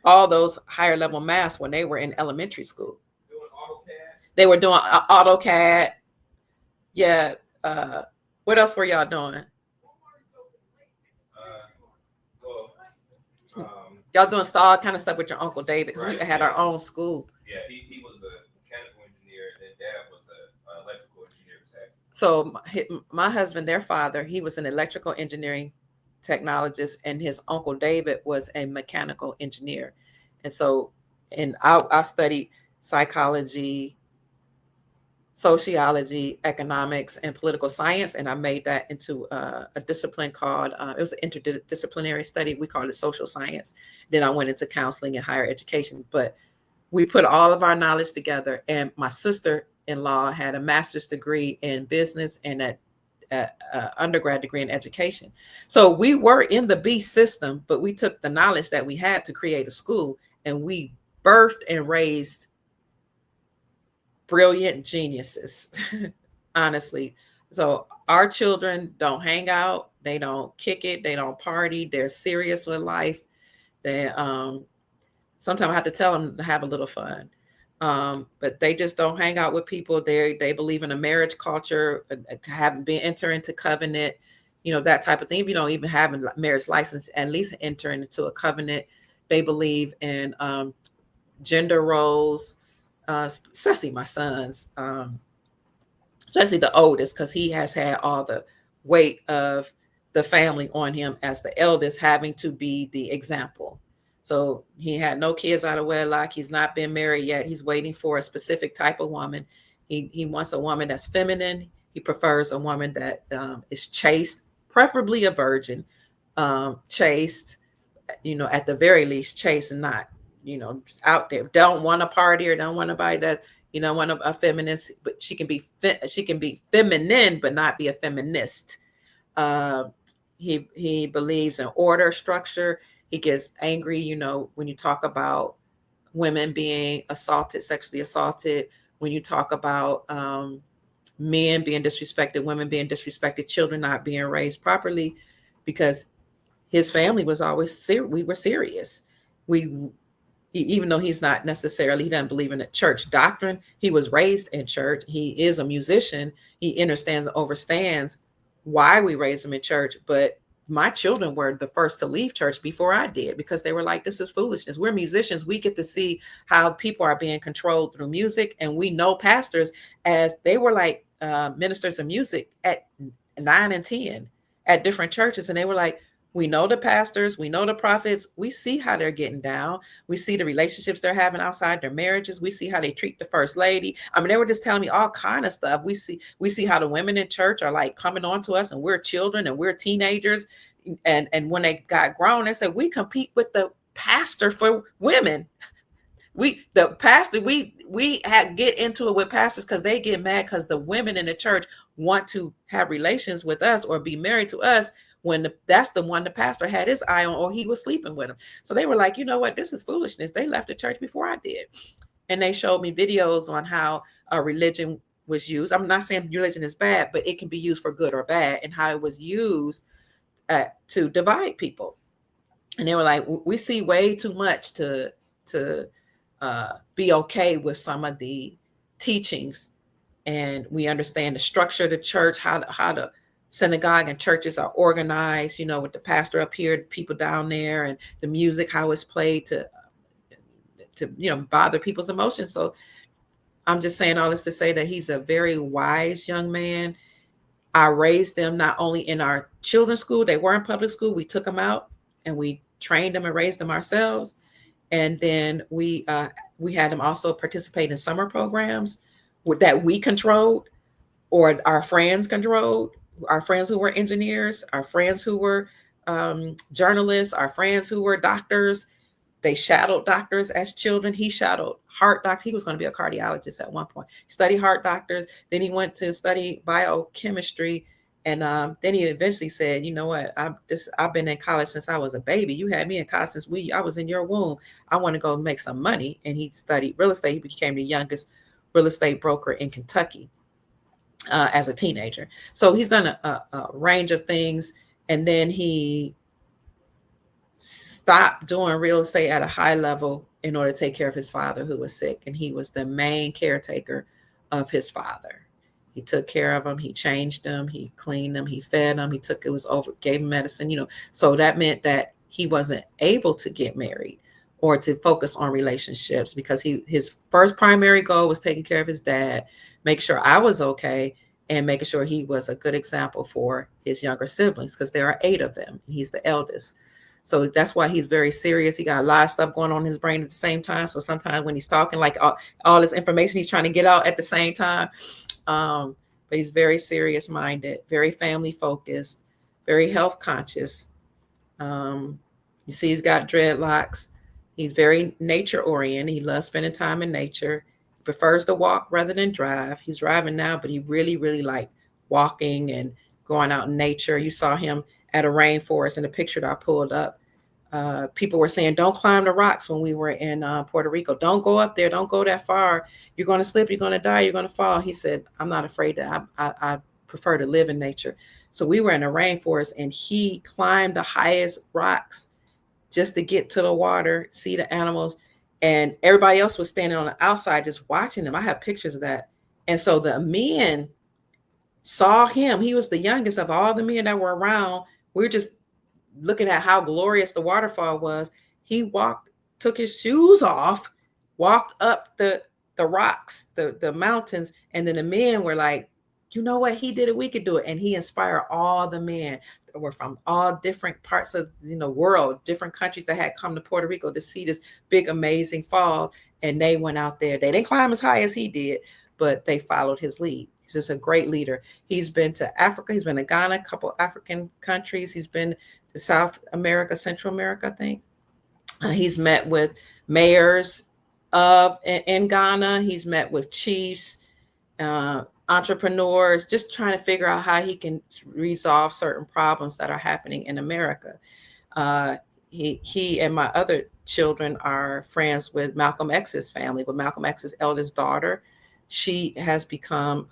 Speaker 1: all those higher level maths when they were in elementary school. They were doing AutoCAD. Yeah. What else were y'all doing? Y'all doing all kind of stuff with your Uncle David, because we had our own school.
Speaker 2: Yeah, he was a mechanical engineer, and Dad was an electrical engineer tech.
Speaker 1: So my husband, their father, he was an electrical engineering technologist, and his Uncle David was a mechanical engineer. And so, and I studied psychology, sociology, economics, and political science, and I made that into a discipline called, it was an interdisciplinary study. We called it social science. Then I went into counseling and higher education. But we put all of our knowledge together, and my sister-in-law had a master's degree in business and an undergrad degree in education. So we were in the B system, but we took the knowledge that we had to create a school, and we birthed and raised brilliant geniuses, honestly. So our children don't hang out, they don't kick it, they don't party, they're serious with life. They sometimes I have to tell them to have a little fun. But they just don't hang out with people. They believe in a marriage culture, haven't been enter into covenant, that type of thing. If you don't even have a marriage license, at least enter into a covenant. They believe in gender roles, especially my sons, especially the oldest, because he has had all the weight of the family on him as the eldest, having to be the example. So he had no kids out of wedlock. He's not been married yet. He's waiting for a specific type of woman. He wants a woman that's feminine. He prefers a woman that is chaste, preferably a virgin, chaste, at the very least chaste, and not, out there. Don't want to party, or don't want to buy that, want a feminist, but she can be feminine, but not be a feminist. He believes in order, structure. He gets angry, when you talk about women being assaulted, sexually assaulted, when you talk about men being disrespected, women being disrespected, children not being raised properly, because his family was always we were serious. Even though he's not necessarily, he doesn't believe in the church doctrine, he was raised in church. He is a musician. He understands and understands why we raised him in church. But my children were the first to leave church before I did, because they were like, this is foolishness. We're musicians. We get to see how people are being controlled through music. And we know pastors, as they were like ministers of music at 9 and 10 at different churches. And they were like, We know the pastors, we know the prophets, we see how they're getting down. We see the relationships they're having outside their marriages. We see how they treat the first lady. I mean, they were just telling me all kind of stuff. We see how the women in church are like coming on to us, and we're children and we're teenagers. And when they got grown, they said we compete with the pastor for women. We get into it with pastors because they get mad because the women in the church want to have relations with us or be married to us when that's the one the pastor had his eye on, or he was sleeping with him. So they were like, you know what, this is foolishness. They left the church before I did. And they showed me videos on how religion was used. I'm not saying religion is bad, but it can be used for good or bad, and how it was used to divide people. And they were like, we see way too much to be okay with some of the teachings, and we understand the structure of the church, how the synagogue and churches are organized, with the pastor up here, the people down there, and the music, how it's played to bother people's emotions. So I'm just saying all this to say that he's a very wise young man. I raised them not only in our children's school, they were in public school, we took them out and we trained them and raised them ourselves. And then we had them also participate in summer programs that we controlled, or our friends controlled. Our friends who were engineers, our friends who were journalists, our friends who were doctors. They shadowed doctors as children. He shadowed heart doctors. He was going to be a cardiologist at one point. He studied heart doctors. Then he went to study biochemistry. And then he eventually said, you know what, I've been in college since I was a baby. You had me in college since I was in your womb. I want to go make some money. And he studied real estate. He became the youngest real estate broker in Kentucky as a teenager. So he's done a range of things. And then he stopped doing real estate at a high level in order to take care of his father, who was sick. And he was the main caretaker of his father. He took care of him. He changed him. He cleaned him. He fed him. It was over, gave him medicine, So that meant that he wasn't able to get married or to focus on relationships, because his first primary goal was taking care of his dad, make sure I was okay, and making sure he was a good example for his younger siblings, because there are 8 of them. And he's the eldest. So that's why he's very serious. He got a lot of stuff going on in his brain at the same time. So sometimes when he's talking, like all this information he's trying to get out at the same time. But he's very serious minded, very family focused, very health conscious. You see, he's got dreadlocks. He's very nature oriented. He loves spending time in nature. He prefers to walk rather than drive. He's driving now, but he really, really liked walking and going out in nature. You saw him at a rainforest in the picture that I pulled up. People were saying, don't climb the rocks when we were in Puerto Rico. Don't go up there. Don't go that far. You're going to slip. You're going to die. You're going to fall. He said, I'm not afraid that I prefer to live in nature. So we were in a rainforest, and he climbed the highest rocks just to get to the water, see the animals. And everybody else was standing on the outside just watching him. I have pictures of that. And so the men saw him. He was the youngest of all the men that were around. We were just looking at how glorious the waterfall was. He took his shoes off, walked up the rocks, the mountains, and then the men were like, you know what, he did it, we could do it. And he inspired all the men that were from all different parts of the world, different countries that had come to Puerto Rico to see this big, amazing fall. And they went out there. They didn't climb as high as he did, but they followed his lead. He's just a great leader. He's been to Africa. He's been to Ghana, a couple African countries. He's been to South America, Central America, I think. He's met with mayors in Ghana. He's met with chiefs, entrepreneurs, just trying to figure out how he can resolve certain problems that are happening in America. He and my other children are friends with Malcolm X's family, with Malcolm X's eldest daughter. She has become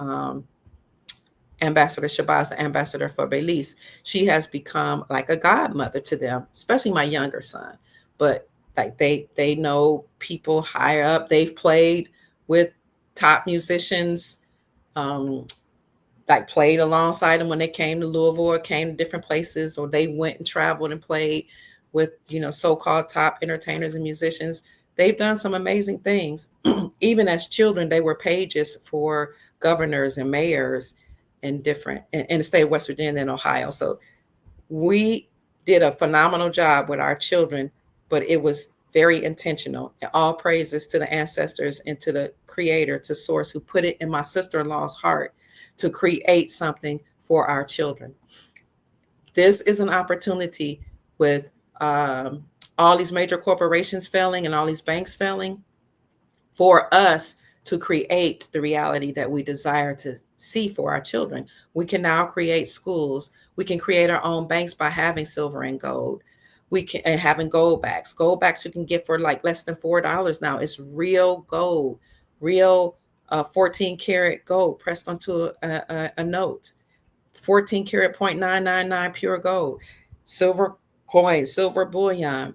Speaker 1: Ambassador Shabazz, the ambassador for Belize. She has become like a godmother to them, especially my younger son. But like they know people higher up. They've played with top musicians, like played alongside them when they came to Louisville or came to different places, or they went and traveled and played with, so-called top entertainers and musicians. They've done some amazing things. Even as children, they were pages for governors and mayors in the state of West Virginia and Ohio. So we did a phenomenal job with our children, but it was very intentional. And all praises to the ancestors and to the creator, to source, who put it in my sister-in-law's heart to create something for our children. This is an opportunity with all these major corporations failing and all these banks failing, for us to create the reality that we desire to see for our children. We can now create schools. We can create our own banks by having silver and gold. We can, and having gold backs. Gold backs you can get for like less than $4 now. It's real gold, real 14 karat gold pressed onto a note. 14 karat 0.999 pure gold, silver coins, silver bullion.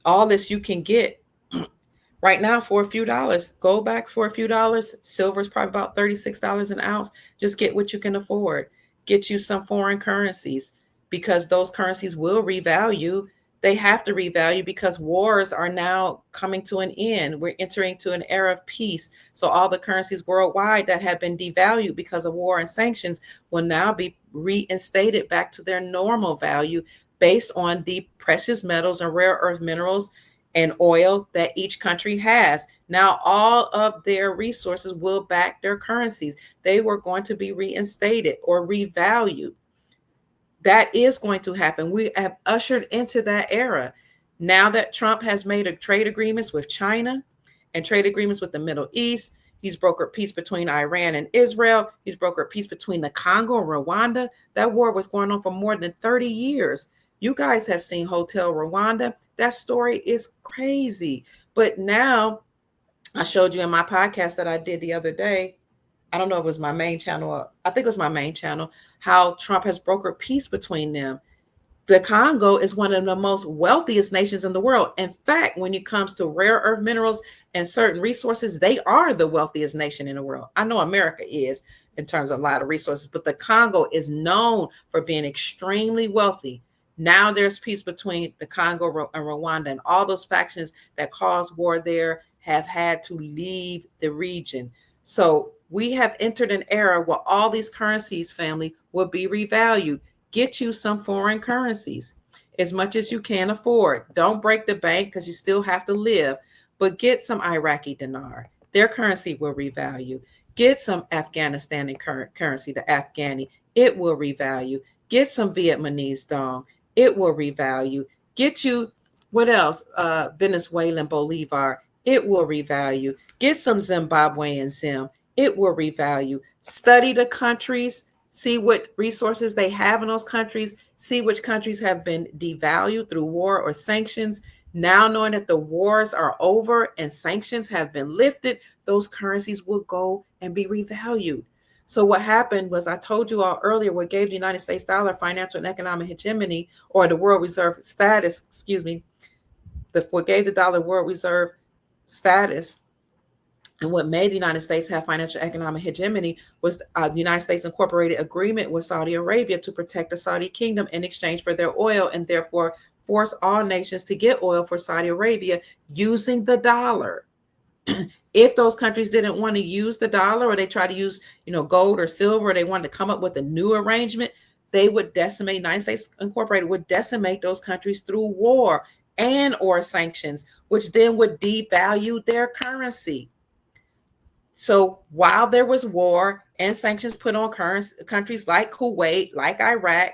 Speaker 1: All this you can get right now for a few dollars. Gold backs for a few dollars. Silver is probably about $36 an ounce. Just get what you can afford. Get you some foreign currencies, because those currencies will revalue. They have to revalue because wars are now coming to an end. We're entering to an era of peace. So all the currencies worldwide that have been devalued because of war and sanctions will now be reinstated back to their normal value, based on the precious metals and rare earth minerals and oil that each country has. Now, all of their resources will back their currencies. They were going to be reinstated or revalued. That is going to happen. We have ushered into that era. Now that Trump has made trade agreements with China and trade agreements with the Middle East, he's brokered peace between Iran and Israel. He's brokered peace between the Congo and Rwanda. That war was going on for more than 30 years. You guys have seen Hotel Rwanda. That story is crazy. But now, I showed you in my podcast that I did the other day, I don't know if it was my main channel, I think it was my main channel, how Trump has brokered peace between them. The Congo is one of the most wealthiest nations in the world. In fact, when it comes to rare earth minerals and certain resources, they are the wealthiest nation in the world. I know America is in terms of a lot of resources, but the Congo is known for being extremely wealthy. Now there's peace between the Congo and Rwanda, and all those factions that caused war there have had to leave the region. So we have entered an era where all these currencies, family, will be revalued. Get you some foreign currencies as much as you can afford. Don't break the bank, because you still have to live, but get some Iraqi dinar. Their currency will revalue. Get some Afghanistan currency, the Afghani. It will revalue. Get some Vietnamese dong. It will revalue. Get you, what else? Venezuelan bolivar. It will revalue. Get some Zimbabwean zim. It will revalue. Study the countries. See what resources they have in those countries. See which countries have been devalued through war or sanctions. Now, knowing that the wars are over and sanctions have been lifted, those currencies will go and be revalued. So what happened was, I told you all earlier, what gave the United States dollar financial and economic hegemony, or the world reserve status, what gave the dollar world reserve status, and what made the United States have financial economic hegemony, was the United States incorporated agreement with Saudi Arabia to protect the Saudi kingdom in exchange for their oil, and therefore force all nations to get oil for Saudi Arabia using the dollar. If those countries didn't want to use the dollar, or they try to use, gold or silver, or they wanted to come up with a new arrangement, they would decimate, United States Incorporated would decimate those countries through war and or sanctions, which then would devalue their currency. So while there was war and sanctions put on countries like Kuwait, like Iraq,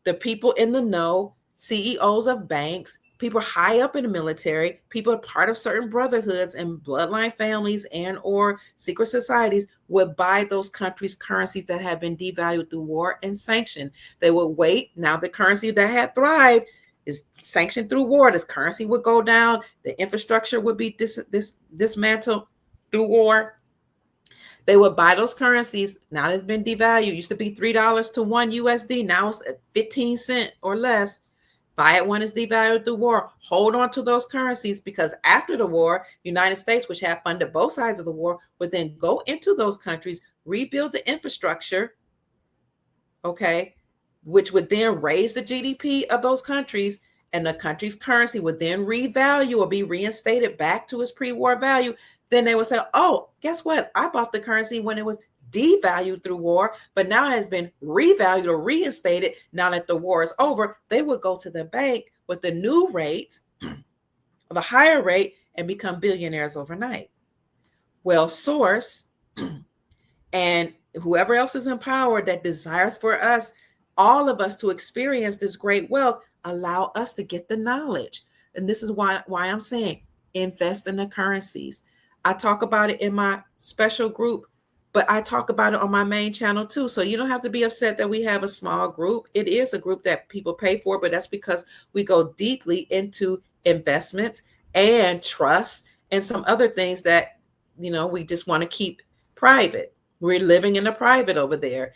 Speaker 1: the people in the know, CEOs of banks, people high up in the military, people part of certain brotherhoods and bloodline families and or secret societies would buy those countries' currencies that had been devalued through war and sanction. They would wait. Now the currency that had thrived is sanctioned through war. This currency would go down. The infrastructure would be dismantled through war. They would buy those currencies. Now they've been devalued. It used to be $3 to one USD. Now it's 15 cents or less. Buy it when it's devalued through war. Hold on to those currencies, because after the war, United States, which have funded both sides of the war, would then go into those countries, rebuild the infrastructure, okay, which would then raise the GDP of those countries, and the country's currency would then revalue or be reinstated back to its pre-war value. Then they would say, oh, guess what? I bought the currency when it was devalued through war, but now has been revalued or reinstated. Now that the war is over, they would go to the bank with the new rate, the higher rate, and become billionaires overnight. Well, Source and whoever else is in power that desires for us, all of us, to experience this great wealth, allow us to get the knowledge. And this is why I'm saying invest in the currencies. I talk about it in my special group, but I talk about it on my main channel too. So you don't have to be upset that we have a small group. It is a group that people pay for, but that's because we go deeply into investments and trust and some other things that, we just want to keep private. We're living in the private over there.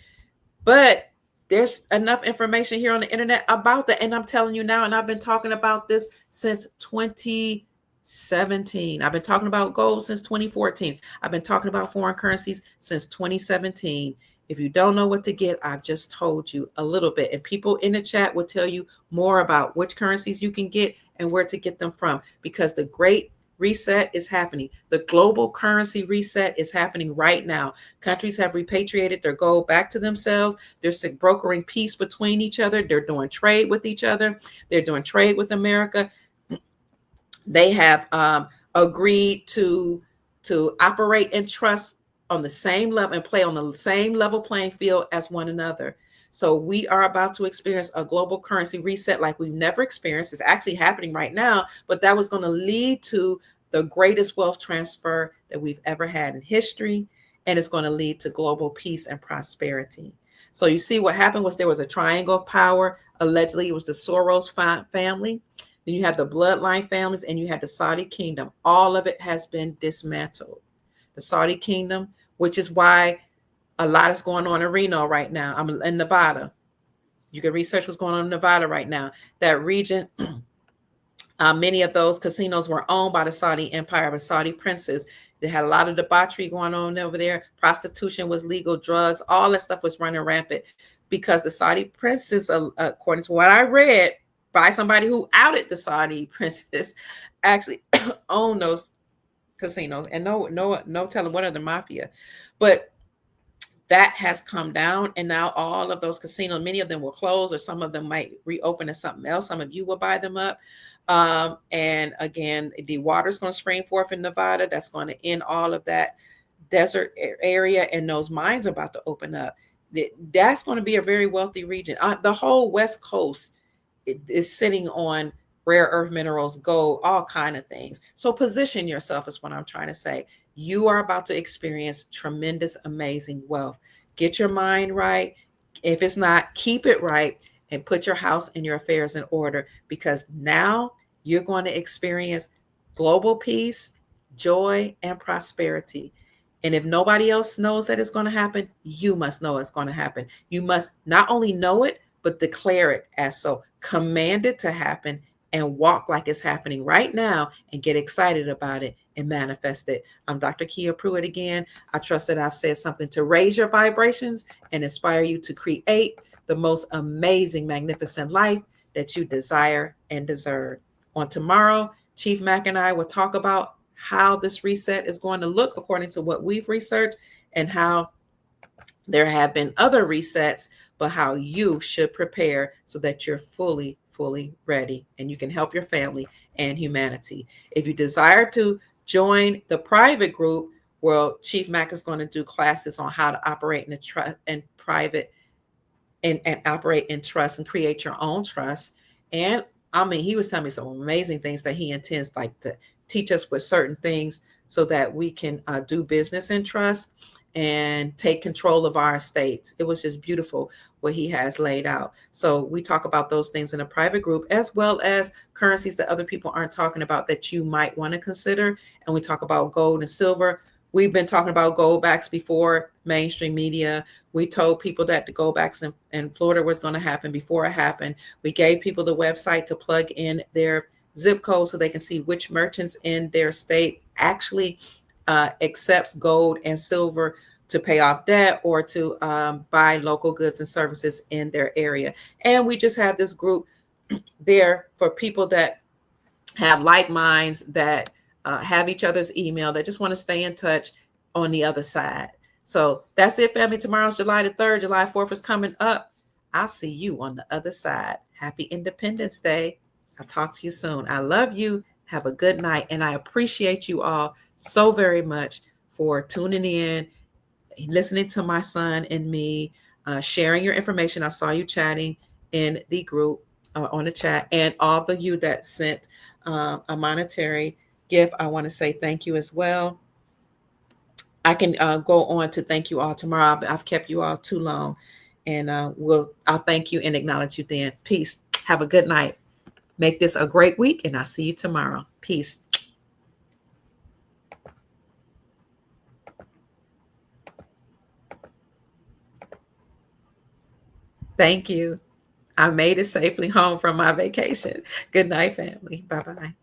Speaker 1: But there's enough information here on the internet about that. And I'm telling you now, and I've been talking about this since 2017. I've been talking about gold since 2014. I've been talking about foreign currencies since 2017. If you don't know what to get, I've just told you a little bit. And people in the chat will tell you more about which currencies you can get and where to get them from, because the great reset is happening. The global currency reset is happening right now. Countries have repatriated their gold back to themselves. They're brokering peace between each other. They're doing trade with each other. They're doing trade with America. They have agreed to operate and trust on the same level and play on the same level playing field as one another. So we are about to experience a global currency reset like we've never experienced. It's actually happening right now, but that was going to lead to the greatest wealth transfer that we've ever had in history, and it's going to lead to global peace and prosperity. So you see what happened was there was a triangle of power. Allegedly, it was the Soros family. Then you have the bloodline families, and you had the Saudi kingdom. All of it has been dismantled. The Saudi kingdom, which is why a lot is going on in Reno right now. I'm in Nevada. You can research what's going on in Nevada right now. That region, many of those casinos were owned by the Saudi empire, by Saudi princes. They had a lot of debauchery going on over there. Prostitution was legal, drugs, all that stuff was running rampant because the Saudi princes, according to what I read by somebody who outed the Saudi princes, actually owned those casinos. And no telling what other mafia. But that has come down, and now all of those casinos, many of them will close, or some of them might reopen as something else. Some of you will buy them up. And again, the water's going to spring forth in Nevada. That's going to end all of that desert area, and those mines are about to open up. That's going to be a very wealthy region. The whole West Coast is sitting on rare earth minerals, gold, all kind of things. So position yourself is what I'm trying to say. You are about to experience tremendous, amazing wealth. Get your mind right. If it's not, keep it right and put your house and your affairs in order, because now you're going to experience global peace, joy, and prosperity. And if nobody else knows that it's going to happen, you must know it's going to happen. You must not only know it, but declare it as so. Command it to happen and walk like it's happening right now and get excited about it and manifest it. I'm Dr. Kia Pruitt again. I trust that I've said something to raise your vibrations and inspire you to create the most amazing, magnificent life that you desire and deserve. On tomorrow, Chief Mack and I will talk about how this reset is going to look according to what we've researched, and how there have been other resets, but how you should prepare so that you're fully ready and you can help your family and humanity. If you desire to join the private group, well, Chief Mack is going to do classes on how to operate in a trust and private and operate in trust and create your own trust. And I mean, he was telling me some amazing things that he intends like to teach us with certain things so that we can do business in trust and take control of our estates. It was just beautiful what he has laid out. So we talk about those things in a private group, as well as currencies that other people aren't talking about that you might want to consider. And we talk about gold and silver. We've been talking about gold backs before mainstream media. We told people that the gold backs in Florida was going to happen before it happened. We gave people the website to plug in their zip code so they can see which merchants in their state actually accepts gold and silver to pay off debt or to buy local goods and services in their area. And we just have this group there for people that have like minds, that have each other's email, that just want to stay in touch on the other side. So that's it, family. Tomorrow's July the 3rd. July 4th is coming up. I'll see you on the other side. Happy Independence Day. I'll talk to you soon. I love you. Have a good night. And I appreciate you all so very much for tuning in, listening to my son and me, sharing your information. I saw you chatting in the group on the chat, and all of you that sent a monetary gift. I want to say thank you as well. I can go on to thank you all tomorrow. I've kept you all too long, and I'll thank you and acknowledge you then. Peace. Have a good night. Make this a great week, and I'll see you tomorrow. Peace. Thank you. I made it safely home from my vacation. Good night, family. Bye bye.